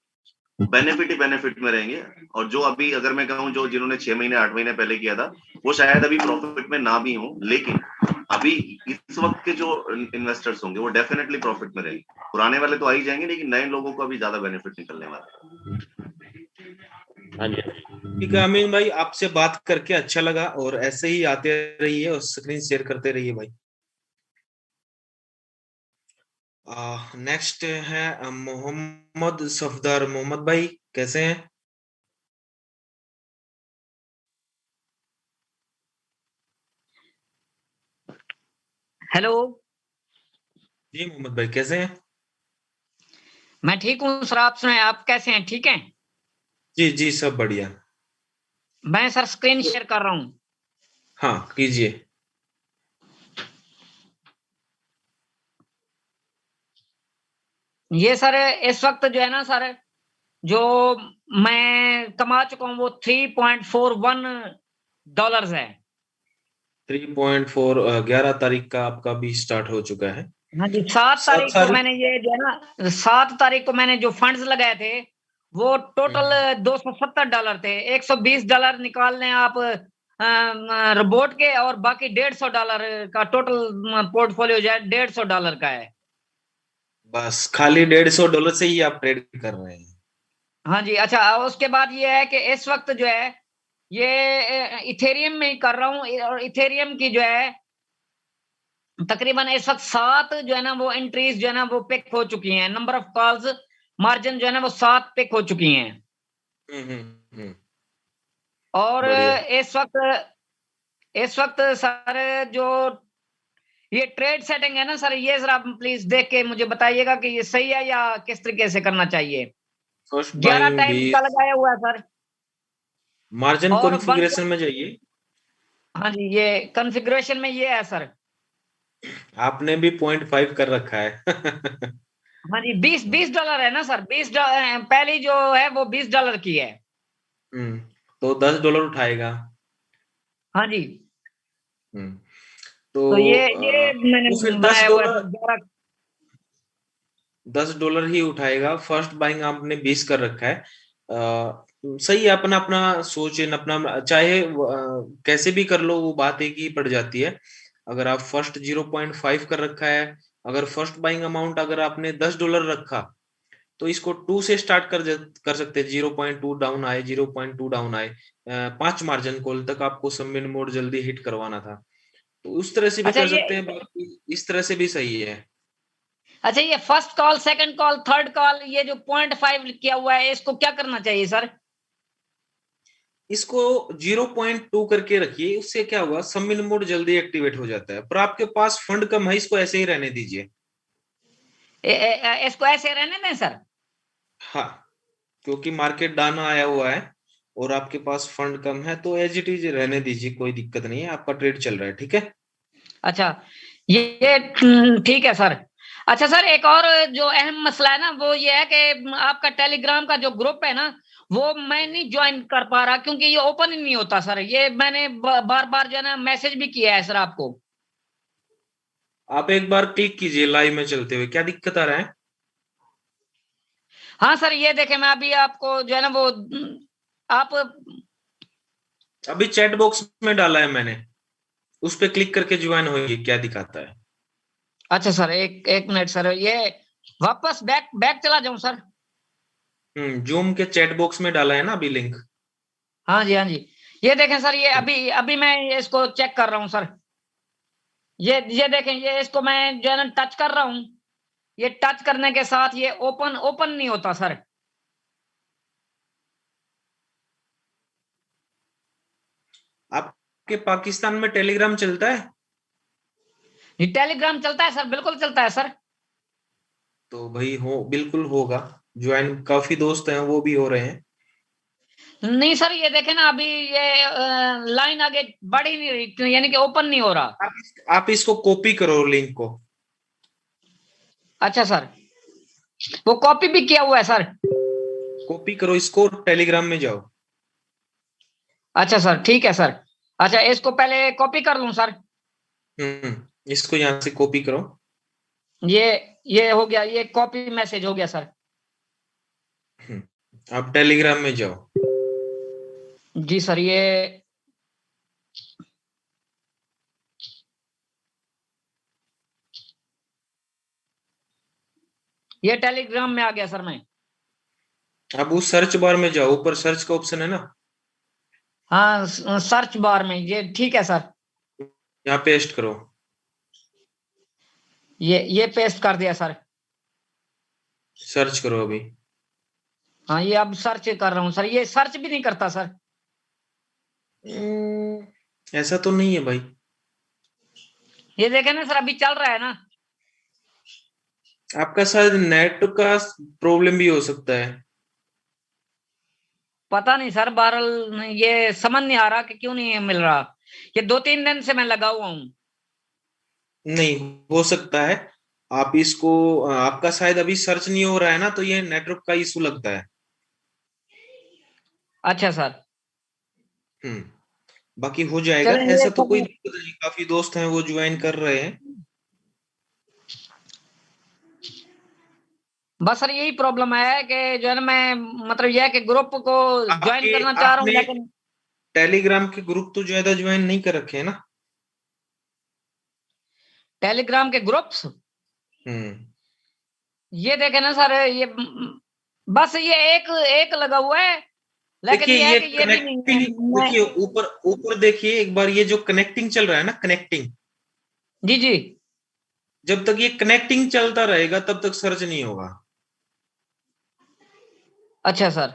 बेनिफिट ही बेनिफिट में रहेंगे, और जो अभी अगर मैं कहूँ जो जिन्होंने 6 महीने 8 महीने पहले किया था वो शायद अभी प्रॉफिट में ना भी हो, लेकिन अभी इस वक्त के जो इन्वेस्टर्स होंगे वो डेफिनेटली प्रॉफिट में रहेंगे। पुराने वाले तो आ ही जाएंगे, लेकिन नए लोगों को अभी ज्यादा बेनिफिट निकलने वाला है। ठीक है अमीन भाई, आपसे बात करके अच्छा लगा, और ऐसे ही आते रहिए और स्क्रीन शेयर करते रहिए भाई। नेक्स्ट है मोहम्मद सफदर। मोहम्मद भाई कैसे हैं? हेलो जी मोहम्मद भाई कैसे हैं? मैं ठीक हूँ सर, आप सुनाएं, आप कैसे हैं? ठीक हैं? जी जी सब बढ़िया। मैं सर स्क्रीन शेयर कर रहा हूँ। हाँ कीजिए। ये सर इस वक्त जो है ना सर, जो मैं कमा चुका हूँ वो $3.41 है। 3.4 11 तारीख का आपका भी स्टार्ट हो चुका है। हाँ जी, 7 तारीख को मैंने ये जो है ना 7 तारीख को मैंने जो फंड्स लगाए थे वो टोटल $270 थे। $120 निकाल लें आप रोबोट के, और बाकी $150 का टोटल पोर्टफोलियो जो है $150 का है। बस खाली $150 से ही आप ट्रेड कर रहे हैं। हाँ जी। अच्छा, उसके बाद ये है कि इस वक्त जो है ये इथेरियम में ही कर रहा हूँ, और इथेरियम की जो है तकरीबन इस वक्त 7 जो है ना वो एंट्रीज जो है ना वो पिक हो चुकी हैं। नंबर ऑफ कॉल्स मार्जिन जो है ना वो 7 पिक हो चुकी हैं। और बढ़िया। इस वक्त सर जो ये ट्रेड सेटिंग है ना सर, ये जरा प्लीज देख के मुझे बताइएगा कि ये सही है या किस तरीके से करना चाहिए। फर्स्ट 11 बाइंग टाइम का लगाया हुआ है सर। मार्जिन और कॉन्फ़िगरेशन में जाइए। हाँ जी, ये कॉन्फ़िगरेशन में ये है सर। आपने भी 0.5 कर रखा है। हाँ जी, $20 है ना सर। पहली जो है वो $20 की है। तो $10 उठाएगा। हाँ जी। तो ये मैंने तो फिर बनाया हुआ है सर। $10 ही उठाएगा। फर्स्ट बाइंग आपने 20 कर रखा है। सही है, अपना अपना सोच है, अपना चाहे कैसे भी कर लो, वो बात एक ही पड़ जाती है। अगर आप फर्स्ट 0.5 कर रखा है, अगर फर्स्ट बाइंग अमाउंट अगर आपने $10 रखा, तो इसको 2 से स्टार्ट कर सकते हैं। 0.2 डाउन आए, 0.2 डाउन आए, 5 मार्जिन कॉल तक आपको सबमिट मोड जल्दी हिट करवाना था, तो उस तरह से भी अच्छा कर सकते हैं। बाकी इस तरह से भी सही है। अच्छा, ये first call, second call, third call, ये जो 0.5 किया हुआ है, इसको क्या करना चाहिए सर? इसको 0.2 करके रखिए। उससे क्या हुआ, सबमिट मोड जल्दी एक्टिवेट हो जाता है। पर आपके पास फंड कम है, इसको ऐसे ही रहने दीजिए। इसको ऐसे रहने दें सर? हाँ, क्योंकि मार्केट डाउन आया हुआ है और आपके पास फंड कम है, तो एज इट इज रहने दीजिए, कोई दिक्कत नहीं है। आपका ट्रेड चल रहा है, ठीक है। अच्छा, ये ठीक है सर। अच्छा सर, एक और जो अहम मसला है ना वो ये है कि आपका टेलीग्राम का जो ग्रुप है ना वो मैं नहीं ज्वाइन कर पा रहा, क्योंकि ये ओपन ही नहीं होता सर। ये मैंने बार बार जो है ना मैसेज भी किया है सर आपको। आप एक बार क्लिक कीजिए लाइव में चलते हुए, क्या दिक्कत आ रहा है? हाँ सर, ये देखें, मैं अभी आपको जो है ना वो आप अभी चैट बॉक्स में डाला है मैंने, उस पे क्लिक करके ज्वाइन होइए, क्या दिखाता है। अच्छा सर, एक मिनट सर, ये वापस बैक चला जाऊं सर? जूम के चैट बॉक्स में डाला है ना अभी लिंक। हाँ जी, हाँ जी। ये देखें सर, ये अभी मैं इसको चेक कर रहा हूँ सर। ये देखें, ये इसको मैं जो है ना टच कर रहा हूँ। ये टच करने के साथ ये ओपन नहीं होता सर। आपके पाकिस्तान में टेलीग्राम चलता है? ये टेलीग्राम चलता है सर, बिल्कुल चलता है सर। तो भाई बिल्कुल होगा ज्वाइन, काफी दोस्त हैं वो भी हो रहे हैं। नहीं सर, ये देखें ना, अभी ये लाइन आगे बढ़ ही नहीं रही, यानी कि ओपन नहीं हो रहा। आप इसको कॉपी करो लिंक को। अच्छा सर, वो कॉपी भी किया हुआ है सर। कॉपी करो इसको, टेलीग्राम में जाओ। अच्छा सर, ठीक है सर। अच्छा, इसको पहले कॉपी कर लूं सर? इसको यहाँ से कॉपी करो। ये हो गया, ये कॉपी मैसेज हो गया सर। आप टेलीग्राम में जाओ। जी सर, ये टेलीग्राम में आ गया सर मैं। अब उस सर्च बार में जाओ, ऊपर सर्च का ऑप्शन है ना। हाँ, सर्च बार में, ये ठीक है सर। यहाँ पेस्ट करो। ये पेस्ट कर दिया सर। सर्च करो अभी। हाँ, ये अब सर्च कर रहा हूँ सर। ये सर्च भी नहीं करता सर। ऐसा तो नहीं है भाई। ये देखे ना सर, अभी चल रहा है ना। आपका शायद नेट का प्रॉब्लम भी हो सकता है। पता नहीं सर, बहरहाल ये समझ नहीं आ रहा कि क्यों नहीं मिल रहा। ये 2-3 दिन से मैं लगा हुआ हूँ। नहीं हो सकता है आप इसको, आपका शायद अभी सर्च नहीं हो रहा है ना, तो ये नेटवर्क का इशू लगता है। अच्छा सर। बाकी हो जाएगा, ऐसा तो कोई दिक्कत नहीं। काफी दोस्त हैं वो ज्वाइन कर रहे हैं। बस सर, यही प्रॉब्लम है कि जो है ना मैं मतलब यह है कि ग्रुप को ज्वाइन करना चाह रहा हूँ, लेकिन टेलीग्राम के ग्रुप तो ज्यादा ज्वाइन नहीं कर रखे हैं ना। टेलीग्राम के ग्रुप्स ये देखे ना सर, ये बस ये एक लगा हुआ है, लेकिन देखिए ये ये कि ये भी नहीं कनेक्टिंग, है। देखिए ऊपर ऊपर देखिए एक बार, ये जो कनेक्टिंग चल रहा है ना, कनेक्टिंग, जी जी, जब तक ये कनेक्टिंग चलता रहेगा तब तक सर्च नहीं होगा। अच्छा सर,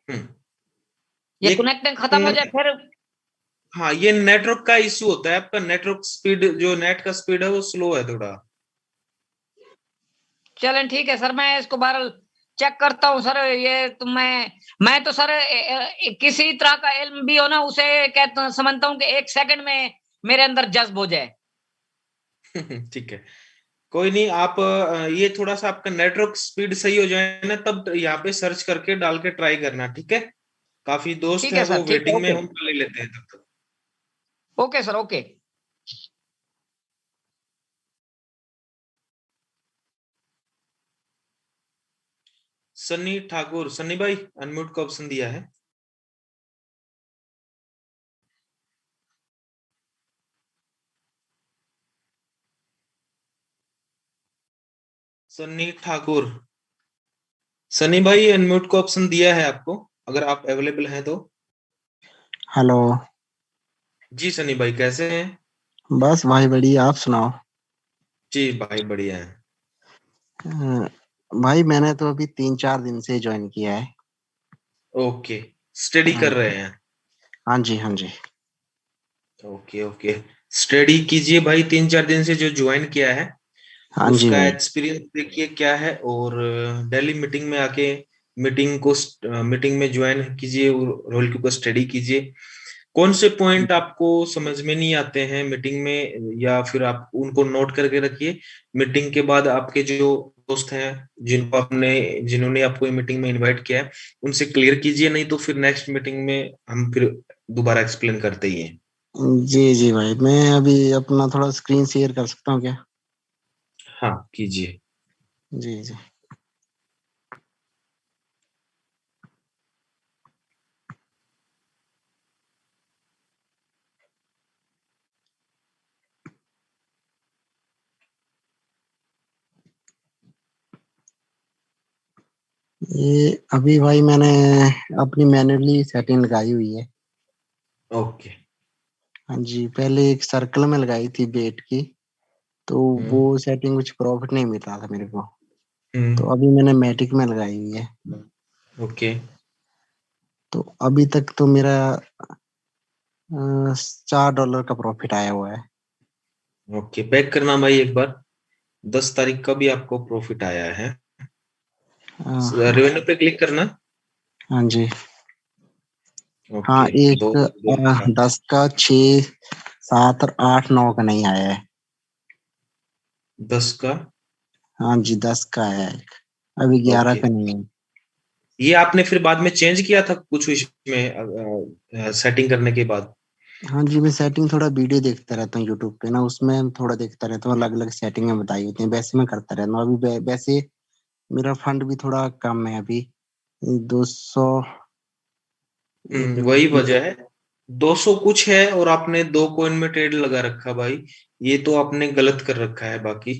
हम्म, ये ये कनेक्टिंग खत्म हो जाए फिर? हाँ, ये नेटवर्क का इश्यू होता है, आपका नेटवर्क स्पीड, जो नेट का स्पीड है वो स्लो है थोड़ा। चलें ठीक है सर, मैं इसको बार चेक करता हूँ सर। ये तो मैं तो सर किसी तरह का इल्म भी हो ना, उसे कहता समझता हूँ कि 1 सेकंड में मेरे अंदर जज्ब हो जाए। ठीक है, कोई नहीं, आप ये थोड़ा सा आपका नेटवर्क स्पीड सही हो जाए ना, तब यहाँ पे सर्च करके डाल के ट्राई करना, ठीक है। काफी दोस्त ठीक हैं है सर, वो ठीक है, वेटिंग में, ओके हम ले लेते हैं तब तक। Okay sir, okay. Sunny Thakur, Sunny भाई अनम्यूट का ऑप्शन दिया है। सन्नी ठाकुर, सन्नी भाई अनम्यूट का ऑप्शन दिया है आपको, अगर आप अवेलेबल हैं तो। हेलो। जी सन्नी भाई, कैसे हैं? बस भाई बढ़िया, आप सुनाओ। जी भाई बढ़िया है। भाई मैंने तो अभी 3-4 दिन से ज्वाइन किया है। ओके, स्टडी हाँ कर रहे हैं? हाँ जी, हाँ जी। ओके ओके, स्टडी कीजिए भाई। 3-4 दिन से जो ज्वाइन किया है हाँ जी उसका भाई। एक्सपीरियंस देखिए क्या है, और डेली मीटिंग में आके मीटिंग में ज्वाइन कीजिए, रोल के ऊपर स्टडी कीजिए। कौन से पॉइंट आपको समझ में नहीं आते हैं मीटिंग में, या फिर आप उनको नोट करके रखिए। मीटिंग के बाद आपके जो दोस्त हैं जिन्होंने आपको मीटिंग में इनवाइट किया है, उनसे क्लियर कीजिए, नहीं तो फिर नेक्स्ट मीटिंग में हम फिर दोबारा एक्सप्लेन करते ही हैं। जी जी भाई, मैं अभी अपना थोड़ा स्क्रीन शेयर कर सकता हूँ क्या? हाँ कीजिए। जी जी। ये अभी भाई मैंने अपनी मैन्युअली सेटिंग लगाई हुई है। ओके। हाँ जी, पहले एक सर्कल में लगाई थी बेट की, तो वो सेटिंग कुछ प्रॉफिट नहीं मिल रहा था मेरे को, तो अभी मैंने मैटिक में लगाई हुई है। ओके। तो अभी तक तो मेरा $4 का प्रॉफिट आया हुआ है। ओके, पैक करना भाई एक बार। 10 तारीख का भी आपको प्रॉफिट आया है। रेवेन्यू पे क्लिक करना। हाँ जी। हाँ, ओके, एक 2 10 का, 6, 7 और 8, 9 का नहीं आया है। 10 का, हाँ जी, 10 का आया है, अभी 11 ओके। का नहीं है। ये आपने फिर बाद में चेंज किया था कुछ इसमें सेटिंग करने के बाद? हाँ जी, मैं सेटिंग थोड़ा वीडियो देखता रहता हूँ यूट्यूब पे ना, उसमें थोड़ा देखता रहता हूँ, अलग अलग सेटिंग बताई होती हैं, वैसे मैं करता रहता हूँ। अभी वैसे मेरा फंड भी थोड़ा कम है अभी, 200। वही वजह है, 200 कुछ है, और आपने 2 कॉइन में ट्रेड लगा रखा भाई, ये तो आपने गलत कर रखा है बाकी।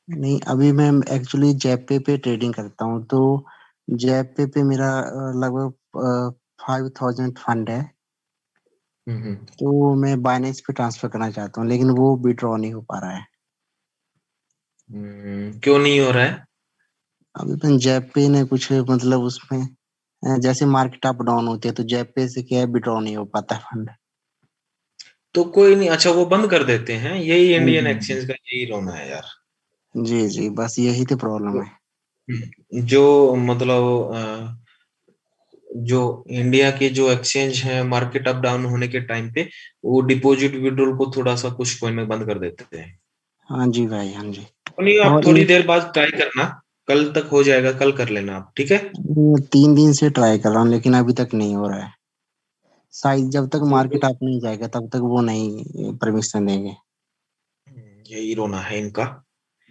नहीं, अभी मैं एक्चुअली जैपे पे ट्रेडिंग करता हूँ, तो जैपे पे मेरा लगभग 5000 फंड है। तो मैं बाइनेंस पे ट्रांसफर करना चाहता हूँ, लेकिन वो विड्रॉ नहीं हो पा रहा है। क्यों नहीं हो रहा है? अभी तो जैपे ने कुछ मतलब उसमें जैसे मार्केट अप डाउन होती है, तो जैपे से क्या है, विड्रॉ नहीं हो पाता फंड। तो कोई नहीं, अच्छा वो बंद कर देते हैं, यही हाँ इंडियन जी एक्सचेंज का यही रोना है यार। जी जी, बस यही तो प्रॉब्लम है। जो मतलब जो इंडिया के जो एक्सचेंज है, मार्केट अप डाउन होने के टाइम पे वो डिपॉजिट विड्रॉल को थोड़ा सा कुछ कॉइन में बंद कर देते हैं। हाँ जी भाई, हाँ जी। नहीं, आप और थोड़ी देर बाद ट्राई करना, कल तक हो जाएगा, कल कर लेना आप, ठीक है। 3 दिन से ट्राई कर रहा हूँ, लेकिन अभी तक नहीं हो रहा है। शायद जब तक मार्केट अप नहीं जाएगा तब तक वो नहीं परमिशन देंगे। यही रोना है इनका।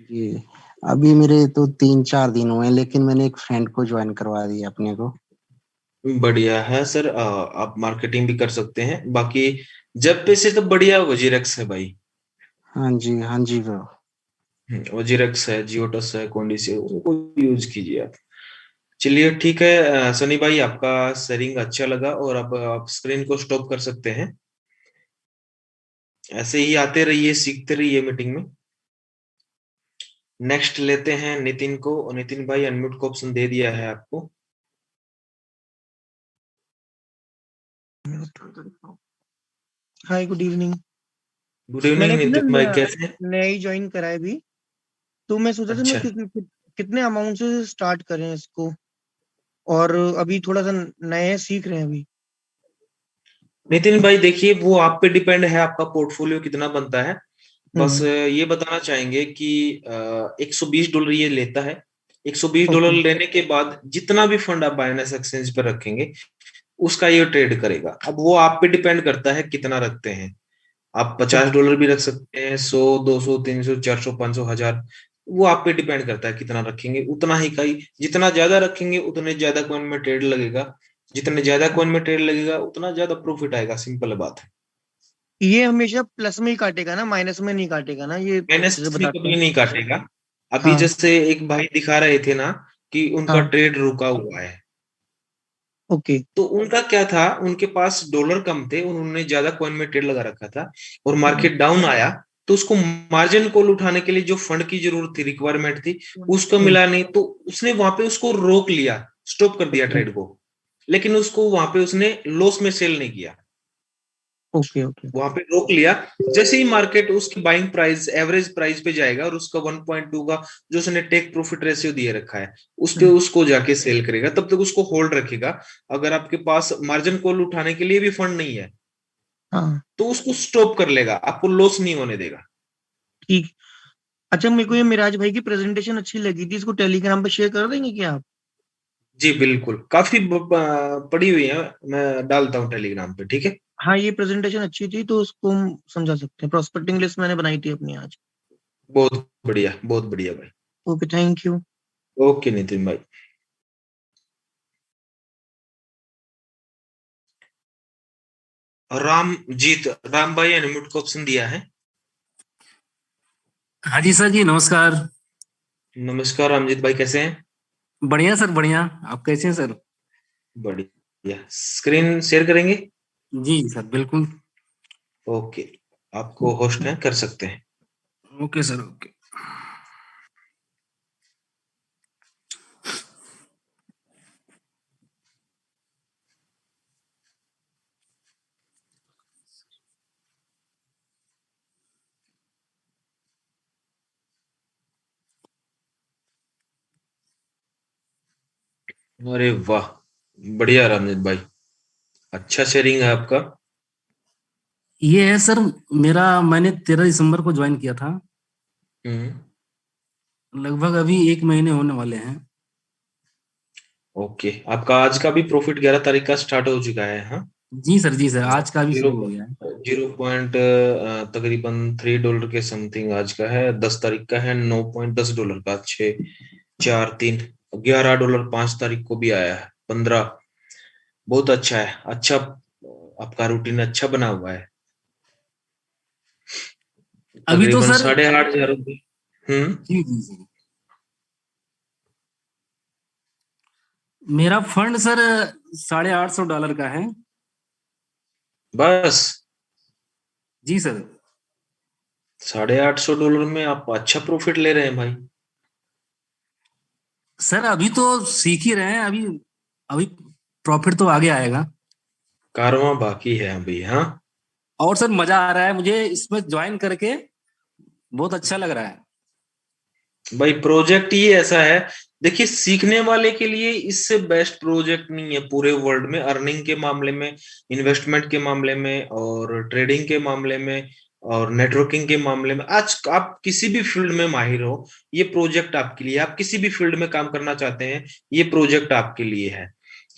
जी, अभी मेरे तो 3-4 दिन हुए हैं, लेकिन मैंने एक फ्रेंड को ज्वाइन करवा दिया अपने को। बढ़िया है सर, आप मार्केटिंग भी कर सकते हैं। बाकी जब पैसे तो बढ़िया वजीरेक्स है भाई। हाँ जी, हाँ जी ब्रो। वजीरेक्स है, जियोटस है, कोंडिस है, उनको यूज कीजिए आप। चलिए ठीक है सनी भाई, आपका शेयरिंग अच्छा लगा और अब आप स्क्रीन को स्टॉप कर सकते हैं। ऐसे ही आते रहिए, सीखते रहिए मीटिंग में। नेक्स्ट लेते हैं नितिन को, और नितिन भाई अनम्यूट को ऑप्शन दे दिया है आपको। हाय, गुड इवनिंग। गुड इवनिंग मैंने नितिन भाई, कैसे हैं? नया ही ज्वाइन करा है अभी, तो मैं सोचा था मैं अच्छा, कितने अमाउंट से स्टार्ट करें इसको, और अभी थोड़ा सा नए सीख रहे हैं अभी। नितिन भाई देखिए, वो आप पे डिपेंड है, आपका पोर्टफोलियो कितना बनता है। बस ये बताना चाहेंगे कि $120 ये लेता है। $120 लेने के बाद जितना भी फंड आप बाइनेंस एक्सचेंज पर रखेंगे उसका ये ट्रेड करेगा। अब वो आप पे डिपेंड करता है कितना रखते हैं। आप $50 भी रख सकते हैं, 100, 200, 300, 400, 500, 1000, वो आप पे डिपेंड करता है कितना रखेंगे उतना ही का ही। जितना ज्यादा रखेंगे उतने ज्यादा कॉइन में ट्रेड लगेगा, जितने ज्यादा कॉइन में ट्रेड लगेगा उतना ज्यादा प्रॉफिट आएगा, सिंपल बात है। ये हमेशा प्लस में ही काटेगा ना, माइनस में नहीं काटेगा ना? ये माइनस जैसे में बताते कभी हैं। नहीं काटेगा। अभी जैसे एक भाई दिखा रहे थे ना कि उनका ट्रेड रुका हुआ है, ओके। तो उनका क्या था, उनके पास डॉलर कम थे, उन्होंने ज्यादा कॉइन में ट्रेड लगा रखा था और मार्केट डाउन आया तो उसको मार्जिन कॉल उठाने के लिए जो फंड की जरूरत थी, रिक्वायरमेंट थी, उसको मिला नहीं, तो उसने वहां पे उसको रोक लिया, स्टॉप कर दिया ट्रेड को। लेकिन उसको वहां पे उसने लॉस में सेल नहीं किया, ओके ओके। वहां पे रोक लिया। जैसे ही मार्केट उसकी बाइंग प्राइस एवरेज प्राइस पे जाएगा और उसका 1.2 का जो उसने टेक प्रॉफिट रेशियो दिए रखा है उसके उसको जाके सेल करेगा, तब तक उसको होल्ड रखेगा। अगर आपके पास मार्जिन कॉल उठाने के लिए भी फंड नहीं है तो उसको स्टॉप कर लेगा, आपको लॉस नहीं होने देगा। ठीक। अच्छा, मेरे को ये मिराज भाई की प्रेजेंटेशन अच्छी लगी थी, इसको टेलीग्राम पे शेयर कर देंगे क्या आप? जी बिल्कुल, काफी पड़ी हुई है, मैं डालता हूँ टेलीग्राम पे, ठीक है। हाँ, ये प्रेजेंटेशन अच्छी थी तो उसको हम समझा सकते हैं। प्रोस्पेक्टिंग लिस्ट मैंने बनाई थी अपनी आज। बहुत बढ़िया, बहुत बढ़िया भाई। Okay, thank you. Okay Nitin भाई। राम भाई अनम्यूट को ऑप्शन दिया है। हाँ जी सर जी, नमस्कार। नमस्कार रामजीत भाई, कैसे हैं? बढ़िया सर, बढ़िया। आप कैसे हैं सर? बढ़िया। स्क्रीन शेयर करेंगे? जी सर, बिल्कुल। ओके, आपको होस्ट हैं, कर सकते हैं। Okay sir, okay. अरे वाह, बढ़िया रामजीत भाई, अच्छा शेयरिंग है आपका। ये है सर मेरा, मैंने 13 दिसंबर को ज्वाइन किया था। लगभग अभी 1 महीने होने वाले हैं। ओके, आपका आज का भी प्रॉफिट 11 तारीख का स्टार्ट हो चुका है? हाँ जी सर, जी सर, आज का भी शुरू हो गया है। 0. तकरीबन $3 के समथिंग आज का है। 10 तारीख का है $9.10 का। 6, 4, 3, $11 5 तारीख को भी आया है। 15, बहुत अच्छा है। अच्छा, आपका रूटीन अच्छा बना हुआ है। अभी तो सर 8,500। जी जी जी, मेरा फंड सर $850 का है बस। जी सर। $850 में आप अच्छा प्रॉफिट ले रहे हैं भाई। सर अभी तो सीख ही रहे हैं, अभी अभी प्रॉफिट तो आगे आएगा। कारवां बाकी है अभी। हाँ, और सर मजा आ रहा है मुझे इसमें ज्वाइन करके, बहुत अच्छा लग रहा है भाई। प्रोजेक्ट ही ऐसा है, देखिए सीखने वाले के लिए इससे बेस्ट प्रोजेक्ट नहीं है पूरे वर्ल्ड में। अर्निंग के मामले में, इन्वेस्टमेंट के मामले में, और ट्रेडिंग के मामले में, और नेटवर्किंग के मामले में, आज आप किसी भी फील्ड में माहिर हो, ये प्रोजेक्ट आपके लिए। आप किसी भी फील्ड में काम करना चाहते हैं, ये प्रोजेक्ट आपके लिए है।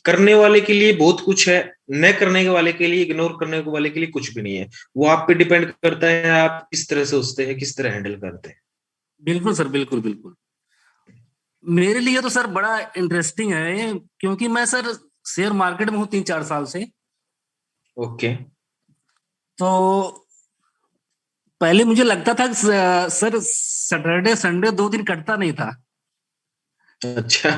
करने वाले के लिए बहुत कुछ है, न करने के वाले के लिए, इग्नोर करने वाले के लिए कुछ भी नहीं है। वो आप पे डिपेंड करता है आप किस तरह से सोचते हैं, किस तरह हैंडल करते हैं। बिल्कुल सर, बिल्कुल बिल्कुल। मेरे लिए तो सर बड़ा इंटरेस्टिंग है ये, क्योंकि मैं सर शेयर मार्केट में हूँ 3-4 साल से। ओके। तो पहले मुझे लगता था सर सैटरडे संडे 2 दिन कटता नहीं था। अच्छा।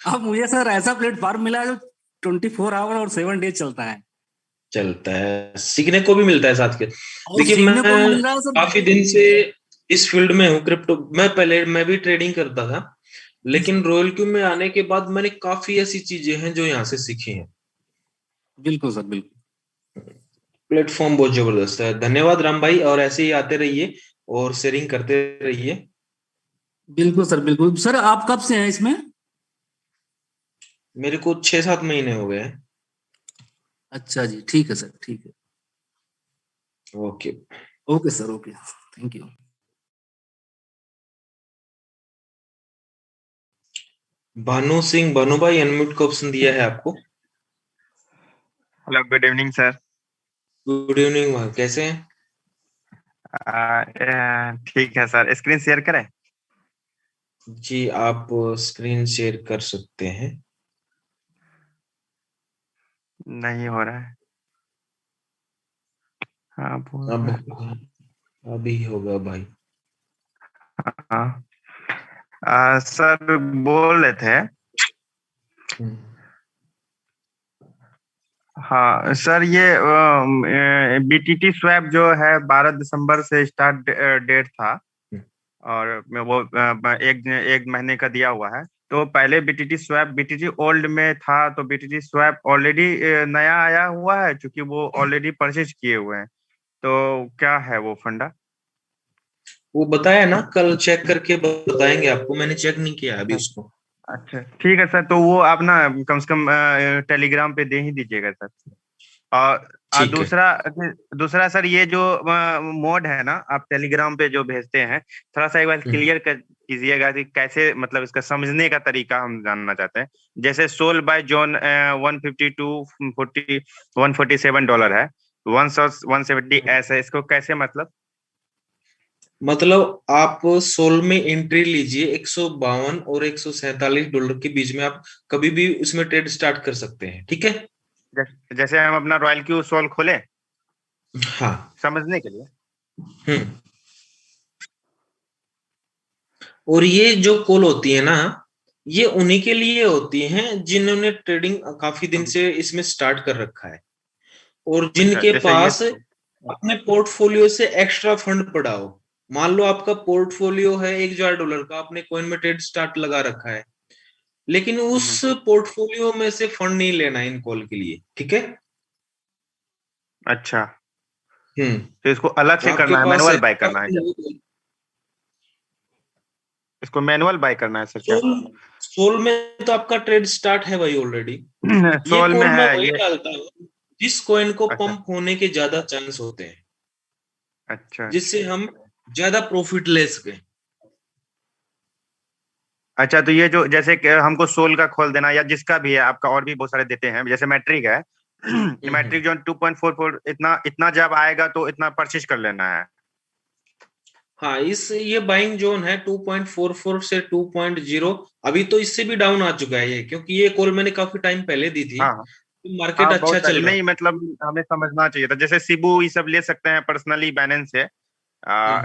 अब मुझे सर ऐसा प्लेटफॉर्म मिला है जो 24 आवर और 7 डेज चलता है। सीखने को भी मिलता है साथ के। देखिए मैं काफी दिन से इस फील्ड में हूँ क्रिप्टो। मैं भी ट्रेडिंग करता था, लेकिन रॉयल क्यू में आने के बाद मैंने काफी ऐसी चीजें हैं जो यहाँ से सीखी हैं। बिल्कुल सर, बिल्कुल। प्लेटफॉर्म बहुत जबरदस्त है। धन्यवाद राम भाई, और ऐसे ही आते रहिए और शेयरिंग करते रहिए। बिल्कुल सर, बिल्कुल। सर आप कब से हैं इसमें? मेरे को 6-7 महीने हो गए। अच्छा जी, ठीक है सर, ठीक है। Okay okay sir, okay, thank you. Bhanu Singh, Bhanu भाई अनम्यूट का ऑप्शन दिया है आपको। Hello, good evening sir. Good evening भाई, कैसे हैं? ठीक है सर। स्क्रीन शेयर करें? जी आप स्क्रीन शेयर कर सकते हैं। नहीं हो रहा है। हाँ अभी होगा भाई। हाँ सर, बोल रहे थे। हाँ सर, ये बीटीटी स्वैप जो है 12 दिसंबर से स्टार्ट डेट था, और वो एक महीने का दिया हुआ है। तो पहले बीटीटी स्वैप बीटीटी ओल्ड में था, तो बीटीटी स्वैप ऑलरेडी नया आया हुआ है, क्योंकि वो ऑलरेडी परचेज किए हुए हैं। तो क्या है वो फंडा? वो बताया ना, कल चेक करके बताएंगे आपको। मैंने चेक नहीं किया अभी उसको। अच्छा ठीक है सर, तो वो आप ना कम से कम टेलीग्राम पे दे ही दीजिएगा सर। और दूसरा सर, ये जो मोड है ना, आप टेलीग्राम पे जो भेजते हैं, थोड़ा सा एक बार क्लियर कीजिएगा कि कैसे, मतलब इसका समझने का तरीका हम जानना चाहते हैं। जैसे सोल बाय जॉन $147 है, 170 ऐसा, इसको कैसे मतलब आप सोल में एंट्री लीजिए। 152 और $147 के बीच में आप कभी भी उसमें ट्रेड स्टार्ट कर सकते हैं, ठीक है? जैसे हम अपना रॉयल क्यू सोल खोले, हाँ, समझने के लिए। और ये जो कॉल होती है ना, ये उन्हीं के लिए होती हैं जिन्होंने ट्रेडिंग काफी दिन से इसमें स्टार्ट कर रखा है, और जिनके पास अपने पोर्टफोलियो से एक्स्ट्रा फंड पड़ा हो। मान लो आपका पोर्टफोलियो है $1000 का, आपने कॉइन में ट्रेड स्टार्ट लगा रखा है, लेकिन उस पोर्टफोलियो में से फंड नहीं लेना इन कॉल के लिए, ठीक है? अच्छा, तो इसको अलग से करना है, मैनुअल बाय करना है? इसको मैनुअल बाय करना है सर क्या? सोल में तो आपका ट्रेड स्टार्ट है भाई ऑलरेडी। सोल में है ये डालता हूं जिस कॉइन को पंप होने के ज्यादा चांस होते हैं, अच्छा, जिससे हम ज्यादा प्रॉफिट ले सके। अच्छा, तो ये जो जैसे कि हमको सोल का खोल देना, या जिसका भी है, आपका और भी बहुत सारे देते हैं, जैसे मैट्रिक है, मैट्रिक जो 2.44 इतना जब आएगा तो इतना परचेज कर लेना है। हाँ, ये बाइंग जोन है 2.44 से 2.0। अभी तो इससे भी डाउन आ चुका है ये, क्योंकि ये कॉल मैंने काफी टाइम पहले दी थी। तो मार्केट अच्छा चल रहा है। नहीं, मतलब हमें समझना चाहिए था। जैसे सिबू ये सब ले सकते हैं पर्सनली, बैलेंस है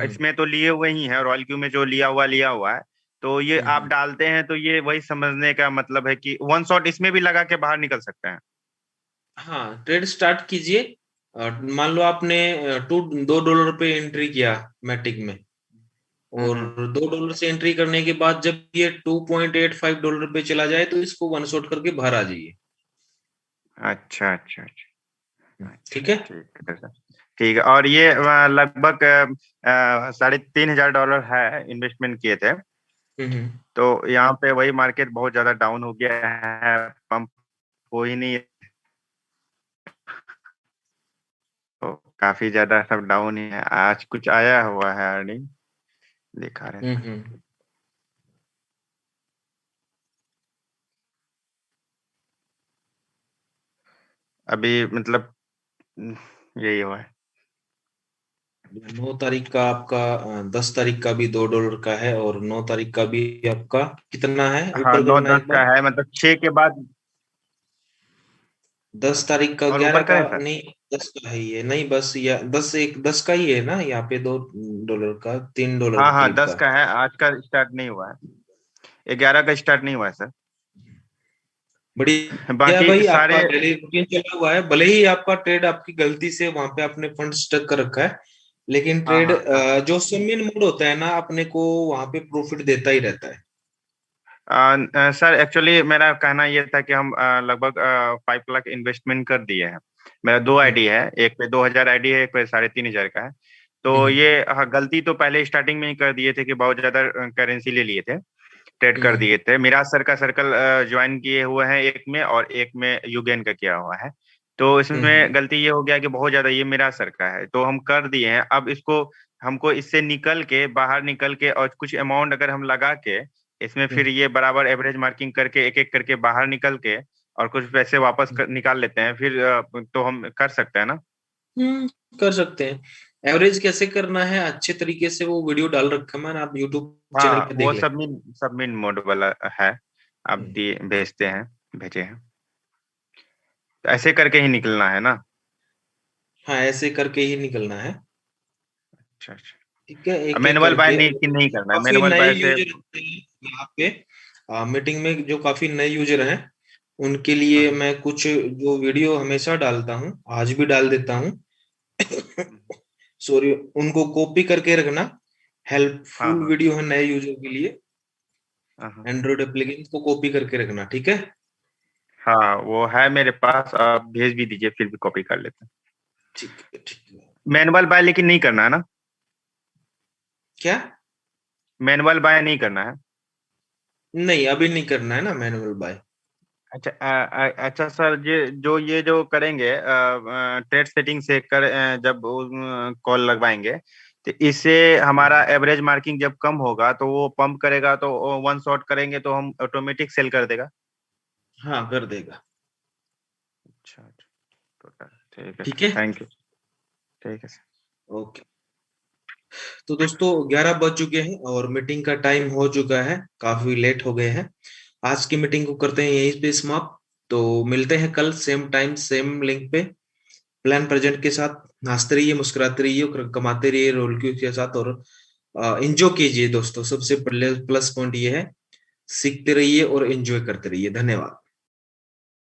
इसमें तो लिए हुए ही है, रॉयल क्यू में जो लिया हुआ है, तो ये आप डालते हैं, तो ये वही समझने का मतलब है कि वन शॉट इसमें भी लगा के बाहर निकल सकते हैं। हाँ, ट्रेड स्टार्ट कीजिए। मान लो आपने $2 पे एंट्री किया मैटिक में, और $2 से एंट्री करने के बाद जब ये $2.85 पे चला जाए, तो इसको वन शॉट करके बाहर आ जाइए। अच्छा, ठीक है, ठीक है। और ये लगभग $3500 है इन्वेस्टमेंट किए थे, तो यहाँ पे वही मार्केट बहुत ज्यादा डाउन हो गया है, पंप हो ही नहीं, तो काफी ज्यादा सब डाउन ही है। आज कुछ आया हुआ है अर्निंग दिखा रहे थे। अभी मतलब यही हुआ है। 9 तारीख का आपका 10 तारीख का भी $2 का है, और 9 तारीख का भी आपका कितना है? हाँ, 9-10 का है, मतलब 6 के बाद 10 तारीख का, और 11 ऊपर का करें सर? नहीं, 10 का है ये, नहीं बस या 10 का ही है ना यहाँ पे, $2 का, $3 हाँ हाँ करीब 10 का। का है, आज का स्टार्ट नहीं हुआ है, 11 का स्टार्ट नहीं हुआ है सर। बढ़िया बाकी भाई, सारे आपका डेली रूटीन चला हुआ है, भले ही आपका ट्रेड आपकी गलती से वहां पे आपने फंड स्टक कर रखा है, लेकिन हाँ ट्रेड हाँ जो सबमिन मोड होता है ना, अपने को वहां पे प्रॉफिट देता ही रहता है। सर एक्चुअली मेरा कहना ये था कि हम लगभग 5 लाख इन्वेस्टमेंट कर दिए हैं। मेरा 2 आईडी है, एक पे 2000 आईडी है, एक पे 3500 का है। तो ये गलती तो पहले स्टार्टिंग में ही कर दिए थे कि बहुत ज्यादा करेंसी ले लिए थे, ट्रेड कर दिए थे। मिराज सर का सर्कल ज्वाइन किए हुए हैं एक में, और एक में युगेन का किया हुआ है। तो इसमें गलती ये हो गया कि बहुत ज्यादा ये मिराज सर का है, तो हम कर दिए हैं। अब इसको हमको इससे निकल के बाहर निकल के और कुछ अमाउंट अगर हम लगा के इसमें फिर ये बराबर एवरेज मार्किंग करके एक एक करके बाहर निकल के और कुछ पैसे वापस निकाल लेते हैं, फिर तो हम कर सकते हैं ना? कर सकते हैं। एवरेज कैसे करना है अच्छे तरीके से, वो वीडियो डाल रखा है मैंने, आप यूट्यूब चैनल पे देख वो लें। सबमिन मोड वाला है, आप भेजते हैं, भेजे हैं, तो ऐसे करके ही निकलना है ना? हाँ, ऐसे करके ही निकलना है। अच्छा अच्छा, ठीक है, एक मैनुअल बाय करके। नहीं करना है, काफी मैनुअल नए बाय से। यूजर यहाँ पे मीटिंग में, जो काफी नए यूजर हैं, उनके लिए मैं कुछ जो वीडियो हमेशा डालता हूँ, आज भी डाल देता हूँ सॉरी, उनको कॉपी करके रखना। हेल्पफुल वीडियो है नए यूजर के लिए, एंड्रॉइड एप्लीकेशन को कॉपी करके रखना, ठीक है? हाँ वो है मेरे पास, आप भेज भी दीजिए, फिर भी कॉपी कर लेते हैं। ठीक है ठीक है। मैनुअल बाय लेकिन नहीं करना है ना? क्या? मैनुअल बाय नहीं करना है? नहीं, अभी नहीं करना है ना मैनुअल बाय। अच्छा अच्छा सर, ये जो करेंगे ट्रेड सेटिंग से कर जब कॉल लगवाएंगे, तो इससे हमारा एवरेज मार्किंग जब कम होगा तो वो पंप करेगा, तो वन शॉट करेंगे तो हम ऑटोमेटिक सेल कर देगा? हाँ, कर देगा। अच्छा ठीक है, ठीक है, थैंक यू। ठीक है सर, ओके। तो दोस्तों 11 बज चुके हैं और मीटिंग का टाइम हो चुका है, काफी लेट हो गए हैं। आज की मीटिंग को करते हैं यहीं पे समाप्त। तो मिलते हैं कल सेम टाइम सेम लिंक पे, प्लान प्रेजेंट के साथ। हंसते रहिए, मुस्कुराते रहिए, कमाते रहिए रोल क्यू के साथ, और एंजॉय कीजिए दोस्तों। सबसे पहले प्लस पॉइंट ये है, सीखते रहिए और एंजॉय करते रहिए। धन्यवाद।